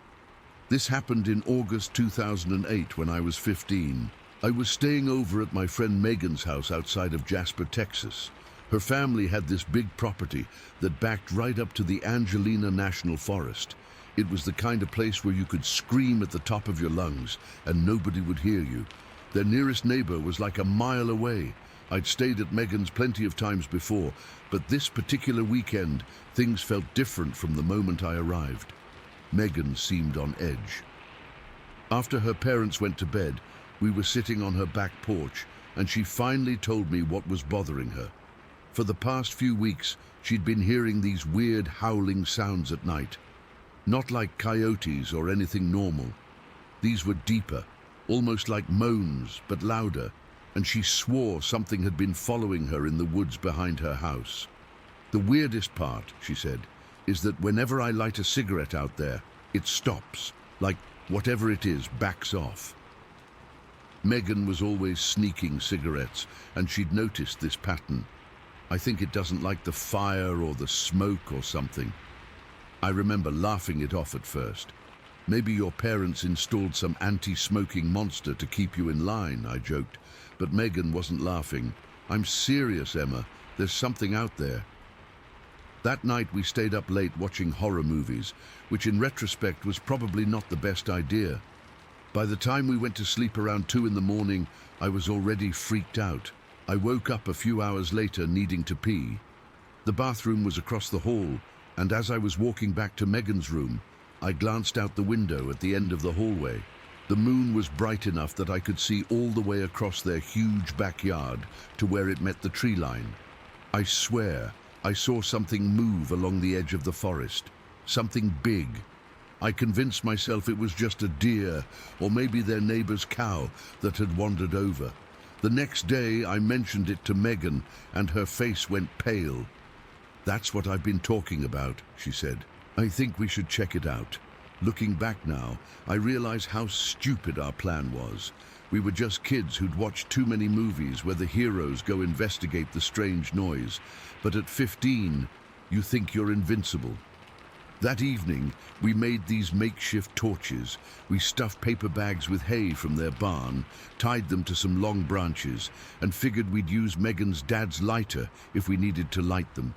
This happened in August 2008 when I was 15. I was staying over at my friend Megan's house outside of Jasper, Texas. Her family had this big property that backed right up to the Angelina National Forest. It was the kind of place where you could scream at the top of your lungs and nobody would hear you. Their nearest neighbor was like a mile away. I'd stayed at Megan's plenty of times before, but this particular weekend, things felt different from the moment I arrived. Megan seemed on edge. After her parents went to bed, we were sitting on her back porch, and she finally told me what was bothering her. For the past few weeks, she'd been hearing these weird howling sounds at night. Not like coyotes or anything normal. These were deeper, almost like moans, but louder, and she swore something had been following her in the woods behind her house. The weirdest part, she said, is that whenever I light a cigarette out there, it stops, like whatever it is backs off. Megan was always sneaking cigarettes, and she'd noticed this pattern. I think it doesn't like the fire or the smoke or something. I remember laughing it off at first. Maybe your parents installed some anti-smoking monster to keep you in line, I joked. But Megan wasn't laughing. I'm serious, Emma. There's something out there. That night we stayed up late watching horror movies, which in retrospect was probably not the best idea. By the time we went to sleep around 2 in the morning, I was already freaked out. I woke up a few hours later needing to pee. The bathroom was across the hall, and as I was walking back to Megan's room, I glanced out the window at the end of the hallway. The moon was bright enough that I could see all the way across their huge backyard to where it met the tree line. I swear, I saw something move along the edge of the forest. Something big. I convinced myself it was just a deer, or maybe their neighbor's cow that had wandered over. The next day, I mentioned it to Megan, and her face went pale. "That's what I've been talking about," she said. "I think we should check it out." Looking back now, I realize how stupid our plan was. We were just kids who'd watched too many movies where the heroes go investigate the strange noise. But at 15, you think you're invincible. That evening, we made these makeshift torches. We stuffed paper bags with hay from their barn, tied them to some long branches, and figured we'd use Megan's dad's lighter if we needed to light them.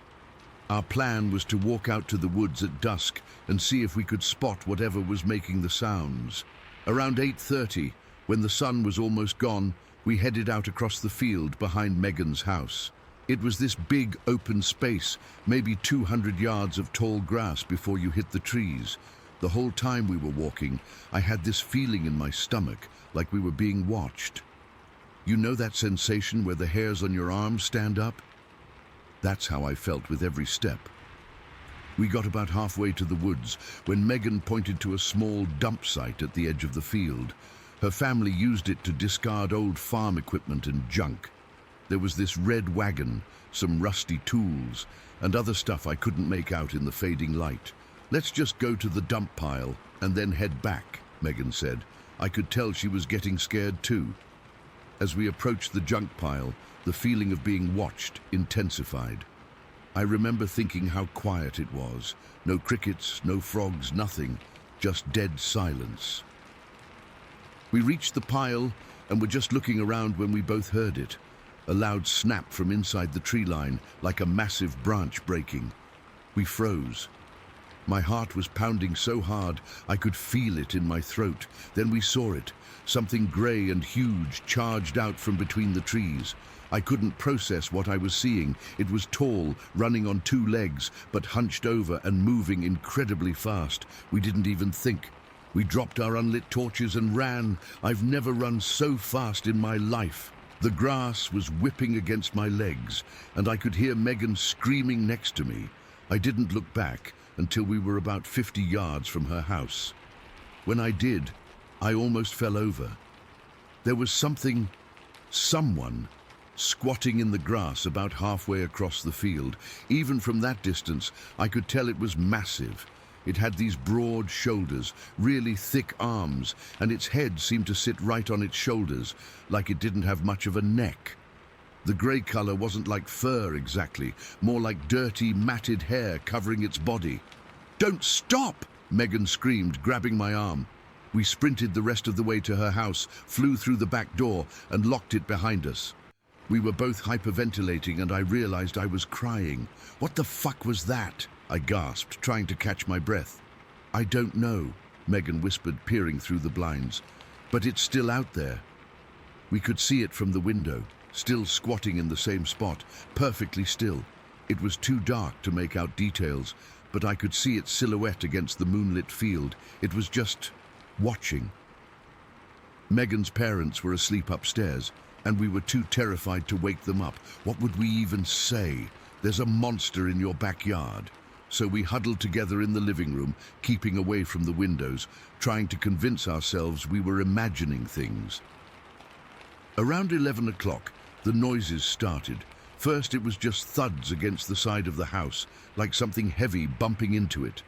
Our plan was to walk out to the woods at dusk and see if we could spot whatever was making the sounds. Around 8:30, when the sun was almost gone, we headed out across the field behind Megan's house. It was this big open space, maybe 200 yards of tall grass before you hit the trees. The whole time we were walking, I had this feeling in my stomach, like we were being watched. You know that sensation where the hairs on your arms stand up? That's how I felt with every step. We got about halfway to the woods when Megan pointed to a small dump site at the edge of the field. Her family used it to discard old farm equipment and junk. There was this red wagon, some rusty tools, and other stuff I couldn't make out in the fading light. "Let's just go to the dump pile and then head back," Megan said. I could tell she was getting scared too. As we approached the junk pile, the feeling of being watched intensified. I remember thinking how quiet it was. No crickets, no frogs, nothing. Just dead silence. We reached the pile and were just looking around when we both heard it. A loud snap from inside the tree line, like a massive branch breaking. We froze. My heart was pounding so hard I could feel it in my throat. Then we saw it. Something grey and huge charged out from between the trees. I couldn't process what I was seeing. It was tall, running on two legs, but hunched over and moving incredibly fast. We didn't even think. We dropped our unlit torches and ran. I've never run so fast in my life. The grass was whipping against my legs, and I could hear Megan screaming next to me. I didn't look back until we were about 50 yards from her house. When I did, I almost fell over. There was someone, squatting in the grass about halfway across the field. Even from that distance, I could tell it was massive. It had these broad shoulders, really thick arms, and its head seemed to sit right on its shoulders, like it didn't have much of a neck. The grey colour wasn't like fur exactly, more like dirty, matted hair covering its body. "Don't stop!" Megan screamed, grabbing my arm. We sprinted the rest of the way to her house, flew through the back door, and locked it behind us. We were both hyperventilating, and I realized I was crying. "What the fuck was that?" I gasped, trying to catch my breath. "I don't know," Megan whispered, peering through the blinds. "But it's still out there." We could see it from the window, still squatting in the same spot, perfectly still. It was too dark to make out details, but I could see its silhouette against the moonlit field. It was just watching. Megan's parents were asleep upstairs, and we were too terrified to wake them up. What would we even say? "There's a monster in your backyard." So we huddled together in the living room, keeping away from the windows, trying to convince ourselves we were imagining things. Around 11 o'clock, the noises started. First, it was just thuds against the side of the house, like something heavy bumping into it.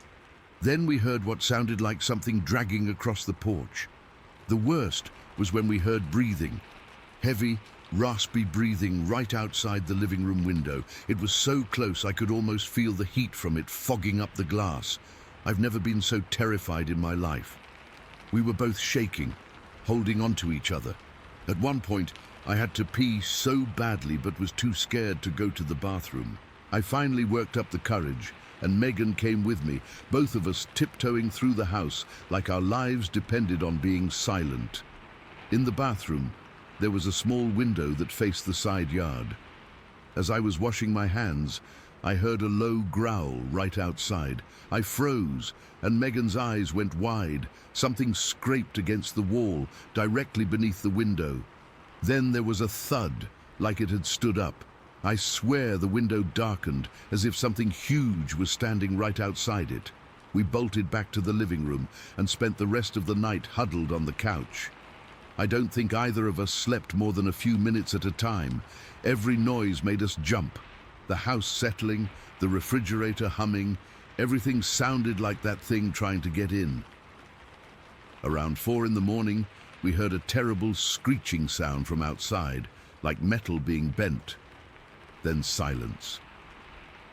Then we heard what sounded like something dragging across the porch. The worst was when we heard breathing. Heavy, raspy breathing right outside the living room window. It was so close I could almost feel the heat from it fogging up the glass. I've never been so terrified in my life. We were both shaking, holding onto each other. At one point, I had to pee so badly but was too scared to go to the bathroom. I finally worked up the courage, and Megan came with me, both of us tiptoeing through the house like our lives depended on being silent. In the bathroom, there was a small window that faced the side yard. As I was washing my hands, I heard a low growl right outside. I froze, and Megan's eyes went wide. Something scraped against the wall, directly beneath the window. Then there was a thud, like it had stood up. I swear the window darkened, as if something huge was standing right outside it. We bolted back to the living room and spent the rest of the night huddled on the couch. I don't think either of us slept more than a few minutes at a time. Every noise made us jump. The house settling, the refrigerator humming, everything sounded like that thing trying to get in. Around 4 in the morning, we heard a terrible screeching sound from outside, like metal being bent. Then silence.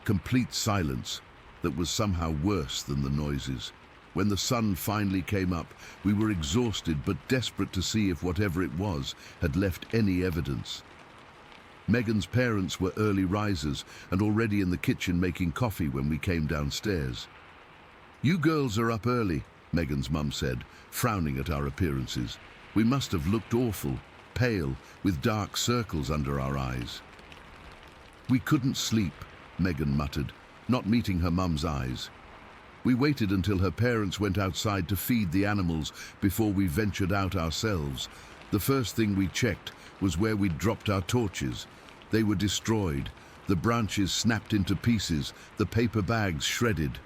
Complete silence that was somehow worse than the noises. When the sun finally came up, we were exhausted but desperate to see if whatever it was had left any evidence. Megan's parents were early risers and already in the kitchen making coffee when we came downstairs. "You girls are up early," Megan's mum said, frowning at our appearances. We must have looked awful, pale, with dark circles under our eyes. "We couldn't sleep," Megan muttered, not meeting her mum's eyes. We waited until her parents went outside to feed the animals before we ventured out ourselves. The first thing we checked was where we'd dropped our torches. They were destroyed, the branches snapped into pieces, the paper bags shredded.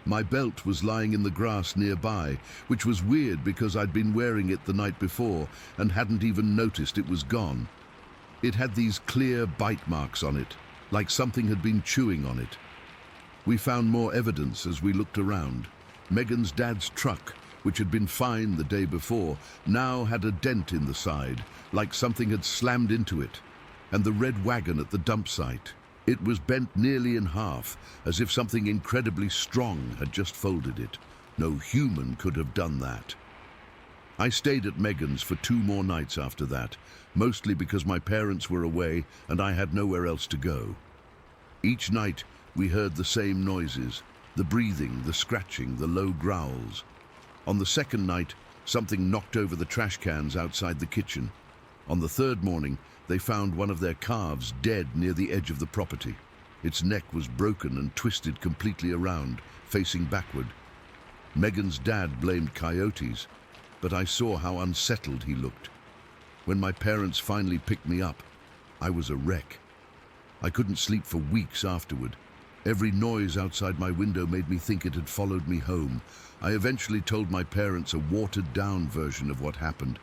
My belt was lying in the grass nearby, which was weird because I'd been wearing it the night before and hadn't even noticed it was gone. It had these clear bite marks on it, like something had been chewing on it. We found more evidence as we looked around. Megan's dad's truck, which had been fine the day before, now had a dent in the side, like something had slammed into it. And the red wagon at the dump site. It was bent nearly in half, as if something incredibly strong had just folded it. No human could have done that. I stayed at Megan's for 2 more nights after that, mostly because my parents were away and I had nowhere else to go. Each night, we heard the same noises, The breathing, the scratching, the low growls. On the second night, something knocked over the trash cans outside the kitchen. On the third morning, they found one of their calves dead near the edge of the property. Its neck was broken and twisted completely around, facing backward. Megan's dad blamed coyotes, but I saw how unsettled he looked. When my parents finally picked me up, I was a wreck. I couldn't sleep for weeks afterward. Every noise outside my window made me think it had followed me home. I eventually told my parents a watered-down version of what happened,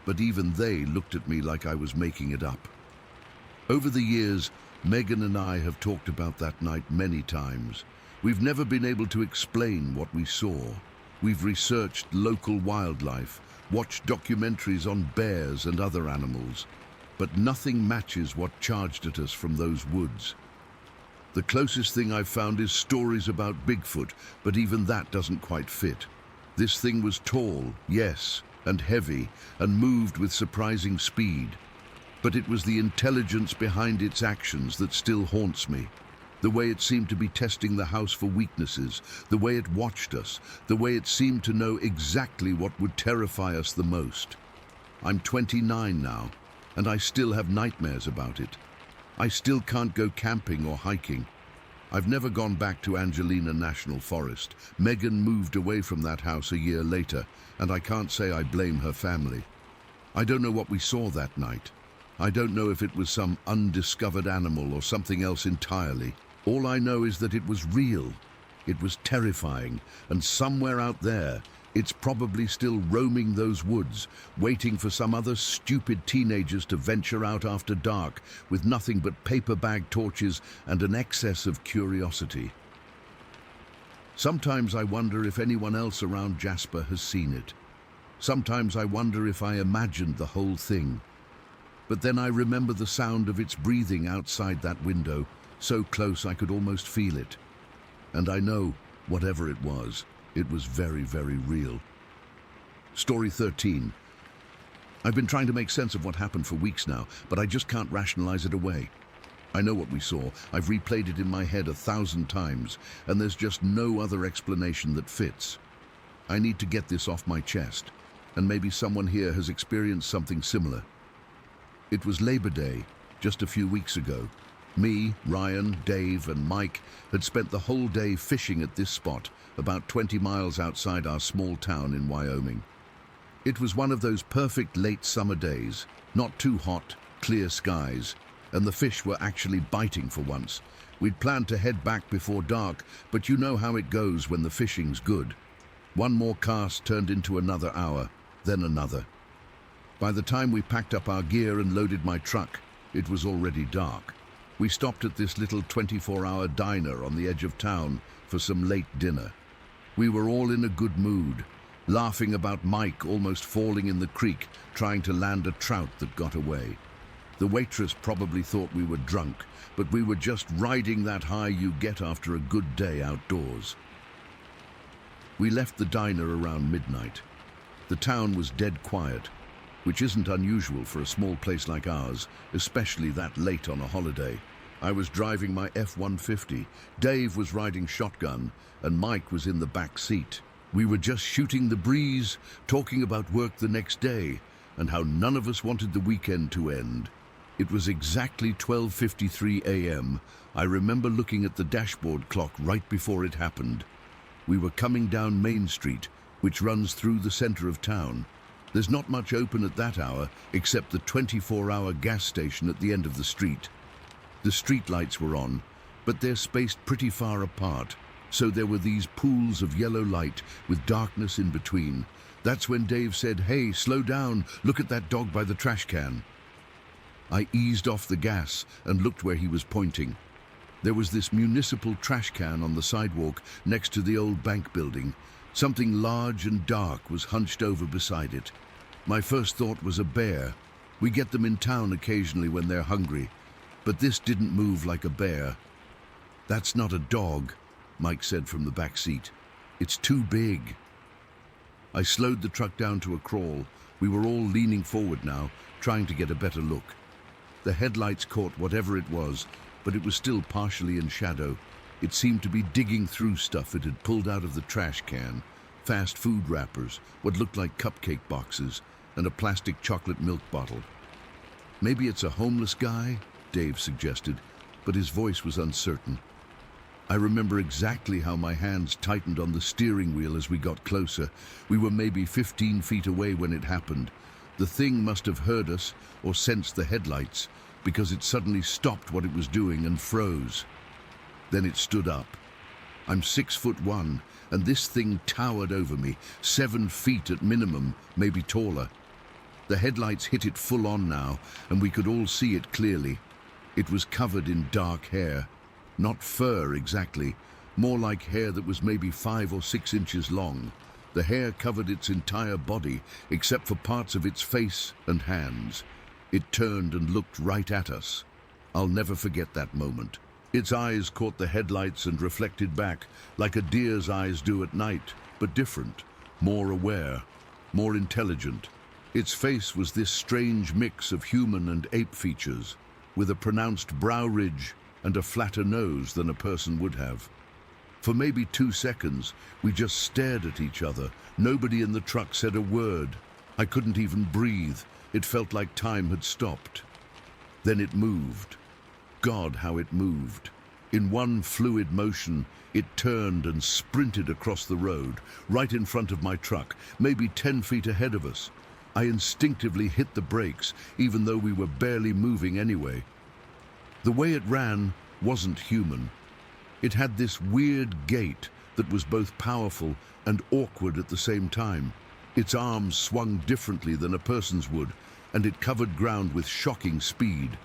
but even they looked at me like I was making it up. Over the years, Megan and I have talked about that night many times. We've never been able to explain what we saw. We've researched local wildlife, watched documentaries on bears and other animals, but nothing matches what charged at us from those woods. The closest thing I've found is stories about Bigfoot, but even that doesn't quite fit. This thing was tall, yes, and heavy, and moved with surprising speed. But it was the intelligence behind its actions that still haunts me. The way it seemed to be testing the house for weaknesses, the way it watched us, the way it seemed to know exactly what would terrify us the most. I'm 29 now, and I still have nightmares about it. I still can't go camping or hiking. I've never gone back to Angelina National Forest. Megan moved away from that house a year later, and I can't say I blame her family. I don't know what we saw that night. I don't know if it was some undiscovered animal or something else entirely. All I know is that it was real. It was terrifying, and somewhere out there, it's probably still roaming those woods, waiting for some other stupid teenagers to venture out after dark with nothing but paper bag torches and an excess of curiosity. Sometimes I wonder if anyone else around Jasper has seen it. Sometimes I wonder if I imagined the whole thing. But then I remember the sound of its breathing outside that window, so close I could almost feel it. And I know, whatever it was very, very real. Story 13. I've been trying to make sense of what happened for weeks now, but I just can't rationalize it away. I know what we saw. I've replayed it in my head 1,000 times, and there's just no other explanation that fits. I need to get this off my chest, and maybe someone here has experienced something similar. It was Labor Day, just a few weeks ago. Me, Ryan, Dave, and Mike had spent the whole day fishing at this spot, about 20 miles outside our small town in Wyoming. It was one of those perfect late summer days, not too hot, clear skies, and the fish were actually biting for once. We'd planned to head back before dark, but you know how it goes when the fishing's good. One more cast turned into another hour, then another. By the time we packed up our gear and loaded my truck, it was already dark. We stopped at this little 24-hour diner on the edge of town for some late dinner. We were all in a good mood, laughing about Mike almost falling in the creek trying to land a trout that got away. The waitress probably thought we were drunk, but we were just riding that high you get after a good day outdoors. We left the diner around midnight. The town was dead quiet, which isn't unusual for a small place like ours, especially that late on a holiday. I was driving my F-150, Dave was riding shotgun, and Mike was in the back seat. We were just shooting the breeze, talking about work the next day, and how none of us wanted the weekend to end. It was exactly 12:53 a.m. I remember looking at the dashboard clock right before it happened. We were coming down Main Street, which runs through the center of town. There's not much open at that hour, except the 24-hour gas station at the end of the street. The street lights were on, but they're spaced pretty far apart, so there were these pools of yellow light with darkness in between. That's when Dave said, "Hey, slow down, look at that dog by the trash can." I eased off the gas and looked where he was pointing. There was this municipal trash can on the sidewalk next to the old bank building. Something large and dark was hunched over beside it. My first thought was a bear. We get them in town occasionally when they're hungry, but this didn't move like a bear. "That's not a dog," Mike said from the back seat. "It's too big." I slowed the truck down to a crawl. We were all leaning forward now, trying to get a better look. The headlights caught whatever it was, but it was still partially in shadow. It seemed to be digging through stuff it had pulled out of the trash can. Fast food wrappers, what looked like cupcake boxes, and a plastic chocolate milk bottle. "Maybe it's a homeless guy," Dave suggested, but his voice was uncertain. I remember exactly how my hands tightened on the steering wheel as we got closer. We were maybe 15 feet away when it happened. The thing must have heard us or sensed the headlights, because it suddenly stopped what it was doing and froze. Then it stood up. I'm 6'1", and this thing towered over me, 7 feet at minimum, maybe taller. The headlights hit it full on now, and we could all see it clearly. It was covered in dark hair. Not fur exactly, more like hair that was maybe 5 or 6 inches long. The hair covered its entire body, except for parts of its face and hands. It turned and looked right at us. I'll never forget that moment. Its eyes caught the headlights and reflected back, like a deer's eyes do at night, but different, more aware, more intelligent. Its face was this strange mix of human and ape features, with a pronounced brow ridge and a flatter nose than a person would have. For maybe 2 seconds, we just stared at each other. Nobody in the truck said a word. I couldn't even breathe. It felt like time had stopped. Then it moved. God, how it moved. In one fluid motion, it turned and sprinted across the road, right in front of my truck, maybe 10 feet ahead of us. I instinctively hit the brakes, even though we were barely moving anyway. The way it ran wasn't human. It had this weird gait that was both powerful and awkward at the same time. Its arms swung differently than a person's would, and it covered ground with shocking speed.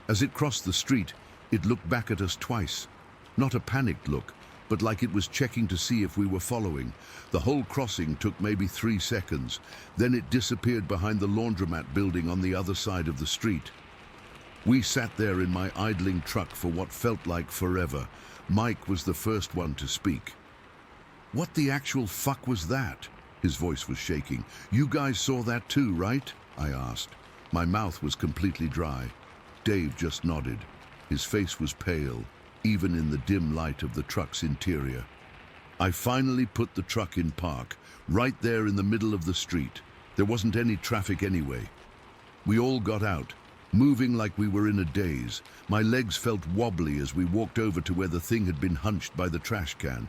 As it crossed the street, it looked back at us twice. Not a panicked look, but like it was checking to see if we were following. The whole crossing took maybe 3 seconds. Then it disappeared behind the laundromat building on the other side of the street. We sat there in my idling truck for what felt like forever. Mike was the first one to speak. "What the actual fuck was that?" His voice was shaking. "You guys saw that too, right?" I asked. My mouth was completely dry. Dave just nodded. His face was pale, even in the dim light of the truck's interior. I finally put the truck in park, right there in the middle of the street. There wasn't any traffic anyway. We all got out, moving like we were in a daze. My legs felt wobbly as we walked over to where the thing had been hunched by the trash can.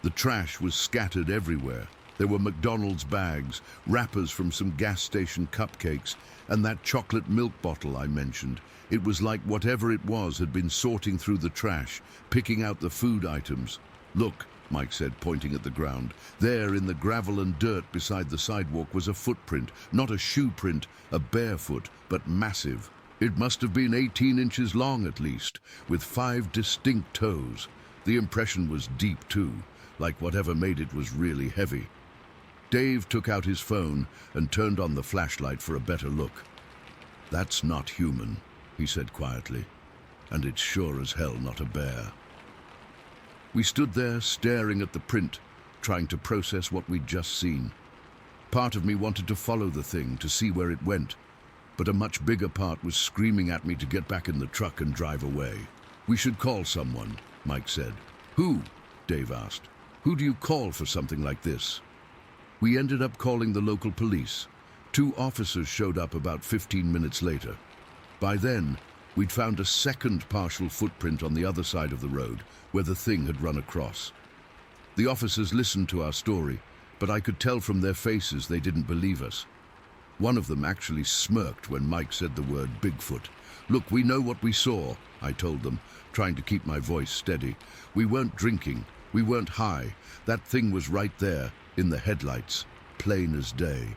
The trash was scattered everywhere. There were McDonald's bags, wrappers from some gas station cupcakes, and that chocolate milk bottle I mentioned. It was like whatever it was had been sorting through the trash, picking out the food items. "Look," Mike said, pointing at the ground. There in the gravel and dirt beside the sidewalk was a footprint, not a shoe print, a bare foot, but massive. It must have been 18 inches long at least, with 5 distinct toes. The impression was deep too, like whatever made it was really heavy. Dave took out his phone and turned on the flashlight for a better look. "That's not human," he said quietly, "and it's sure as hell not a bear." We stood there staring at the print, trying to process what we'd just seen. Part of me wanted to follow the thing to see where it went, but a much bigger part was screaming at me to get back in the truck and drive away. "We should call someone," Mike said. "Who?" Dave asked. "Who do you call for something like this?" We ended up calling the local police. 2 officers showed up about 15 minutes later. By then, we'd found a second partial footprint on the other side of the road, where the thing had run across. The officers listened to our story, but I could tell from their faces they didn't believe us. One of them actually smirked when Mike said the word Bigfoot. "Look, we know what we saw," I told them, trying to keep my voice steady. "We weren't drinking. We weren't high. That thing was right there, in the headlights, plain as day."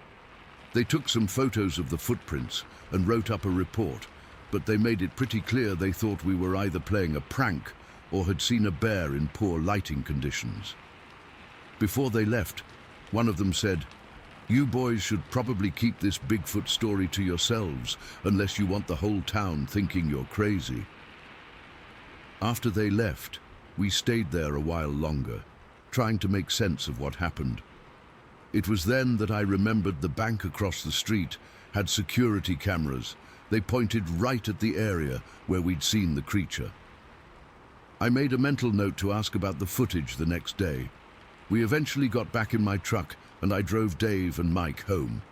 They took some photos of the footprints and wrote up a report, but they made it pretty clear they thought we were either playing a prank or had seen a bear in poor lighting conditions. Before they left, one of them said, "You boys should probably keep this Bigfoot story to yourselves unless you want the whole town thinking you're crazy." After they left, we stayed there a while longer, trying to make sense of what happened. It was then that I remembered the bank across the street had security cameras. They pointed right at the area where we'd seen the creature. I made a mental note to ask about the footage the next day. We eventually got back in my truck and I drove Dave and Mike home.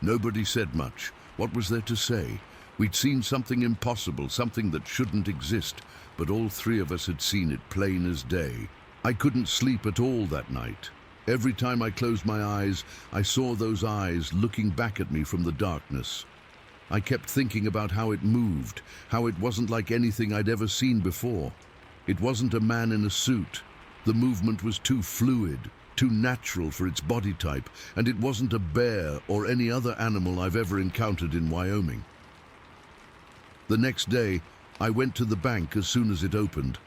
Nobody said much. What was there to say? We'd seen something impossible, something that shouldn't exist, but all three of us had seen it plain as day. I couldn't sleep at all that night. Every time I closed my eyes, I saw those eyes looking back at me from the darkness. I kept thinking about how it moved, how it wasn't like anything I'd ever seen before. It wasn't a man in a suit. The movement was too fluid, too natural for its body type, and it wasn't a bear or any other animal I've ever encountered in Wyoming. The next day, I went to the bank as soon as it opened,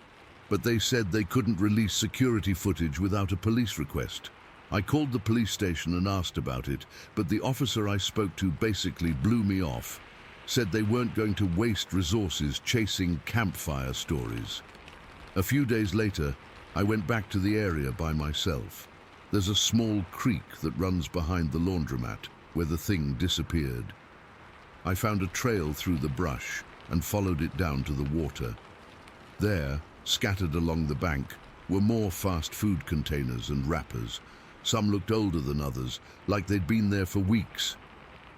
but they said they couldn't release security footage without a police request. I called the police station and asked about it, but the officer I spoke to basically blew me off, said they weren't going to waste resources chasing campfire stories. A few days later, I went back to the area by myself. There's a small creek that runs behind the laundromat where the thing disappeared. I found a trail through the brush and followed it down to the water. There, scattered along the bank, were more fast food containers and wrappers. Some looked older than others, like they'd been there for weeks.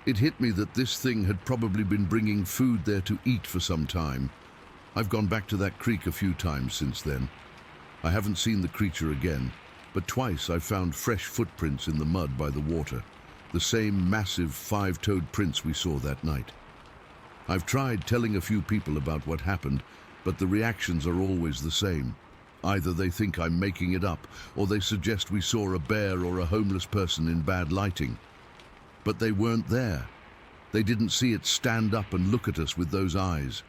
It hit me that this thing had probably been bringing food there to eat for some time. I've gone back to that creek a few times since then. I haven't seen the creature again, but twice I've found fresh footprints in the mud by the water, the same massive five-toed prints we saw that night. I've tried telling a few people about what happened, but the reactions are always the same. Either they think I'm making it up, or they suggest we saw a bear or a homeless person in bad lighting. But they weren't there. They didn't see it stand up and look at us with those eyes.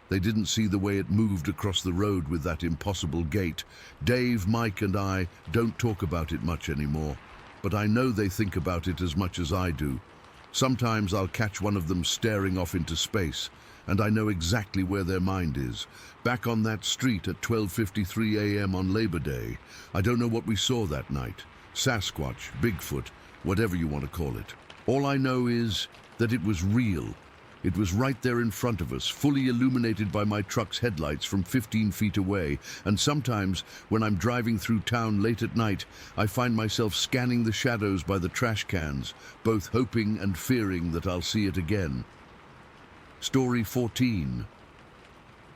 They didn't see the way it moved across the road with that impossible gait. Dave, Mike, and I don't talk about it much anymore, but I know they think about it as much as I do. Sometimes I'll catch one of them staring off into space, and I know exactly where their mind is. Back on that street at 12:53 a.m. on Labor Day. I don't know what we saw that night. Sasquatch, Bigfoot, whatever you want to call it. All I know is that it was real. It was right there in front of us, fully illuminated by my truck's headlights from 15 feet away, and sometimes, when I'm driving through town late at night, I find myself scanning the shadows by the trash cans, both hoping and fearing that I'll see it again. Story 14.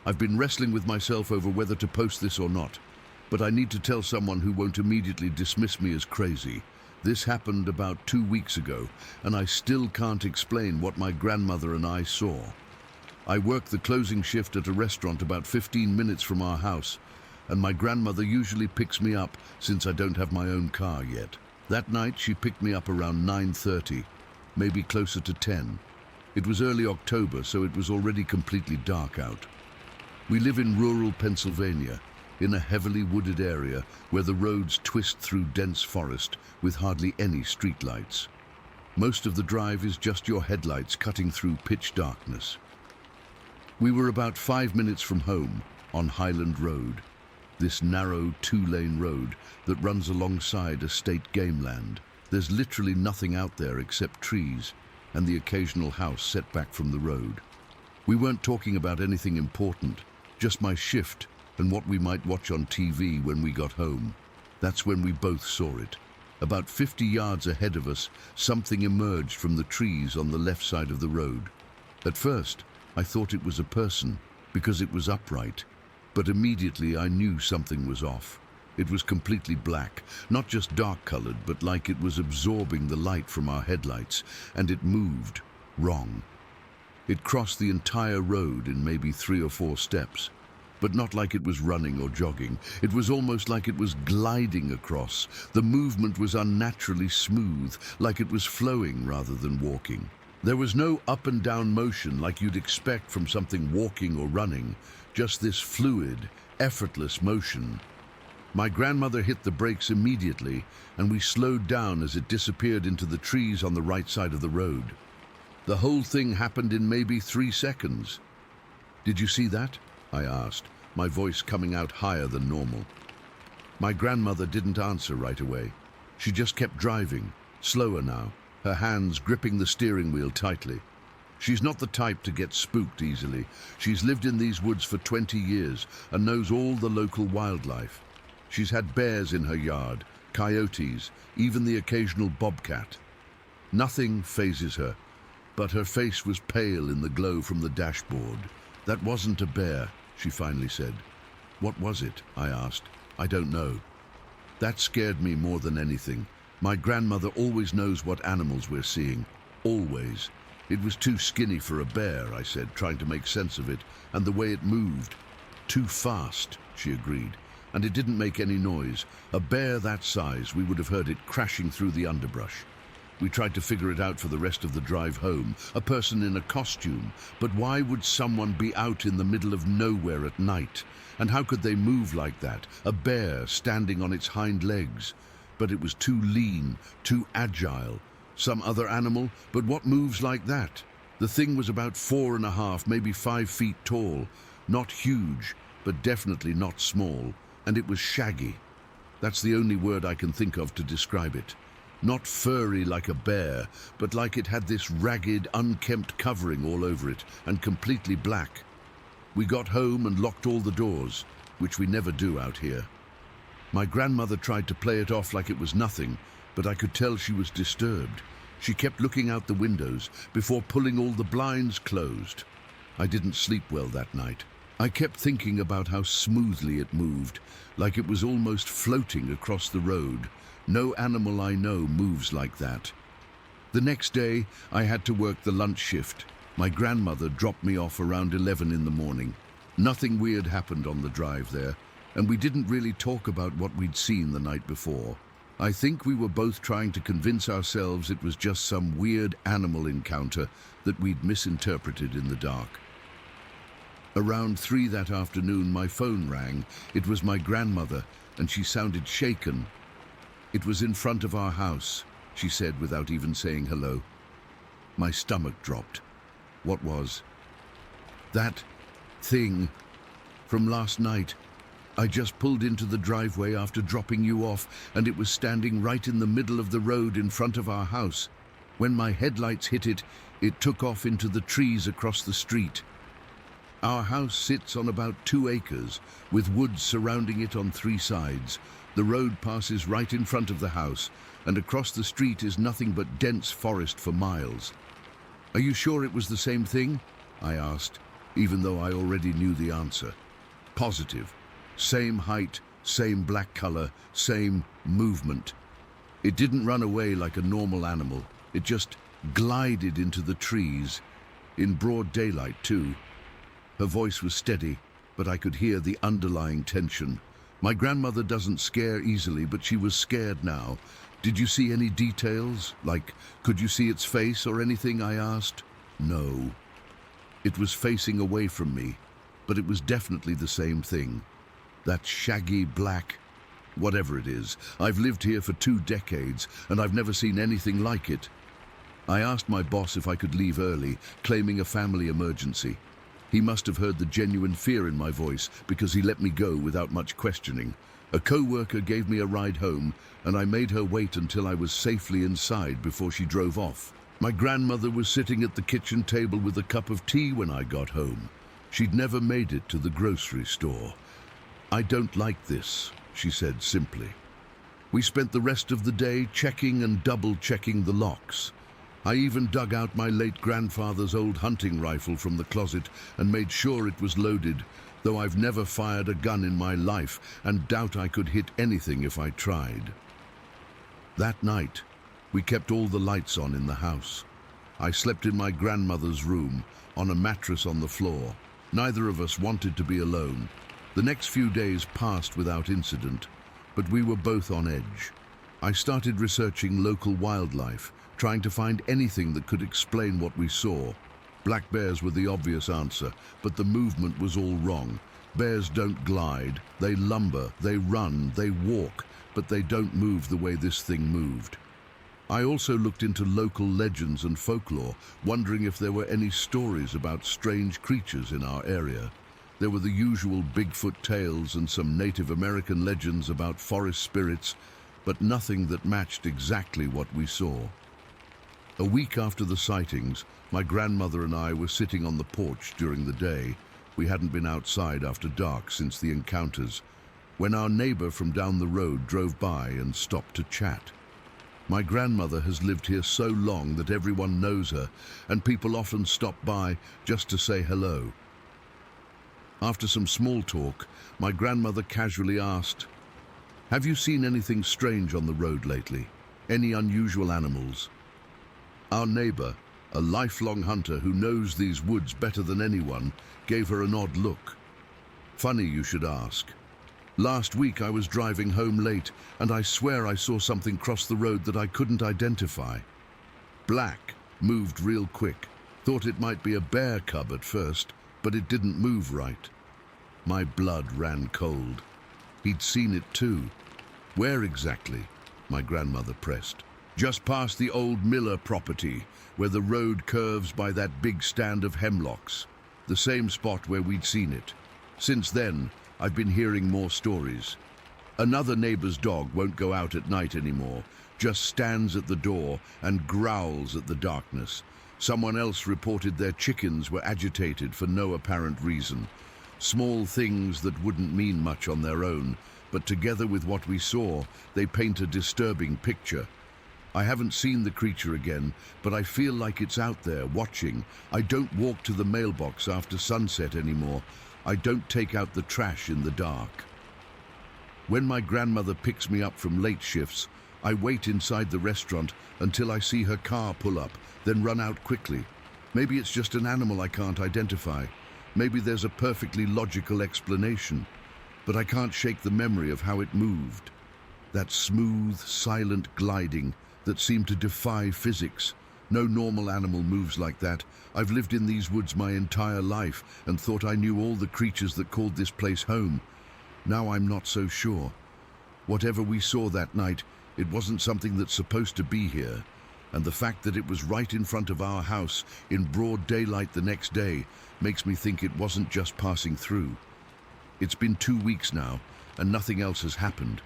I've been wrestling with myself over whether to post this or not, but I need to tell someone who won't immediately dismiss me as crazy. This happened about 2 weeks ago, and I still can't explain what my grandmother and I saw. I work the closing shift at a restaurant about 15 minutes from our house, and my grandmother usually picks me up since I don't have my own car yet. That night she picked me up around 9:30, maybe closer to 10. It was early October, so it was already completely dark out. We live in rural Pennsylvania, in a heavily wooded area where the roads twist through dense forest with hardly any streetlights. Most of the drive is just your headlights cutting through pitch darkness. We were about 5 minutes from home on Highland Road, this narrow two-lane road that runs alongside a state game land. There's literally nothing out there except trees and the occasional house set back from the road. We weren't talking about anything important, just my shift and what we might watch on TV when we got home. That's when we both saw it. About 50 yards ahead of us, something emerged from the trees on the left side of the road. At first, I thought it was a person, because it was upright, but immediately I knew something was off. It was completely black, not just dark-colored, but like it was absorbing the light from our headlights, and it moved wrong. It crossed the entire road in maybe 3 or 4 steps. But not like it was running or jogging. It was almost like it was gliding across. The movement was unnaturally smooth, like it was flowing rather than walking. There was no up and down motion like you'd expect from something walking or running, just this fluid, effortless motion. My grandmother hit the brakes immediately, and we slowed down as it disappeared into the trees on the right side of the road. The whole thing happened in maybe 3 seconds. "Did you see that?" I asked, my voice coming out higher than normal. My grandmother didn't answer right away. She just kept driving, slower now, her hands gripping the steering wheel tightly. She's not the type to get spooked easily. She's lived in these woods for 20 years and knows all the local wildlife. She's had bears in her yard, coyotes, even the occasional bobcat. Nothing phases her, but her face was pale in the glow from the dashboard. "That wasn't a bear," she finally said. "What was it?" I asked. "I don't know." That scared me more than anything. My grandmother always knows what animals we're seeing. Always. "It was too skinny for a bear," I said, trying to make sense of it, "and the way it moved. Too fast," she agreed. "And it didn't make any noise. A bear that size, we would have heard it crashing through the underbrush." We tried to figure it out for the rest of the drive home. A person in a costume. But why would someone be out in the middle of nowhere at night? And how could they move like that? A bear standing on its hind legs. But it was too lean, too agile. Some other animal, but what moves like that? The thing was about 4.5, maybe 5 feet tall. Not huge, but definitely not small. And it was shaggy. That's the only word I can think of to describe it. Not furry like a bear, but like it had this ragged, unkempt covering all over it, and completely black. We got home and locked all the doors, which we never do out here. My grandmother tried to play it off like it was nothing, but I could tell she was disturbed. She kept looking out the windows before pulling all the blinds closed. I didn't sleep well that night. I kept thinking about how smoothly it moved, like it was almost floating across the road. No animal I know moves like that. The next day, I had to work the lunch shift. My grandmother dropped me off around 11 in the morning. Nothing weird happened on the drive there, and we didn't really talk about what we'd seen the night before. I think we were both trying to convince ourselves it was just some weird animal encounter that we'd misinterpreted in the dark. Around 3 that afternoon, my phone rang. It was my grandmother, and she sounded shaken. "It was in front of our house," she said without even saying hello. My stomach dropped. What was? "That thing from last night. I just pulled into the driveway after dropping you off, and it was standing right in the middle of the road in front of our house. When my headlights hit it, it took off into the trees across the street. Our house sits on about 2 acres, with woods surrounding it on 3 sides. The road passes right in front of the house, and across the street is nothing but dense forest for miles." "Are you sure it was the same thing?" I asked, even though I already knew the answer. "Positive. Same height, same black color, same movement. It didn't run away like a normal animal. It just glided into the trees, in broad daylight too." Her voice was steady, but I could hear the underlying tension. My grandmother doesn't scare easily, but she was scared now. "Did you see any details? Like, could you see its face or anything?" I asked. "No." It was facing away from me, but it was definitely the same thing. That shaggy black, whatever it is. I've lived here for 2 decades, and I've never seen anything like it. I asked my boss if I could leave early, claiming a family emergency. He must have heard the genuine fear in my voice, because he let me go without much questioning. A co-worker gave me a ride home, and I made her wait until I was safely inside before she drove off. My grandmother was sitting at the kitchen table with a cup of tea when I got home. She'd never made it to the grocery store. "I don't like this," she said simply. We spent the rest of the day checking and double-checking the locks. I even dug out my late grandfather's old hunting rifle from the closet and made sure it was loaded, though I've never fired a gun in my life and doubt I could hit anything if I tried. That night, we kept all the lights on in the house. I slept in my grandmother's room, on a mattress on the floor. Neither of us wanted to be alone. The next few days passed without incident, but we were both on edge. I started researching local wildlife, trying to find anything that could explain what we saw. Black bears were the obvious answer, but the movement was all wrong. Bears don't glide, they lumber, they run, they walk, but they don't move the way this thing moved. I also looked into local legends and folklore, wondering if there were any stories about strange creatures in our area. There were the usual Bigfoot tales and some Native American legends about forest spirits, but nothing that matched exactly what we saw. A week after the sightings, my grandmother and I were sitting on the porch during the day. We hadn't been outside after dark since the encounters, when our neighbor from down the road drove by and stopped to chat. My grandmother has lived here so long that everyone knows her, and people often stop by just to say hello. After some small talk, my grandmother casually asked, "Have you seen anything strange on the road lately? Any unusual animals?" Our neighbor, a lifelong hunter who knows these woods better than anyone, gave her an odd look. "Funny you should ask. Last week I was driving home late, and I swear I saw something cross the road that I couldn't identify. Black, moved real quick. Thought it might be a bear cub at first, but it didn't move right." My blood ran cold. He'd seen it too. "Where exactly?" my grandmother pressed. "Just past the old Miller property, where the road curves by that big stand of hemlocks. The same spot where we'd seen it. Since then, I've been hearing more stories. Another neighbor's dog won't go out at night anymore, just stands at the door and growls at the darkness. Someone else reported their chickens were agitated for no apparent reason. Small things that wouldn't mean much on their own, but together with what we saw, they paint a disturbing picture. I haven't seen the creature again, but I feel like it's out there, watching. I don't walk to the mailbox after sunset anymore. I don't take out the trash in the dark. When my grandmother picks me up from late shifts, I wait inside the restaurant until I see her car pull up, then run out quickly. Maybe it's just an animal I can't identify. Maybe there's a perfectly logical explanation, but I can't shake the memory of how it moved. That smooth, silent gliding that seemed to defy physics. No normal animal moves like that. I've lived in these woods my entire life and thought I knew all the creatures that called this place home. Now I'm not so sure. Whatever we saw that night, it wasn't something that's supposed to be here. And the fact that it was right in front of our house in broad daylight the next day makes me think it wasn't just passing through. It's been 2 weeks now, and nothing else has happened.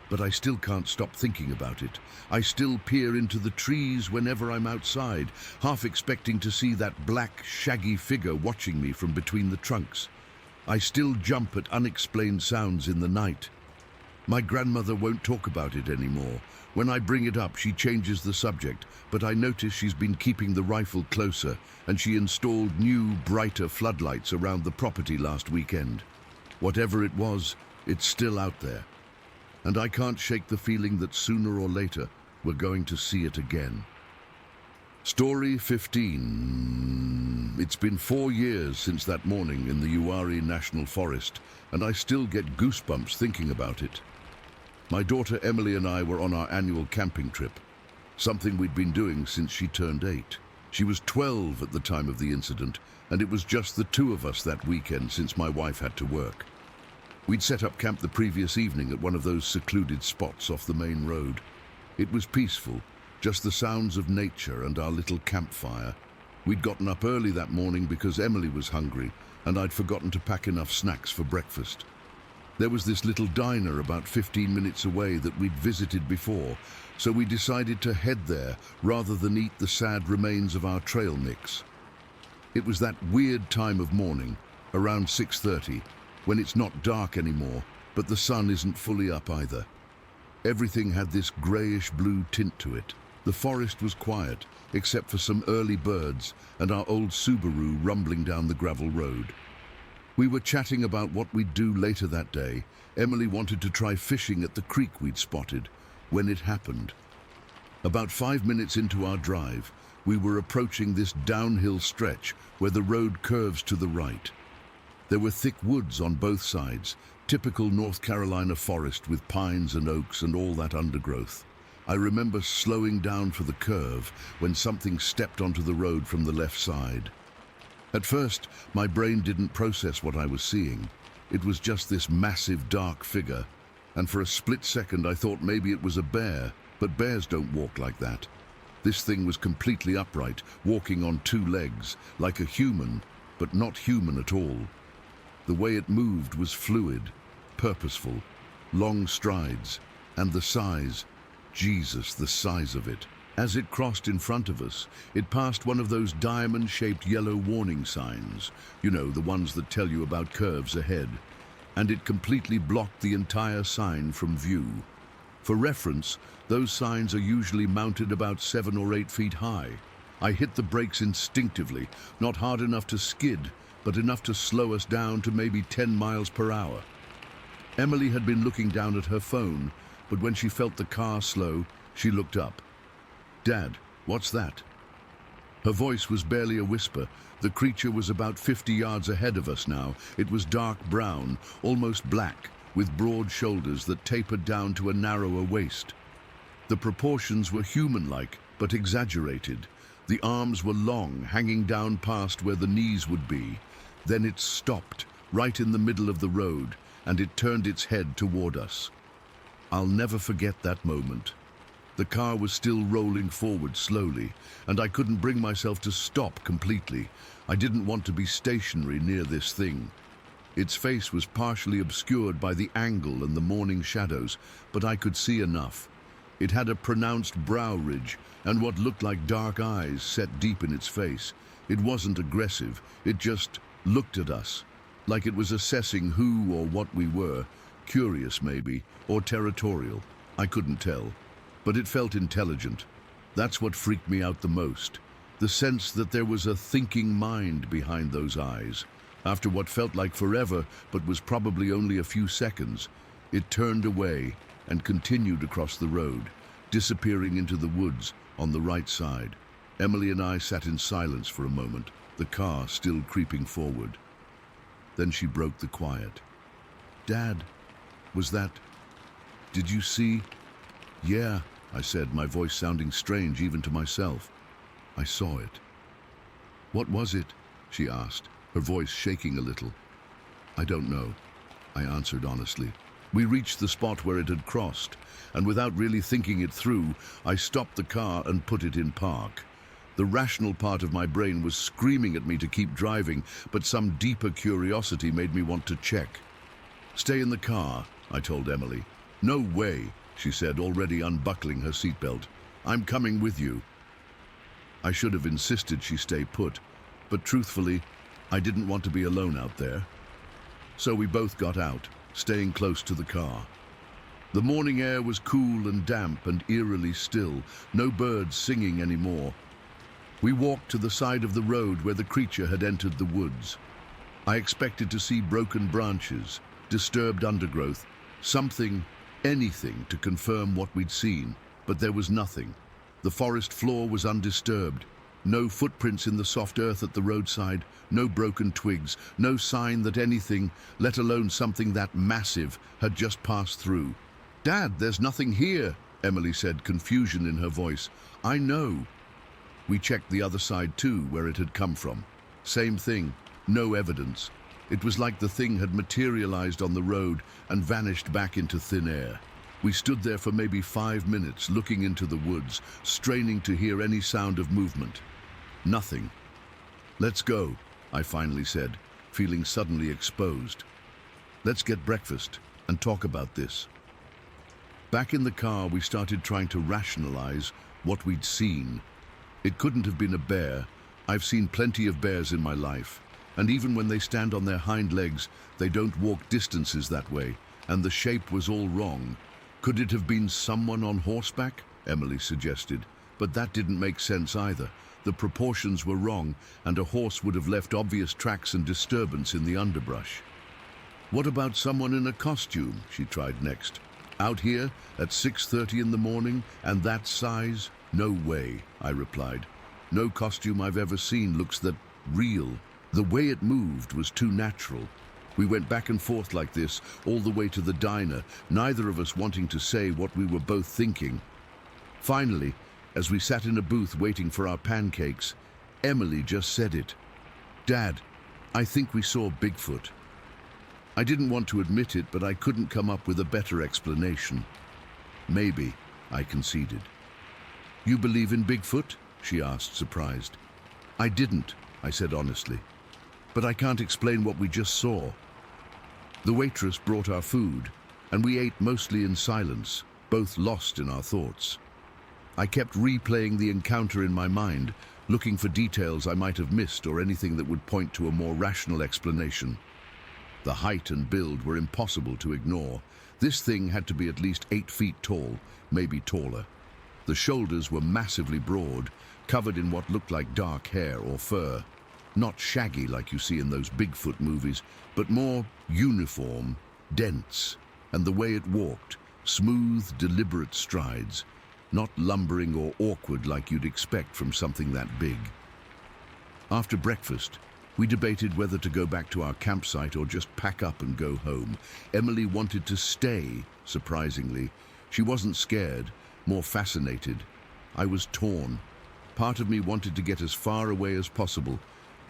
But I still can't stop thinking about it. I still peer into the trees whenever I'm outside, half expecting to see that black, shaggy figure watching me from between the trunks. I still jump at unexplained sounds in the night. My grandmother won't talk about it anymore. When I bring it up, she changes the subject, but I notice she's been keeping the rifle closer, and she installed new, brighter floodlights around the property last weekend. Whatever it was, it's still out there. And I can't shake the feeling that sooner or later we're going to see it again. Story 15. It's been 4 years since that morning in the Uwharrie National Forest, and I still get goosebumps thinking about it. My daughter Emily and I were on our annual camping trip, something we'd been doing since she turned 8. She was 12 at the time of the incident, and it was just the two of us that weekend since my wife had to work. We'd set up camp the previous evening at one of those secluded spots off the main road. It was peaceful, just the sounds of nature and our little campfire. We'd gotten up early that morning because Emily was hungry, and I'd forgotten to pack enough snacks for breakfast. There was this little diner about 15 minutes away that we'd visited before, so we decided to head there rather than eat the sad remains of our trail mix. It was that weird time of morning, around 6:30, when it's not dark anymore, but the sun isn't fully up either. Everything had this grayish-blue tint to it. The forest was quiet, except for some early birds and our old Subaru rumbling down the gravel road. We were chatting about what we'd do later that day. Emily wanted to try fishing at the creek we'd spotted, when it happened. About 5 minutes into our drive, we were approaching this downhill stretch where the road curves to the right. There were thick woods on both sides, typical North Carolina forest with pines and oaks and all that undergrowth. I remember slowing down for the curve when something stepped onto the road from the left side. At first, my brain didn't process what I was seeing. It was just this massive dark figure, and for a split second I thought maybe it was a bear, but bears don't walk like that. This thing was completely upright, walking on 2 legs, like a human, but not human at all. The way it moved was fluid, purposeful, long strides, and the size, Jesus, the size of it. As it crossed in front of us, it passed one of those diamond-shaped yellow warning signs, you know, the ones that tell you about curves ahead, and it completely blocked the entire sign from view. For reference, those signs are usually mounted about 7 or 8 feet high. I hit the brakes instinctively, not hard enough to skid, but enough to slow us down to maybe 10 miles per hour. Emily had been looking down at her phone, but when she felt the car slow, she looked up. "Dad, what's that?" Her voice was barely a whisper. The creature was about 50 yards ahead of us now. It was dark brown, almost black, with broad shoulders that tapered down to a narrower waist. The proportions were human-like, but exaggerated. The arms were long, hanging down past where the knees would be. Then it stopped, right in the middle of the road, and it turned its head toward us. I'll never forget that moment. The car was still rolling forward slowly, and I couldn't bring myself to stop completely. I didn't want to be stationary near this thing. Its face was partially obscured by the angle and the morning shadows, but I could see enough. It had a pronounced brow ridge and what looked like dark eyes set deep in its face. It wasn't aggressive, it just looked at us, like it was assessing who or what we were, curious maybe, or territorial. I couldn't tell. But it felt intelligent. That's what freaked me out the most. The sense that there was a thinking mind behind those eyes. After what felt like forever, but was probably only a few seconds, it turned away and continued across the road, disappearing into the woods on the right side. Emily and I sat in silence for a moment, the car still creeping forward. Then she broke the quiet. "Dad, was that... did you see?" "Yeah," I said, my voice sounding strange even to myself. "I saw it." "What was it?" she asked, her voice shaking a little. "I don't know," I answered honestly. We reached the spot where it had crossed, and without really thinking it through, I stopped the car and put it in park. The rational part of my brain was screaming at me to keep driving, but some deeper curiosity made me want to check. "Stay in the car," I told Emily. "No way," she said, already unbuckling her seatbelt. "I'm coming with you." I should have insisted she stay put, but truthfully, I didn't want to be alone out there. So we both got out, staying close to the car. The morning air was cool and damp and eerily still, no birds singing anymore. We walked to the side of the road where the creature had entered the woods. I expected to see broken branches, disturbed undergrowth, something, anything to confirm what we'd seen, but there was nothing. The forest floor was undisturbed. No footprints in the soft earth at the roadside, no broken twigs, no sign that anything, let alone something that massive, had just passed through. "Dad, there's nothing here," Emily said, confusion in her voice. "I know." We checked the other side too, where it had come from. Same thing, no evidence. It was like the thing had materialized on the road and vanished back into thin air. We stood there for maybe 5 minutes, looking into the woods, straining to hear any sound of movement. Nothing. "Let's go," I finally said, feeling suddenly exposed. "Let's get breakfast and talk about this." Back in the car, we started trying to rationalize what we'd seen. It couldn't have been a bear. I've seen plenty of bears in my life, and even when they stand on their hind legs, they don't walk distances that way, and the shape was all wrong. Could it have been someone on horseback? Emily suggested, but that didn't make sense either. The proportions were wrong, and a horse would have left obvious tracks and disturbance in the underbrush. "What about someone in a costume?" she tried next. "Out here at 6:30 in the morning, and that size? No way," I replied. "No costume I've ever seen looks that real. The way it moved was too natural." We went back and forth like this all the way to the diner, neither of us wanting to say what we were both thinking. Finally, as we sat in a booth waiting for our pancakes, Emily just said it. "Dad, I think we saw Bigfoot." I didn't want to admit it, but I couldn't come up with a better explanation. "Maybe," I conceded. "You believe in Bigfoot?" she asked, surprised. "I didn't," I said honestly. "But I can't explain what we just saw." The waitress brought our food, and we ate mostly in silence, both lost in our thoughts. I kept replaying the encounter in my mind, looking for details I might have missed or anything that would point to a more rational explanation. The height and build were impossible to ignore. This thing had to be at least 8 feet tall, maybe taller. The shoulders were massively broad, covered in what looked like dark hair or fur. Not shaggy like you see in those Bigfoot movies, but more uniform, dense. And the way it walked, smooth, deliberate strides, not lumbering or awkward like you'd expect from something that big. After breakfast, we debated whether to go back to our campsite or just pack up and go home. Emily wanted to stay, surprisingly. She wasn't scared, more fascinated. I was torn. Part of me wanted to get as far away as possible,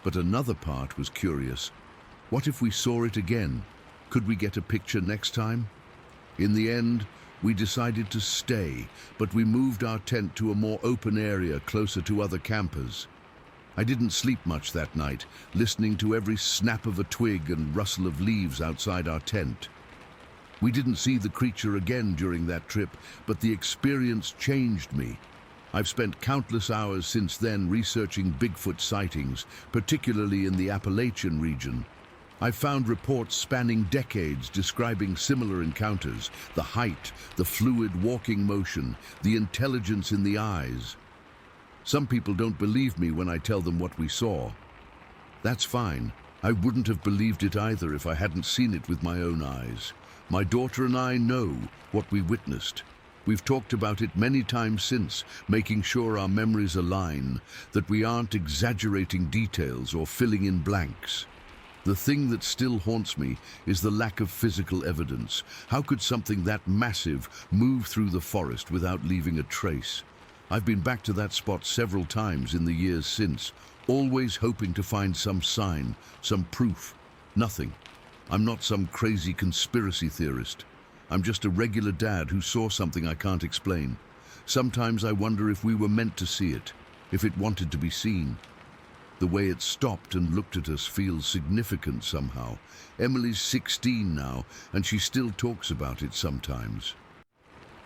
but another part was curious. What if we saw it again? Could we get a picture next time? In the end, we decided to stay, but we moved our tent to a more open area closer to other campers. I didn't sleep much that night, listening to every snap of a twig and rustle of leaves outside our tent. We didn't see the creature again during that trip, but the experience changed me. I've spent countless hours since then researching Bigfoot sightings, particularly in the Appalachian region. I've found reports spanning decades describing similar encounters: the height, the fluid walking motion, the intelligence in the eyes. Some people don't believe me when I tell them what we saw. That's fine. I wouldn't have believed it either if I hadn't seen it with my own eyes. My daughter and I know what we witnessed. We've talked about it many times since, making sure our memories align, that we aren't exaggerating details or filling in blanks. The thing that still haunts me is the lack of physical evidence. How could something that massive move through the forest without leaving a trace? I've been back to that spot several times in the years since, always hoping to find some sign, some proof. Nothing. I'm not some crazy conspiracy theorist. I'm just a regular dad who saw something I can't explain. Sometimes I wonder if we were meant to see it, if it wanted to be seen. The way it stopped and looked at us feels significant somehow. Emily's 16 now, and she still talks about it sometimes.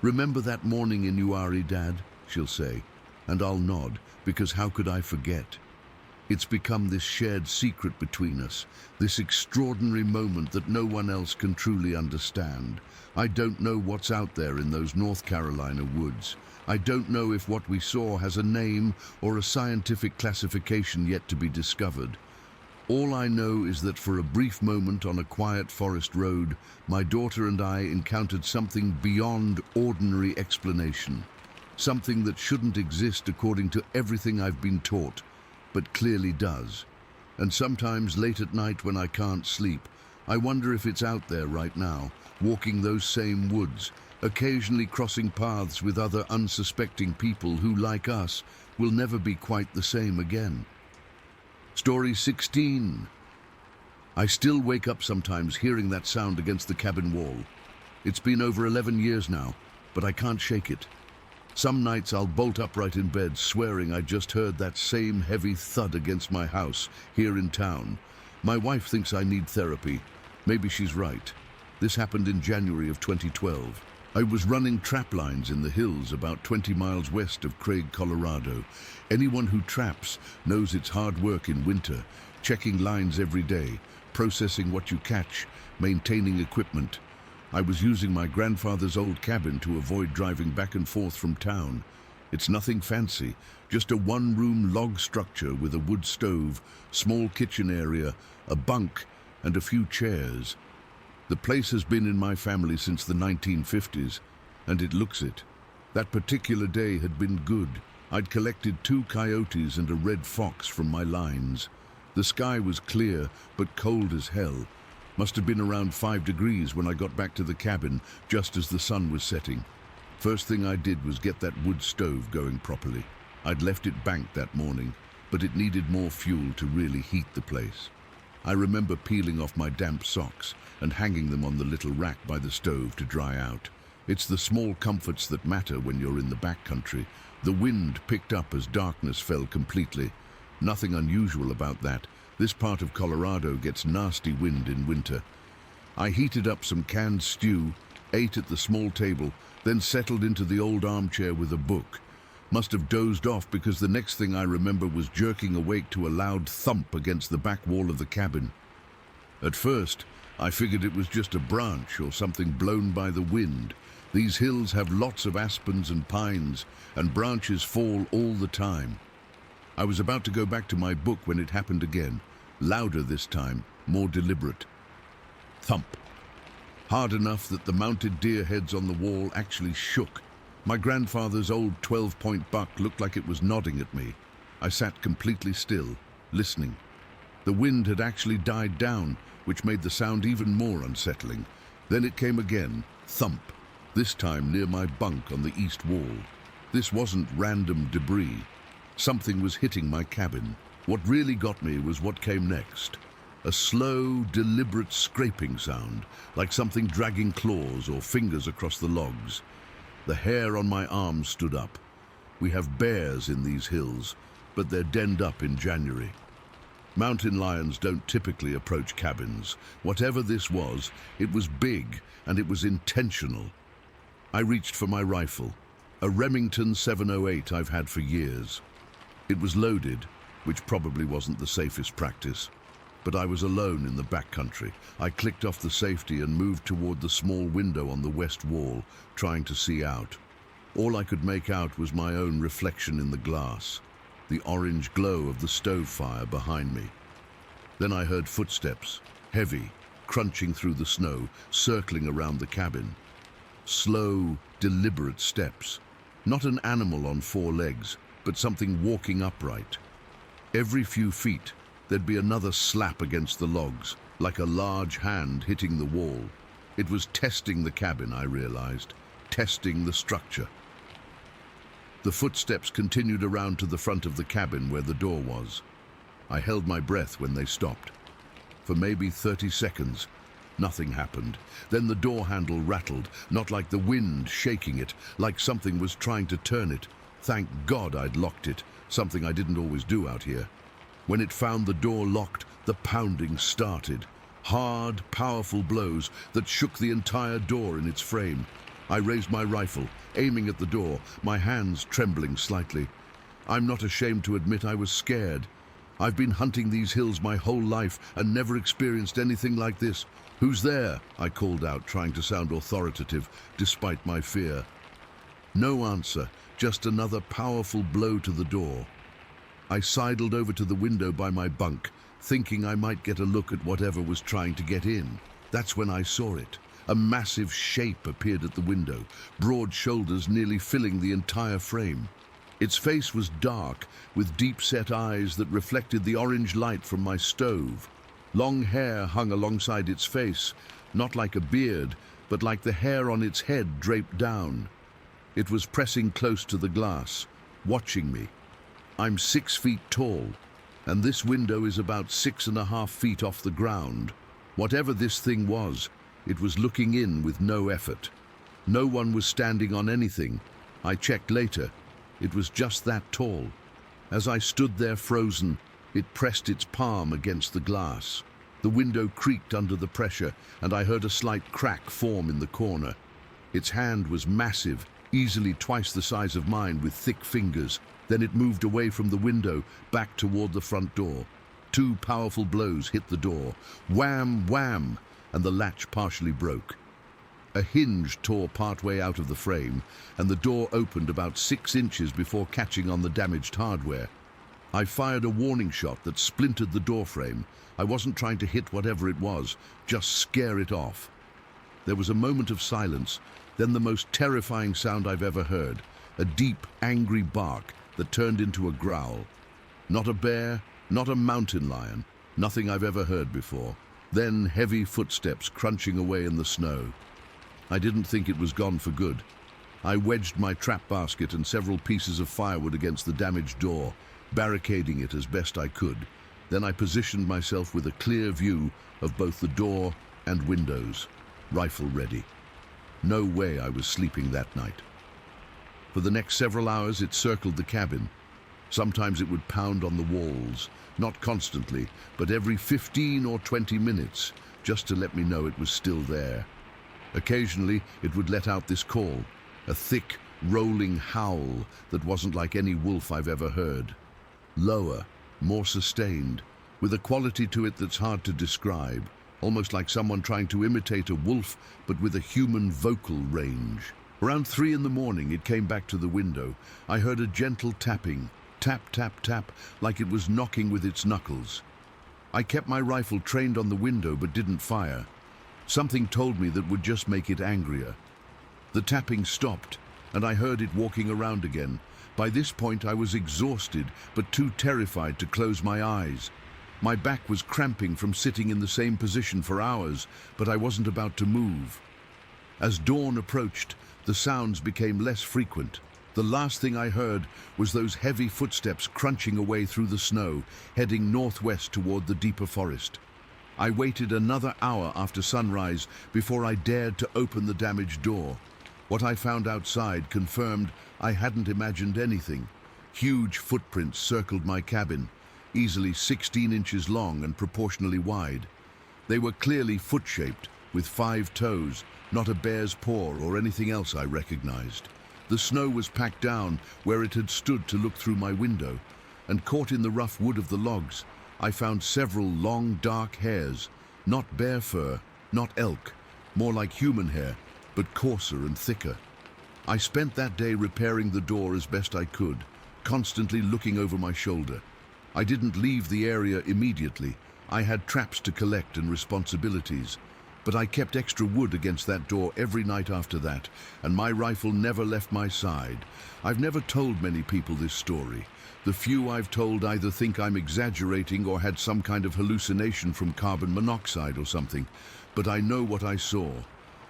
"Remember that morning in Uari, Dad?" she'll say, and I'll nod, because how could I forget? It's become this shared secret between us, this extraordinary moment that no one else can truly understand. I don't know what's out there in those North Carolina woods. I don't know if what we saw has a name or a scientific classification yet to be discovered. All I know is that for a brief moment on a quiet forest road, my daughter and I encountered something beyond ordinary explanation. Something that shouldn't exist according to everything I've been taught, but clearly does. And sometimes late at night when I can't sleep, I wonder if it's out there right now, walking those same woods, occasionally crossing paths with other unsuspecting people who, like us, will never be quite the same again. Story 16. I still wake up sometimes hearing that sound against the cabin wall. It's been over 11 years now, but I can't shake it. Some nights I'll bolt upright in bed, swearing I just heard that same heavy thud against my house here in town. My wife thinks I need therapy. Maybe she's right. This happened in January of 2012. I was running trap lines in the hills about 20 miles west of Craig, Colorado. Anyone who traps knows it's hard work in winter, checking lines every day, processing what you catch, maintaining equipment. I was using my grandfather's old cabin to avoid driving back and forth from town. It's nothing fancy, just a one-room log structure with a wood stove, small kitchen area, a bunk, and a few chairs. The place has been in my family since the 1950s, and it looks it. That particular day had been good. I'd collected 2 coyotes and a red fox from my lines. The sky was clear, but cold as hell. Must have been around 5 degrees when I got back to the cabin, just as the sun was setting. First thing I did was get that wood stove going properly. I'd left it banked that morning, but it needed more fuel to really heat the place. I remember peeling off my damp socks and hanging them on the little rack by the stove to dry out. It's the small comforts that matter when you're in the backcountry. The wind picked up as darkness fell completely. Nothing unusual about that. This part of Colorado gets nasty wind in winter. I heated up some canned stew, ate at the small table, then settled into the old armchair with a book. Must have dozed off because the next thing I remember was jerking awake to a loud thump against the back wall of the cabin. At first, I figured it was just a branch or something blown by the wind. These hills have lots of aspens and pines, and branches fall all the time. I was about to go back to my book when it happened again, louder this time, more deliberate. Thump. Hard enough that the mounted deer heads on the wall actually shook. My grandfather's old 12-point buck looked like it was nodding at me. I sat completely still, listening. The wind had actually died down, which made the sound even more unsettling. Then it came again, thump, this time near my bunk on the east wall. This wasn't random debris. Something was hitting my cabin. What really got me was what came next. A slow, deliberate scraping sound, like something dragging claws or fingers across the logs. The hair on my arms stood up. We have bears in these hills, but they're denned up in January. Mountain lions don't typically approach cabins. Whatever this was, it was big and it was intentional. I reached for my rifle, a Remington 708 I've had for years. It was loaded, which probably wasn't the safest practice. But I was alone in the backcountry. I clicked off the safety and moved toward the small window on the west wall, trying to see out. All I could make out was my own reflection in the glass, the orange glow of the stove fire behind me. Then I heard footsteps, heavy, crunching through the snow, circling around the cabin. Slow, deliberate steps. Not an animal on four legs, but something walking upright. Every few feet, there'd be another slap against the logs, like a large hand hitting the wall. It was testing the cabin, I realized, testing the structure. The footsteps continued around to the front of the cabin where the door was. I held my breath when they stopped. For maybe 30 seconds, nothing happened. Then the door handle rattled, not like the wind shaking it, like something was trying to turn it. Thank God I'd locked it, something I didn't always do out here. When it found the door locked, the pounding started. Hard, powerful blows that shook the entire door in its frame. I raised my rifle, aiming at the door, my hands trembling slightly. I'm not ashamed to admit I was scared. I've been hunting these hills my whole life and never experienced anything like this. "Who's there?" I called out, trying to sound authoritative, despite my fear. No answer, just another powerful blow to the door. I sidled over to the window by my bunk, thinking I might get a look at whatever was trying to get in. That's when I saw it. A massive shape appeared at the window, broad shoulders nearly filling the entire frame. Its face was dark, with deep-set eyes that reflected the orange light from my stove. Long hair hung alongside its face, not like a beard, but like the hair on its head draped down. It was pressing close to the glass, watching me. I'm 6 feet tall, and this window is about 6.5 feet off the ground. Whatever this thing was, it was looking in with no effort. No one was standing on anything. I checked later. It was just that tall. As I stood there frozen, it pressed its palm against the glass. The window creaked under the pressure, and I heard a slight crack form in the corner. Its hand was massive, easily twice the size of mine, with thick fingers. Then it moved away from the window, back toward the front door. 2 powerful blows hit the door. Wham, wham, and the latch partially broke. A hinge tore partway out of the frame, and the door opened about 6 inches before catching on the damaged hardware. I fired a warning shot that splintered the doorframe. I wasn't trying to hit whatever it was, just scare it off. There was a moment of silence, then the most terrifying sound I've ever heard, a deep, angry bark that turned into a growl. Not a bear, not a mountain lion, nothing I've ever heard before. Then heavy footsteps crunching away in the snow. I didn't think it was gone for good. I wedged my trap basket and several pieces of firewood against the damaged door, barricading it as best I could. Then I positioned myself with a clear view of both the door and windows, rifle ready. No way I was sleeping that night. For the next several hours it circled the cabin. Sometimes it would pound on the walls, not constantly, but every 15 or 20 minutes, just to let me know it was still there. Occasionally it would let out this call, a thick, rolling howl that wasn't like any wolf I've ever heard. Lower, more sustained, with a quality to it that's hard to describe, almost like someone trying to imitate a wolf but with a human vocal range. Around 3 in the morning, it came back to the window. I heard a gentle tapping, tap, tap, tap, like it was knocking with its knuckles. I kept my rifle trained on the window but didn't fire. Something told me that would just make it angrier. The tapping stopped, and I heard it walking around again. By this point, I was exhausted, but too terrified to close my eyes. My back was cramping from sitting in the same position for hours, but I wasn't about to move. As dawn approached, the sounds became less frequent. The last thing I heard was those heavy footsteps crunching away through the snow, heading northwest toward the deeper forest. I waited another hour after sunrise before I dared to open the damaged door. What I found outside confirmed I hadn't imagined anything. Huge footprints circled my cabin, easily 16 inches long and proportionally wide. They were clearly foot-shaped, with 5 toes, not a bear's paw or anything else I recognized. The snow was packed down where it had stood to look through my window, and caught in the rough wood of the logs, I found several long, dark hairs, not bear fur, not elk, more like human hair, but coarser and thicker. I spent that day repairing the door as best I could, constantly looking over my shoulder. I didn't leave the area immediately. I had traps to collect and responsibilities. But I kept extra wood against that door every night after that, and my rifle never left my side. I've never told many people this story. The few I've told either think I'm exaggerating or had some kind of hallucination from carbon monoxide or something. But I know what I saw.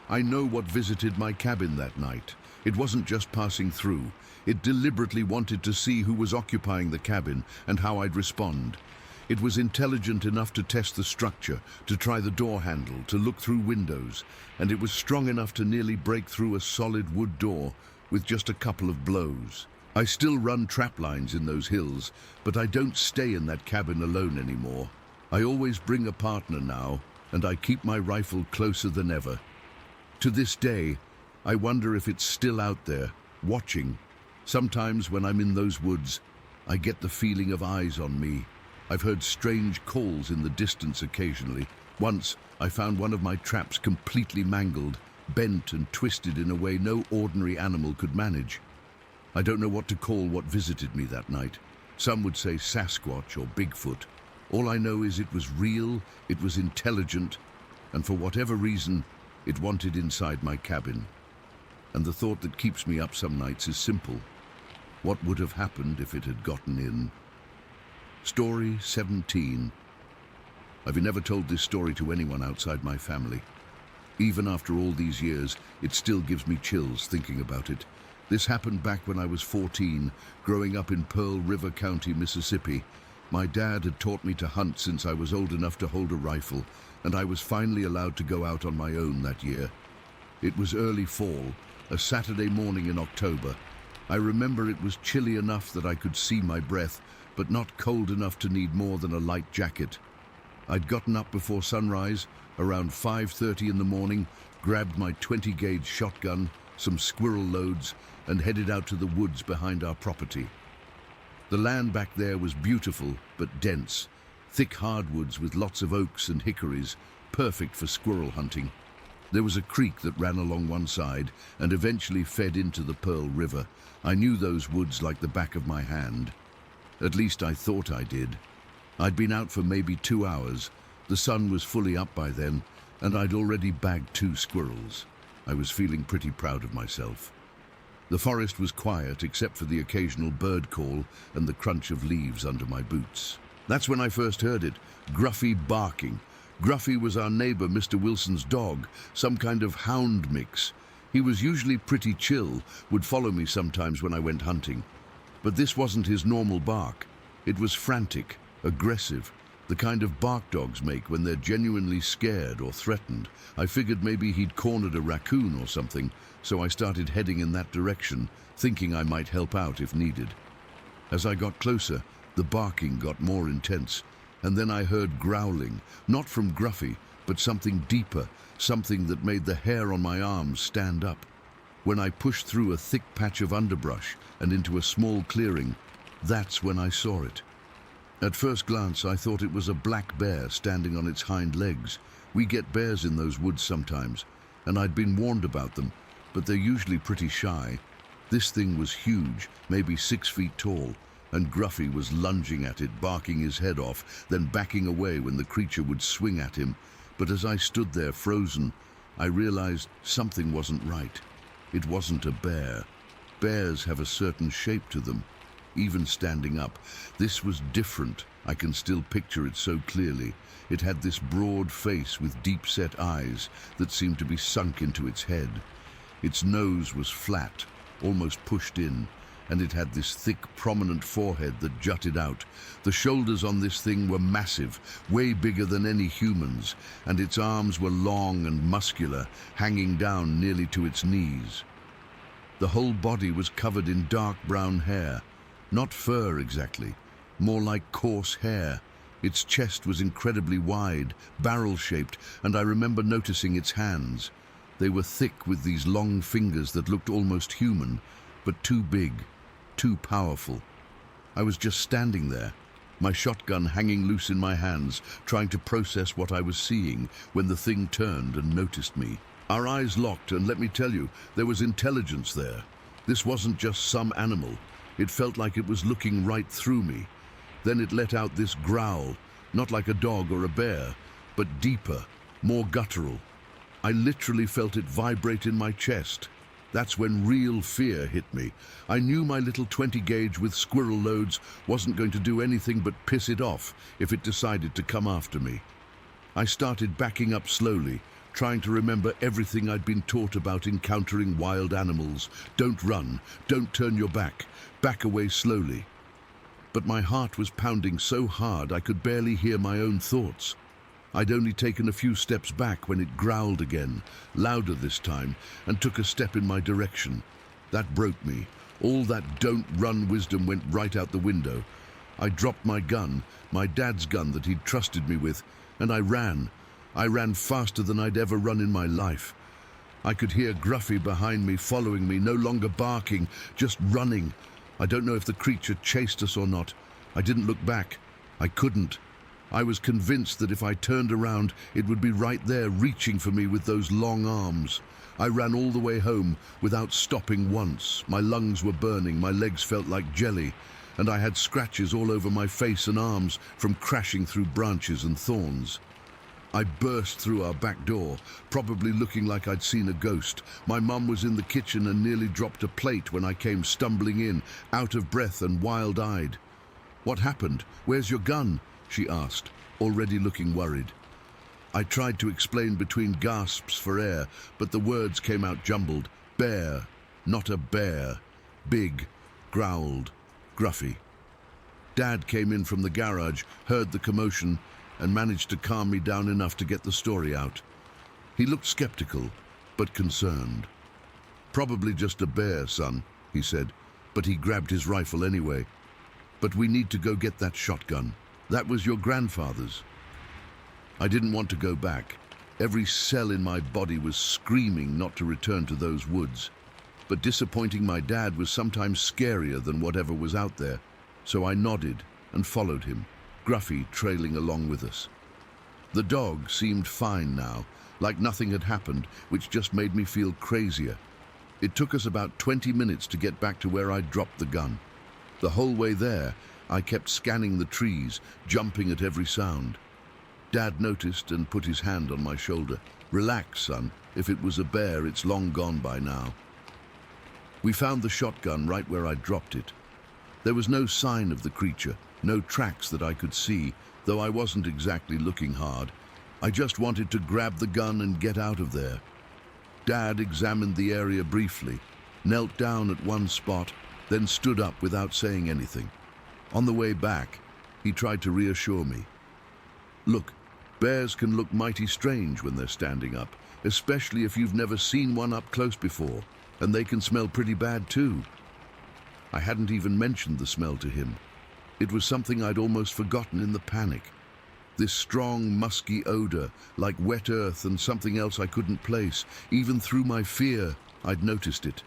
I know what visited my cabin that night. It wasn't just passing through. It deliberately wanted to see who was occupying the cabin and how I'd respond. It was intelligent enough to test the structure, to try the door handle, to look through windows, and it was strong enough to nearly break through a solid wood door with just a couple of blows. I still run trap lines in those hills, but I don't stay in that cabin alone anymore. I always bring a partner now, and I keep my rifle closer than ever. To this day, I wonder if it's still out there, watching. Sometimes when I'm in those woods, I get the feeling of eyes on me. I've heard strange calls in the distance occasionally. Once, I found one of my traps completely mangled, bent and twisted in a way no ordinary animal could manage. I don't know what to call what visited me that night. Some would say Sasquatch or Bigfoot. All I know is it was real, it was intelligent, and for whatever reason, it wanted inside my cabin. And the thought that keeps me up some nights is simple. What would have happened if it had gotten in? Story 17. I've never told this story to anyone outside my family. Even after all these years, it still gives me chills thinking about it. This happened back when I was 14, growing up in Pearl River County, Mississippi. My dad had taught me to hunt since I was old enough to hold a rifle, and I was finally allowed to go out on my own that year. It was early fall, a Saturday morning in October. I remember it was chilly enough that I could see my breath, but not cold enough to need more than a light jacket. I'd gotten up before sunrise, around 5:30 in the morning, grabbed my 20-gauge shotgun, some squirrel loads, and headed out to the woods behind our property. The land back there was beautiful, but dense. Thick hardwoods with lots of oaks and hickories, perfect for squirrel hunting. There was a creek that ran along one side and eventually fed into the Pearl River. I knew those woods like the back of my hand. At least I thought I did. I'd been out for maybe 2 hours. The sun was fully up by then, and I'd already bagged 2 squirrels. I was feeling pretty proud of myself. The forest was quiet except for the occasional bird call and the crunch of leaves under my boots. That's when I first heard it, Gruffy barking. Gruffy was our neighbor Mr. Wilson's dog, some kind of hound mix. He was usually pretty chill, would follow me sometimes when I went hunting. But this wasn't his normal bark. It was frantic, aggressive, the kind of bark dogs make when they're genuinely scared or threatened. I figured maybe he'd cornered a raccoon or something, so I started heading in that direction, thinking I might help out if needed. As I got closer, the barking got more intense, and then I heard growling, not from Gruffy, but something deeper, something that made the hair on my arms stand up. When I pushed through a thick patch of underbrush and into a small clearing, that's when I saw it. At first glance, I thought it was a black bear standing on its hind legs. We get bears in those woods sometimes, and I'd been warned about them, but they're usually pretty shy. This thing was huge, maybe 6 feet tall, and Gruffy was lunging at it, barking his head off, then backing away when the creature would swing at him. But as I stood there frozen, I realized something wasn't right. It wasn't a bear. Bears have a certain shape to them, even standing up. This was different. I can still picture it so clearly. It had this broad face with deep-set eyes that seemed to be sunk into its head. Its nose was flat, almost pushed in, and it had this thick, prominent forehead that jutted out. The shoulders on this thing were massive, way bigger than any human's, and its arms were long and muscular, hanging down nearly to its knees. The whole body was covered in dark brown hair, not fur exactly, more like coarse hair. Its chest was incredibly wide, barrel-shaped, and I remember noticing its hands. They were thick with these long fingers that looked almost human, but too big, too powerful. I was just standing there, my shotgun hanging loose in my hands, trying to process what I was seeing, when the thing turned and noticed me. Our eyes locked, and let me tell you, there was intelligence there. This wasn't just some animal. It felt like it was looking right through me. Then it let out this growl, not like a dog or a bear, but deeper, more guttural. I literally felt it vibrate in my chest. That's when real fear hit me. I knew my little 20 gauge with squirrel loads wasn't going to do anything but piss it off if it decided to come after me. I started backing up slowly, trying to remember everything I'd been taught about encountering wild animals. Don't run, don't turn your back away slowly. But my heart was pounding so hard I could barely hear my own thoughts. I'd only taken a few steps back when it growled again, louder this time, and took a step in my direction. That broke me. All that don't run wisdom went right out the window. I dropped my gun, my dad's gun that he'd trusted me with, and I ran. I ran faster than I'd ever run in my life. I could hear Gruffy behind me, following me, no longer barking, just running. I don't know if the creature chased us or not. I didn't look back. I couldn't. I was convinced that if I turned around, it would be right there, reaching for me with those long arms. I ran all the way home without stopping once. My lungs were burning, my legs felt like jelly, and I had scratches all over my face and arms from crashing through branches and thorns. I burst through our back door, probably looking like I'd seen a ghost. My mum was in the kitchen and nearly dropped a plate when I came stumbling in, out of breath and wild-eyed. "What happened? Where's your gun?" she asked, already looking worried. I tried to explain between gasps for air, but the words came out jumbled. Bear, not a bear. Big, growled, Gruffy. Dad came in from the garage, heard the commotion, and managed to calm me down enough to get the story out. He looked skeptical, but concerned. "Probably just a bear, son," he said, but he grabbed his rifle anyway. "But we need to go get that shotgun. That was your grandfather's." I didn't want to go back. Every cell in my body was screaming not to return to those woods. But disappointing my dad was sometimes scarier than whatever was out there, so I nodded and followed him, Gruffy trailing along with us. The dog seemed fine now, like nothing had happened, which just made me feel crazier. It took us about 20 minutes to get back to where I'd dropped the gun. The whole way there, I kept scanning the trees, jumping at every sound. Dad noticed and put his hand on my shoulder. "Relax, son. If it was a bear, it's long gone by now." We found the shotgun right where I'd dropped it. There was no sign of the creature, no tracks that I could see, though I wasn't exactly looking hard. I just wanted to grab the gun and get out of there. Dad examined the area briefly, knelt down at one spot, then stood up without saying anything. On the way back, he tried to reassure me. "Look, bears can look mighty strange when they're standing up, especially if you've never seen one up close before, and they can smell pretty bad too." I hadn't even mentioned the smell to him. It was something I'd almost forgotten in the panic. This strong, musky odor, like wet earth and something else I couldn't place, even through my fear. I'd noticed it.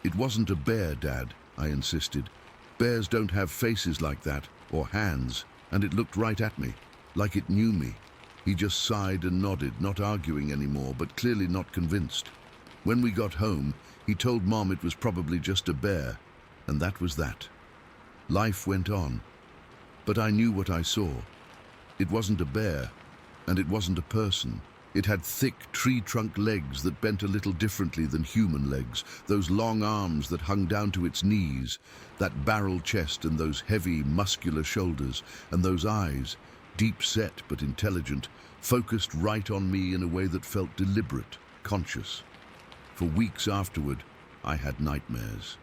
"It wasn't a bear, Dad," I insisted. "Bears don't have faces like that, or hands," and it looked right at me, like it knew me. He just sighed and nodded, not arguing anymore, but clearly not convinced. When we got home, he told Mom it was probably just a bear, and that was that. Life went on. But I knew what I saw. It wasn't a bear, and it wasn't a person. It had thick tree trunk legs that bent a little differently than human legs, those long arms that hung down to its knees, that barrel chest and those heavy, muscular shoulders, and those eyes, deep set but intelligent, focused right on me in a way that felt deliberate, conscious. For weeks afterward, I had nightmares.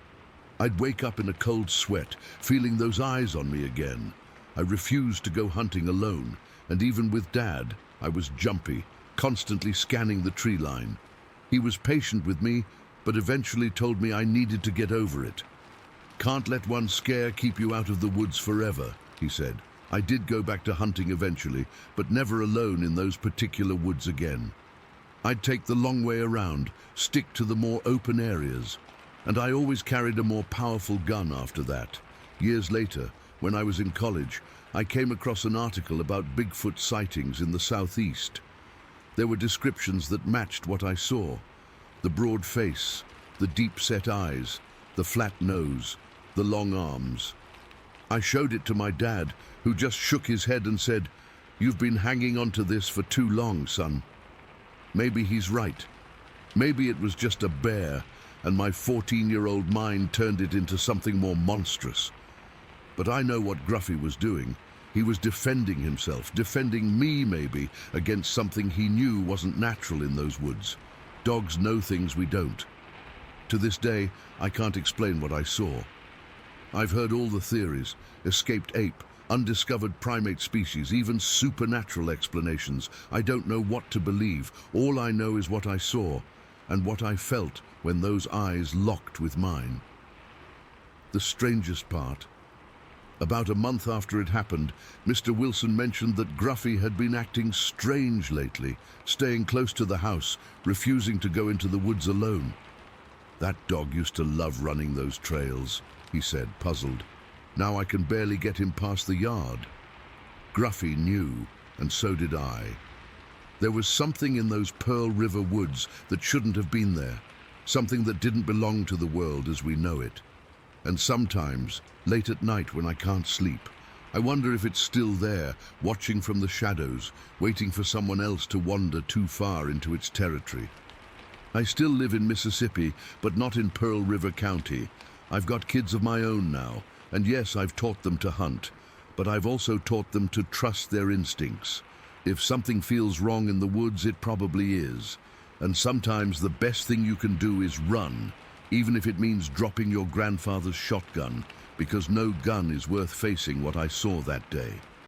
I'd wake up in a cold sweat, feeling those eyes on me again. I refused to go hunting alone, and even with Dad, I was jumpy, constantly scanning the tree line. He was patient with me, but eventually told me I needed to get over it. "Can't let one scare keep you out of the woods forever," he said. I did go back to hunting eventually, but never alone in those particular woods again. I'd take the long way around, stick to the more open areas, and I always carried a more powerful gun after that. Years later, when I was in college, I came across an article about Bigfoot sightings in the southeast. There were descriptions that matched what I saw: the broad face, the deep-set eyes, the flat nose, the long arms. I showed it to my dad, who just shook his head and said, "You've been hanging on to this for too long, son." Maybe he's right. Maybe it was just a bear, and my 14-year-old mind turned it into something more monstrous. But I know what Gruffy was doing. He was defending himself, defending me maybe, against something he knew wasn't natural in those woods. Dogs know things we don't. To this day, I can't explain what I saw. I've heard all the theories: escaped ape, undiscovered primate species, even supernatural explanations. I don't know what to believe. All I know is what I saw, and what I felt when those eyes locked with mine. The strangest part: about a month after it happened, Mr. Wilson mentioned that Gruffy had been acting strange lately, staying close to the house, refusing to go into the woods alone. "That dog used to love running those trails," he said, puzzled. "Now I can barely get him past the yard." Gruffy knew, and so did I. There was something in those Pearl River woods that shouldn't have been there, something that didn't belong to the world as we know it. And sometimes, late at night when I can't sleep, I wonder if it's still there, watching from the shadows, waiting for someone else to wander too far into its territory. I still live in Mississippi, but not in Pearl River County. I've got kids of my own now, and yes, I've taught them to hunt, but I've also taught them to trust their instincts. If something feels wrong in the woods, it probably is. And sometimes the best thing you can do is run, even if it means dropping your grandfather's shotgun, because no gun is worth facing what I saw that day.